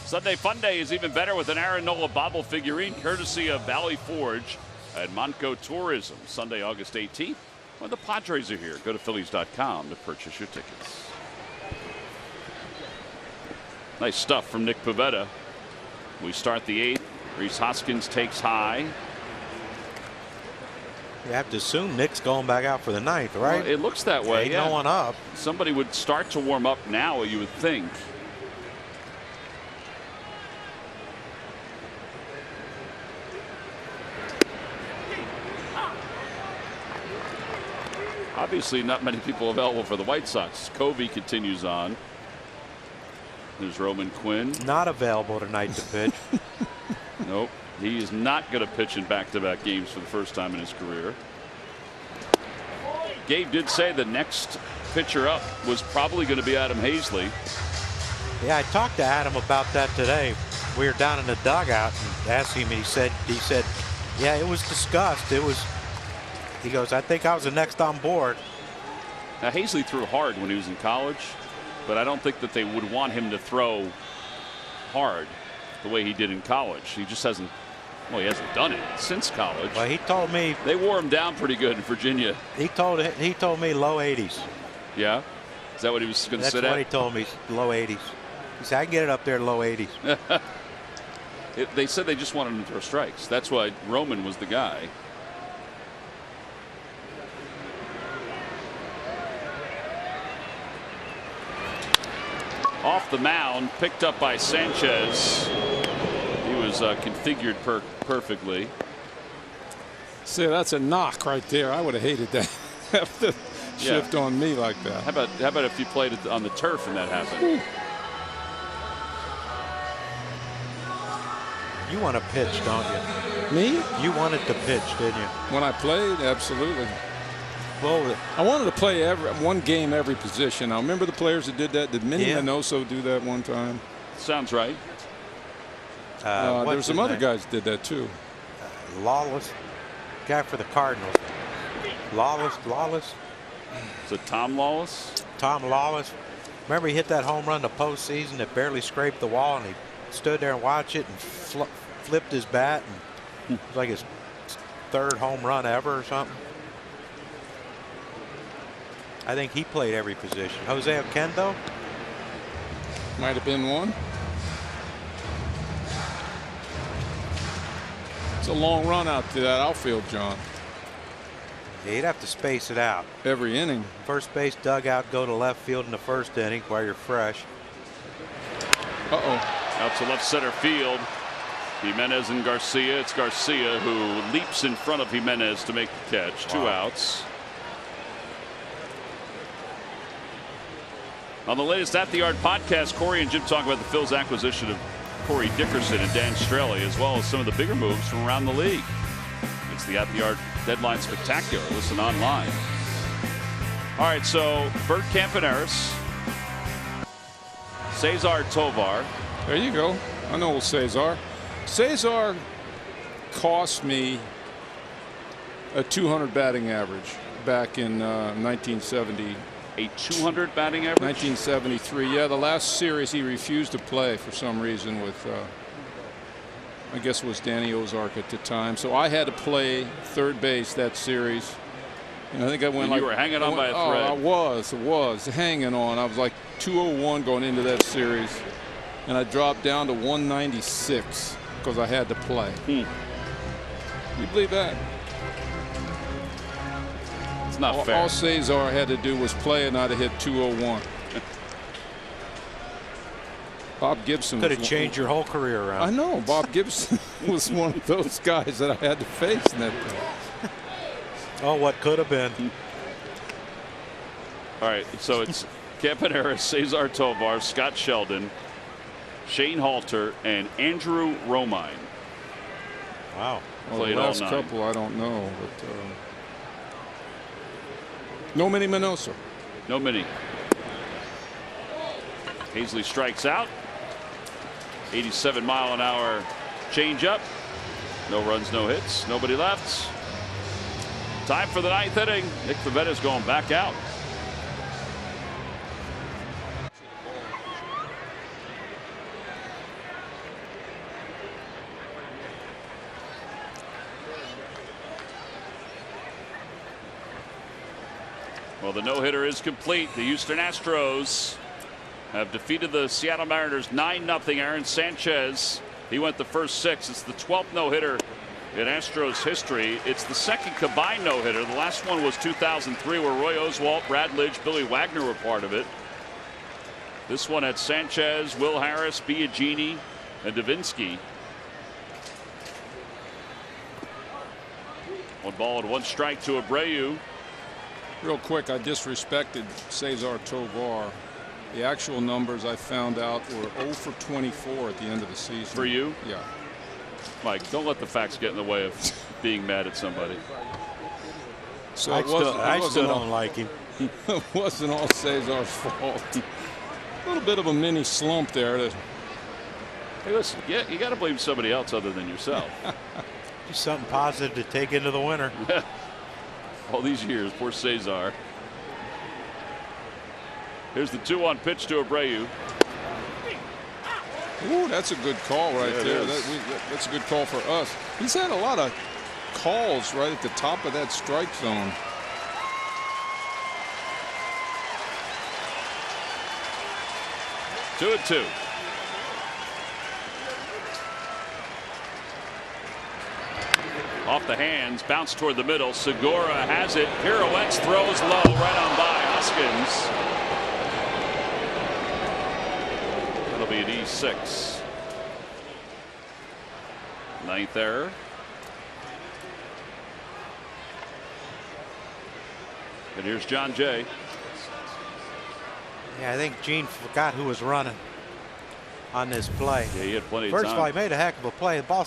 Sunday Fun Day is even better with an Aaron Nola bobble figurine courtesy of Valley Forge at Montco Tourism. Sunday, August 18th, when the Padres are here. Go to Phillies.com to purchase your tickets. Nice stuff from Nick Pivetta. We start the 8th. Rhys Hoskins takes high. You have to assume Nick's going back out for the 9th, right? Well, it looks that way. Ain't no one up. Somebody would start to warm up now, you would think. Obviously, not many people available for the White Sox. Covey continues on. There's Roman Quinn. Not available tonight to pitch. Nope. He is not going to pitch in back-to-back games for the first time in his career. Gabe did say the next pitcher up was probably going to be Adam Hazley. Yeah, I talked to Adam about that today. We were down in the dugout and asked him, and he said, yeah, it was discussed. He goes, I think I was the next on board. Now, Hazley threw hard when he was in college, but I don't think that they would want him to throw hard the way he did in college. He just hasn't. Well, he hasn't done it since college. Well, he told me they wore him down pretty good in Virginia. He told me low 80s. Yeah, is that what he was going to sit at? That's what he told me, low 80s. He said I can get it up there low 80s. They said they just wanted him to throw strikes. That's why Roman was the guy. Off the mound, picked up by Sanchez. He was configured perfectly. See, that's a knock right there. I would have hated that. Have to shift on me like that. How about if you played it on the turf and that happened? Ooh. You want to pitch, don't you? Me? You wanted to pitch, didn't you? When I played, absolutely. Well, I wanted to play one game every position. I remember the players that did that. Did Minnie Minoso do that one time? Sounds right. There were some other guys that did that too. Lawless, guy for the Cardinals. Lawless. Is it Tom Lawless? Tom Lawless. Remember he hit that home run in the postseason that barely scraped the wall, and he stood there and watched it and flipped his bat, and it was like his third home run ever or something. I think he played every position. Jose Oquendo? Might have been one. It's a long run out to that outfield, John. Yeah, you'd have to space it out. Every inning. First base dugout, go to left field in the first inning while you're fresh. Out to left center field. Jimenez and Garcia. It's Garcia who leaps in front of Jimenez to make the catch. Wow. 2 outs. On the latest At the Yard podcast, Corey and Jim talk about the Phil's acquisition of Corey Dickerson and Dan Strelly, as well as some of the bigger moves from around the league. It's the At the Yard Deadline Spectacular. Listen online. All right, so Bert Campaneris, Cesar Tovar. There you go. I know Cesar. Cesar cost me a 200 batting average back in 1970. A 200 batting average? 1973. Yeah, the last series he refused to play for some reason with, I guess it was Danny Ozark at the time. So I had to play third base that series. And I think I went you were hanging on by a thread. I was hanging on. I was like 201 going into that series. And I dropped down to 196 because I had to play. You believe that? It's not fair. All Cesar had to do was play, and I'd have hit 201. Bob Gibson could have changed your whole career around. I know. Bob Gibson was one of those guys that I had to face in that thing. Oh, what could have been. All right, so it's Campaneris, Cesar Tovar, Scott Sheldon, Shane Halter, and Andrew Romine. Wow. Well, the last couple, I don't know, but no Minnie Minoso. No Minnie. Hazley strikes out. 87-mile-an-hour changeup. No runs, no hits. Nobody left. Time for the 9th inning. Nick Pavetta's going back out. Well, the no-hitter is complete. The Houston Astros have defeated the Seattle Mariners 9-0. Aaron Sanchez, he went the first 6. It's the 12th no-hitter in Astros history. It's the second combined no-hitter. The last one was 2003, where Roy Oswalt, Brad Lidge, Billy Wagner were part of it. This one had Sanchez, Will Harris, Biagini, and Davinsky. 1 ball and 1 strike to Abreu. Real quick, I disrespected Cesar Tovar. The actual numbers I found out were 0 for 24 at the end of the season. For you? Yeah. Mike, don't let the facts get in the way of being mad at somebody. So I still don't all, like him. It wasn't all Cesar's fault. A little bit of a mini slump there. Hey, listen, yeah, you got to blame somebody else other than yourself. Just something positive to take into the winter. All these years, poor Cesar. Here's the 2-1 pitch to Abreu. Ooh, that's a good call right there. That's a good call for us. He's had a lot of calls right at the top of that strike zone. Two and two. Off the hands, bounce toward the middle. Segura has it, pirouettes, throws low, right on by Hoskins. That'll be an E6. Ninth error. And here's John Jay. Yeah, I think Gene forgot who was running on this play. Yeah, he had plenty of time. First of all, he made a heck of a play. The ball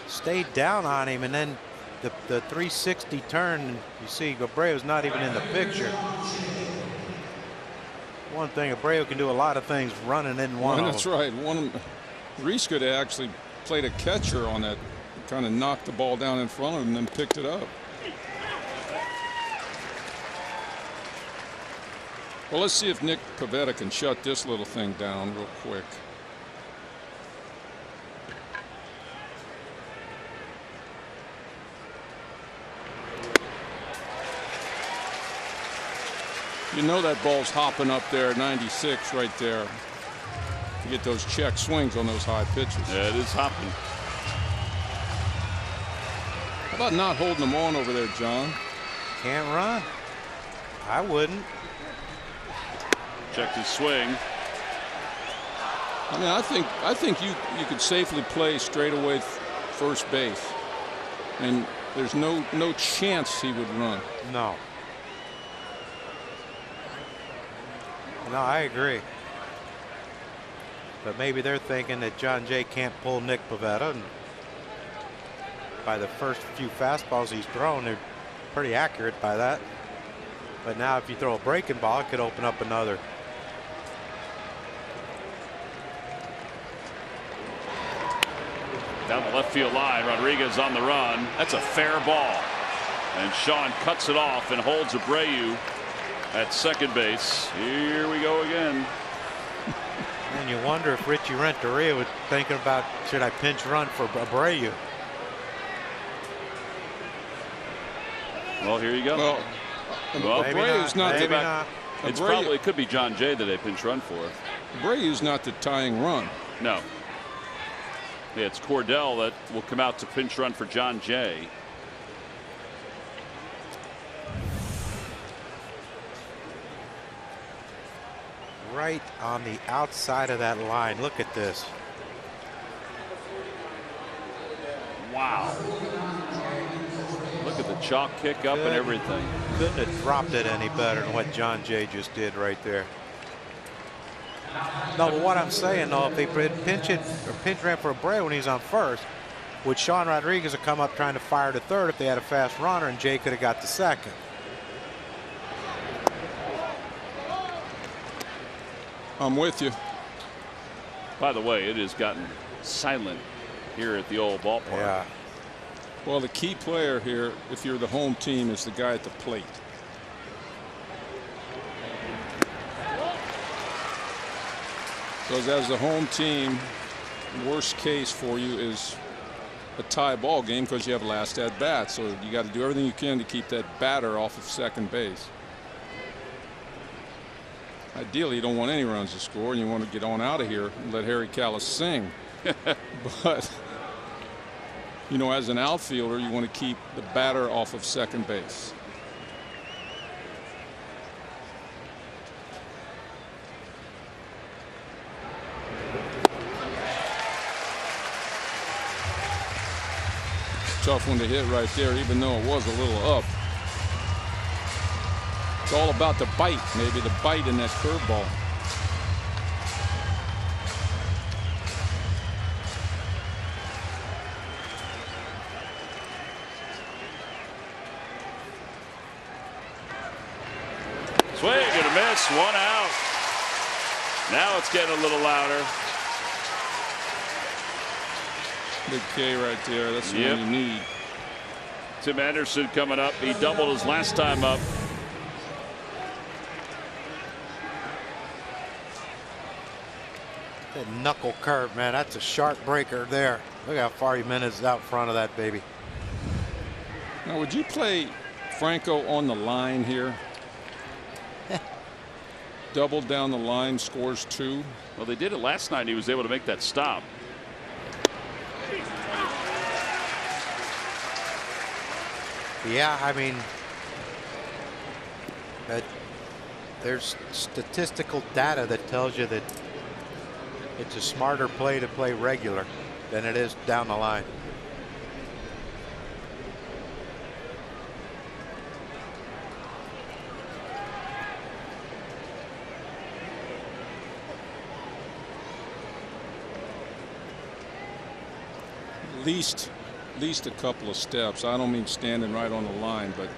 stayed down on him, and then the 360 turn. You see, Abreu's not even in the picture. One thing, Abreu can do a lot of things running in one. That's right. Reese could have actually played a catcher on that, kind of knocked the ball down in front of him and then picked it up. Well, let's see if Nick Pivetta can shut this little thing down real quick. You know that ball's hopping up there, 96 right there. You get those check swings on those high pitches. Yeah, it is hopping. How about not holding them on over there, John? Can't run. I wouldn't. Checked his swing. I mean, I think you could safely play straight away first base, and there's no chance he would run. No. No, I agree. But maybe they're thinking that John Jay can't pull Nick Pivetta, and by the first few fastballs he's thrown, they're pretty accurate by that. But now if you throw a breaking ball, it could open up another. Down the left field line, Rodriguez on the run. That's a fair ball. And Sean cuts it off and holds Abreu at second base. Here we go again. And you wonder if Richie Renteria was thinking about, should I pinch run for Abreu? Well, here you go. Well, Abreu's not maybe not. It's probably, it could be John Jay that they pinch run for. Abreu's not the tying run. No. Yeah, it's Cordell that will come out to pinch run for John Jay. Right on the outside of that line. Look at this. Wow. Look at the chalk kick up and everything. Couldn't have dropped it any better than what John Jay just did right there. No, but what I'm saying, though, if they pinch it or pinch ran for Abreu when he's on first, would Sean Rodriguez have come up trying to fire to third if they had a fast runner, and Jay could have got to second? I'm with you. By the way, it has gotten silent here at the old ballpark. Yeah. Well, the key player here, if you're the home team, is the guy at the plate. Because as the home team, worst case for you is a tie ball game because you have last at bat. So you got to do everything you can to keep that batter off of second base. Ideally, you don't want any runs to score, and you want to get on out of here and let Harry Callis sing. But, you know, as an outfielder, you want to keep the batter off of second base. Tough one to hit right there, even though it was a little up. It's all about the bite, maybe the bite in that curveball. Swing and a miss, 1 out. Now it's getting a little louder. Big K right there. That's the one you need. Tim Anderson coming up. He doubled his last time up. That knuckle curve, man, that's a sharp breaker there. Look how far he minutes out front of that baby. Now, would you play Franco on the line here? Double down the line, scores 2. Well, they did it last night. He was able to make that stop. Yeah, I mean, there's statistical data that tells you that it's a smarter play to play regular than it is down the line. At least a couple of steps. I don't mean standing right on the line, but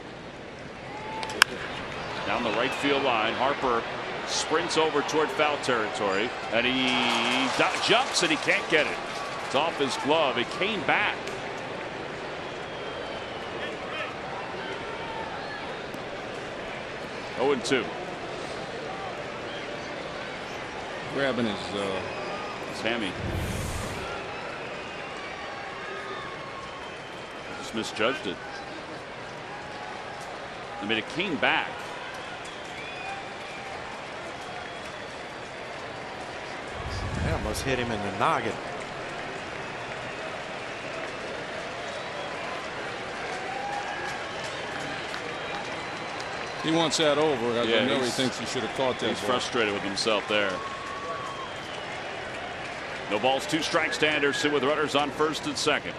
down the right field line, Harper sprints over toward foul territory, and he jumps and he can't get it. It's off his glove. It came back. Oh, and 2. Grabbing his hammy. Just misjudged it. I mean, it came back. They almost hit him in the noggin. He wants that over. I Yeah, know he thinks he should have caught that. He's ball. frustrated with himself there. No balls, 2 strikes to Anderson with runners on first and second.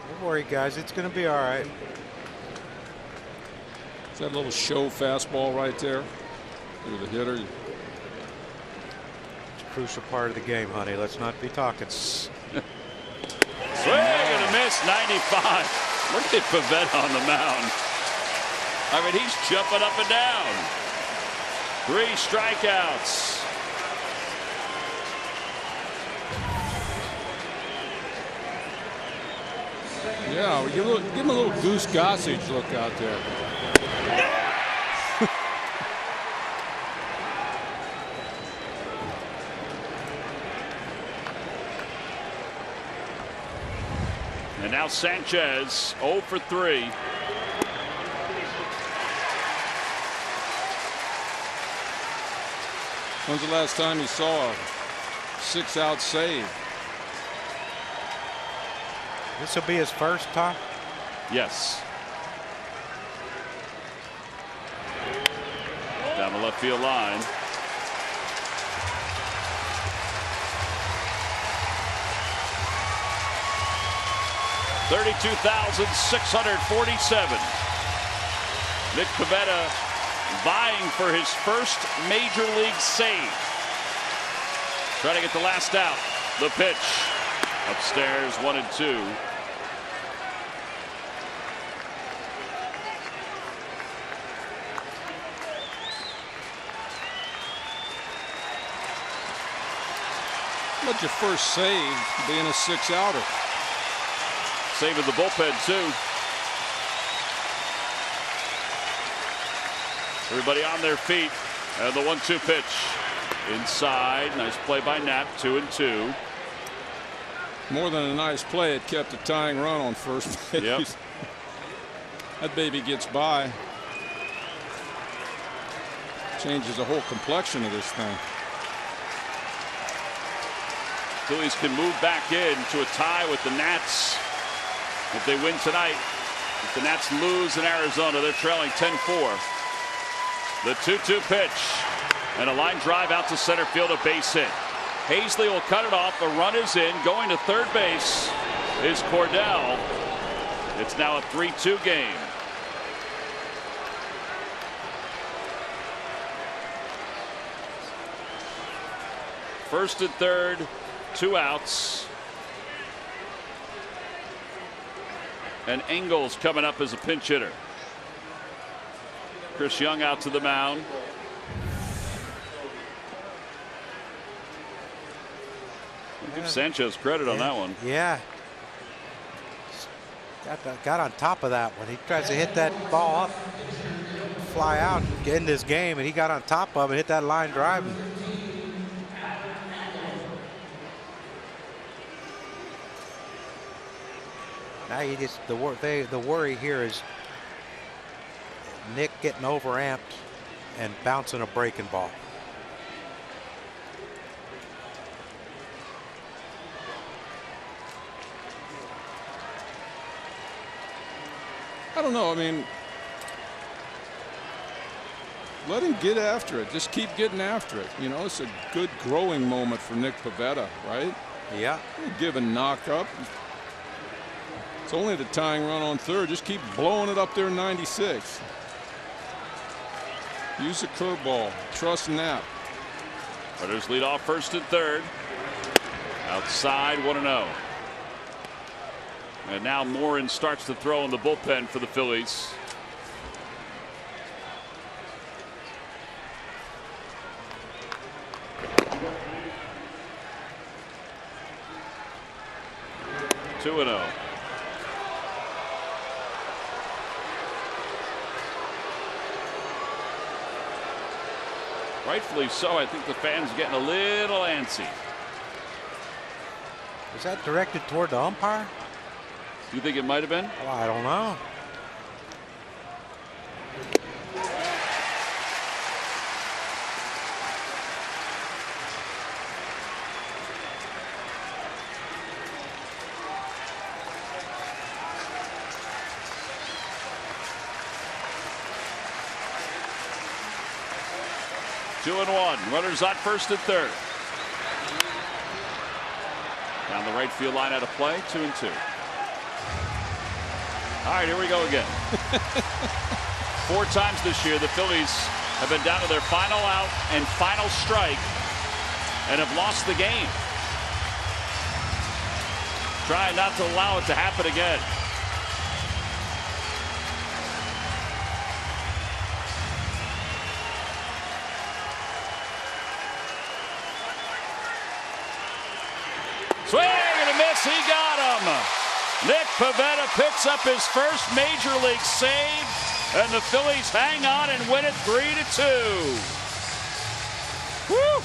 Don't worry, guys. It's going to be all right. Is that little show fastball right there? Look at the hitter. It's a crucial part of the game, honey. Let's not be talking. Swing and a miss, 95. Look at Pivetta on the mound. I mean, he's jumping up and down. 3 strikeouts. Yeah, give him a little Goose Gossage look out there. And now Sanchez 0 for 3. When's the last time you saw a 6-out save? This will be his first, Tom? Yes. Down the left field line. $32,647. Nick Pivetta vying for his first major league save. Trying to get the last out. The pitch. Upstairs, 1 and 2. But your first save being a 6-outer. Saving the bullpen, too. Everybody on their feet. And the 1-2 pitch. Inside. Nice play by Knapp. 2 and 2. More than a nice play. It kept a tying run on first base. Yep. That baby gets by. Changes the whole complexion of this thing. Phillies can move back in to a tie with the Nats if they win tonight. If the Nats lose in Arizona, they're trailing 10-4. The 2-2 pitch. And a line drive out to center field, a base hit. Hazley will cut it off. A run is in. Going to third base is Cordell. It's now a 3-2 game. First and third, 2 outs. And Engels coming up as a pinch hitter. Chris Young out to the mound. Give Sanchez credit on that one. Yeah. Got on top of that one. He tries to hit that ball up, fly out, get in this game, and he got on top of it, hit that line drive. Now you just the worry here is Nick getting overamped and bouncing a breaking ball. I don't know. I mean, let him get after it. Just keep getting after it. You know, it's a good growing moment for Nick Pivetta, right? Yeah. Give a knock up. It's only the tying run on third. Just keep blowing it up there, 96. Use the curveball. Trust Knapp. Runners lead off first and third. Outside, 1-0. And now Morin starts to throw in the bullpen for the Phillies. Two and 0. Rightfully so. I think the fans getting a little antsy. Is that directed toward the umpire? Do you think it might have been? Well, I don't know. Two and one. Runners on first and third. Down the right field line out of play. 2-2. All right, here we go again. 4 times this year, the Phillies have been down to their final out and final strike and have lost the game. Trying not to allow it to happen again. Swing and a miss. He got him. Nick Pivetta picks up his first major league save, and the Phillies hang on and win it 3-2. Woo!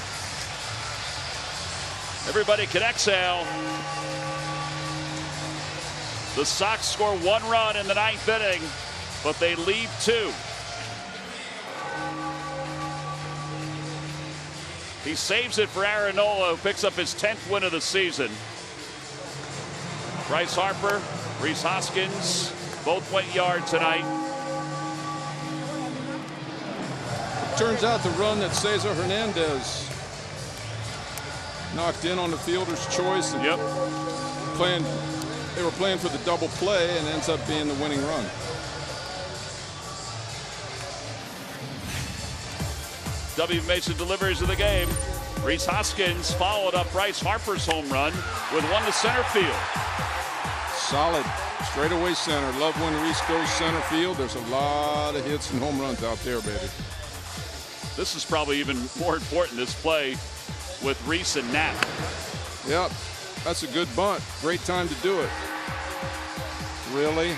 Everybody can exhale. The Sox score 1 run in the 9th inning, but they leave 2. He saves it for Aaron Nola, who picks up his 10th win of the season. Bryce Harper, Rhys Hoskins, both went yard tonight. It turns out the run that Cesar Hernandez knocked in on the fielder's choice. And yep. They were playing for the double play and ends up being the winning run. W. Mason deliveries of the game. Rhys Hoskins followed up Bryce Harper's home run with one to center field. Solid straightaway center. Love when Rhys goes center field. There's a lot of hits and home runs out there, baby. This is probably even more important, this play with Rhys and Knapp. Yep, that's a good bunt. Great time to do it. Really?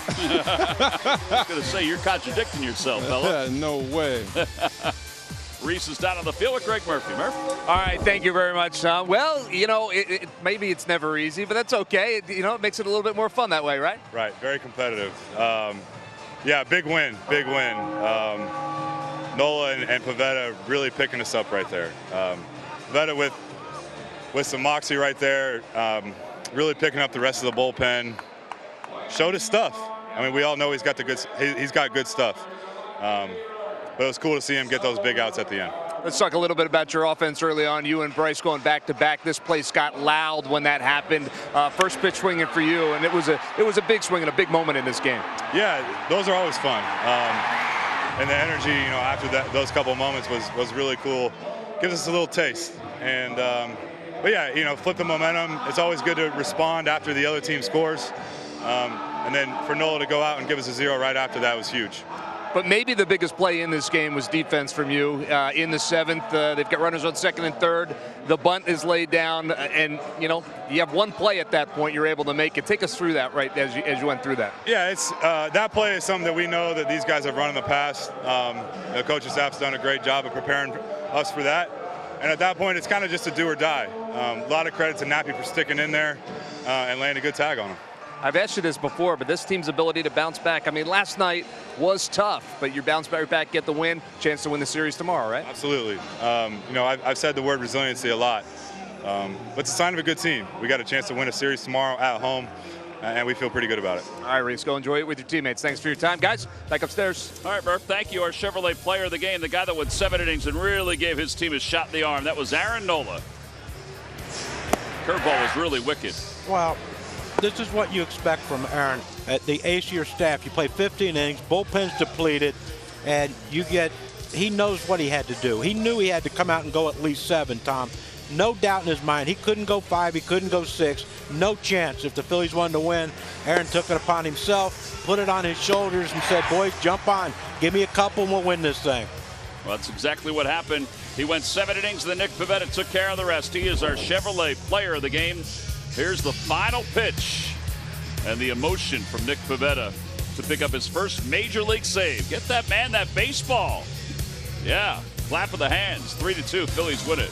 I was going to say, you're contradicting yourself, fella. No way. Rhys is down on the field with Greg Murphy. Murph? All right, thank you very much, Tom. Well, you know, maybe it's never easy, but that's okay. It makes it a little bit more fun that way, right? Right, very competitive. Yeah, big win, big win. Nola and Pivetta really picking us up right there. Pivetta with some moxie right there, really picking up the rest of the bullpen. Showed his stuff. I mean, we all know he's got good stuff. But it was cool to see him get those big outs at the end. Let's talk a little bit about your offense early on. You and Bryce going back-to-back. This place got loud when that happened. First pitch swinging for you, and it was a big swing and a big moment in this game. Yeah, those are always fun. And the energy, after those couple of moments was really cool. Gives us a little taste. And but yeah, flip the momentum. It's always good to respond after the other team scores. And then for Nola to go out and give us a 0 right after that was huge. But maybe the biggest play in this game was defense from you. In the 7th, they've got runners on 2nd and 3rd. The bunt is laid down, and you have one play at that point. You're able to make it. Take us through that right as you went through that. Yeah, it's that play is something that we know that these guys have run in the past. The coaching staff's done a great job of preparing us for that. And at that point, it's kind of just a do or die. A lot of credit to Nappy for sticking in there and laying a good tag on him. I've asked you this before, but this team's ability to bounce back. I mean, last night was tough, but you bounce back, get the win, chance to win the series tomorrow, right? Absolutely. I've said the word resiliency a lot, but it's a sign of a good team. We got a chance to win a series tomorrow at home, and we feel pretty good about it. All right, Reese, go enjoy it with your teammates. Thanks for your time. Guys, back upstairs. All right, Murph, thank you. Our Chevrolet player of the game, the guy that went 7 innings and really gave his team a shot in the arm. That was Aaron Nola. Curveball was really wicked. Well, this is what you expect from Aaron. At the ace of your staff, you play 15 innings, bullpen's depleted, and he knows what he had to do. He knew he had to come out and go at least 7, Tom. No doubt in his mind. He couldn't go 5, he couldn't go 6. No chance. If the Phillies wanted to win, Aaron took it upon himself, put it on his shoulders, and said, boys, jump on. Give me a couple and we'll win this thing. Well, that's exactly what happened. He went 7 innings, and then Nick Pivetta took care of the rest. He is our Chevrolet player of the game. Here's the final pitch, and the emotion from Nick Pivetta to pick up his first major league save. Get that man that baseball. Yeah, clap of the hands. 3-2, Phillies win it.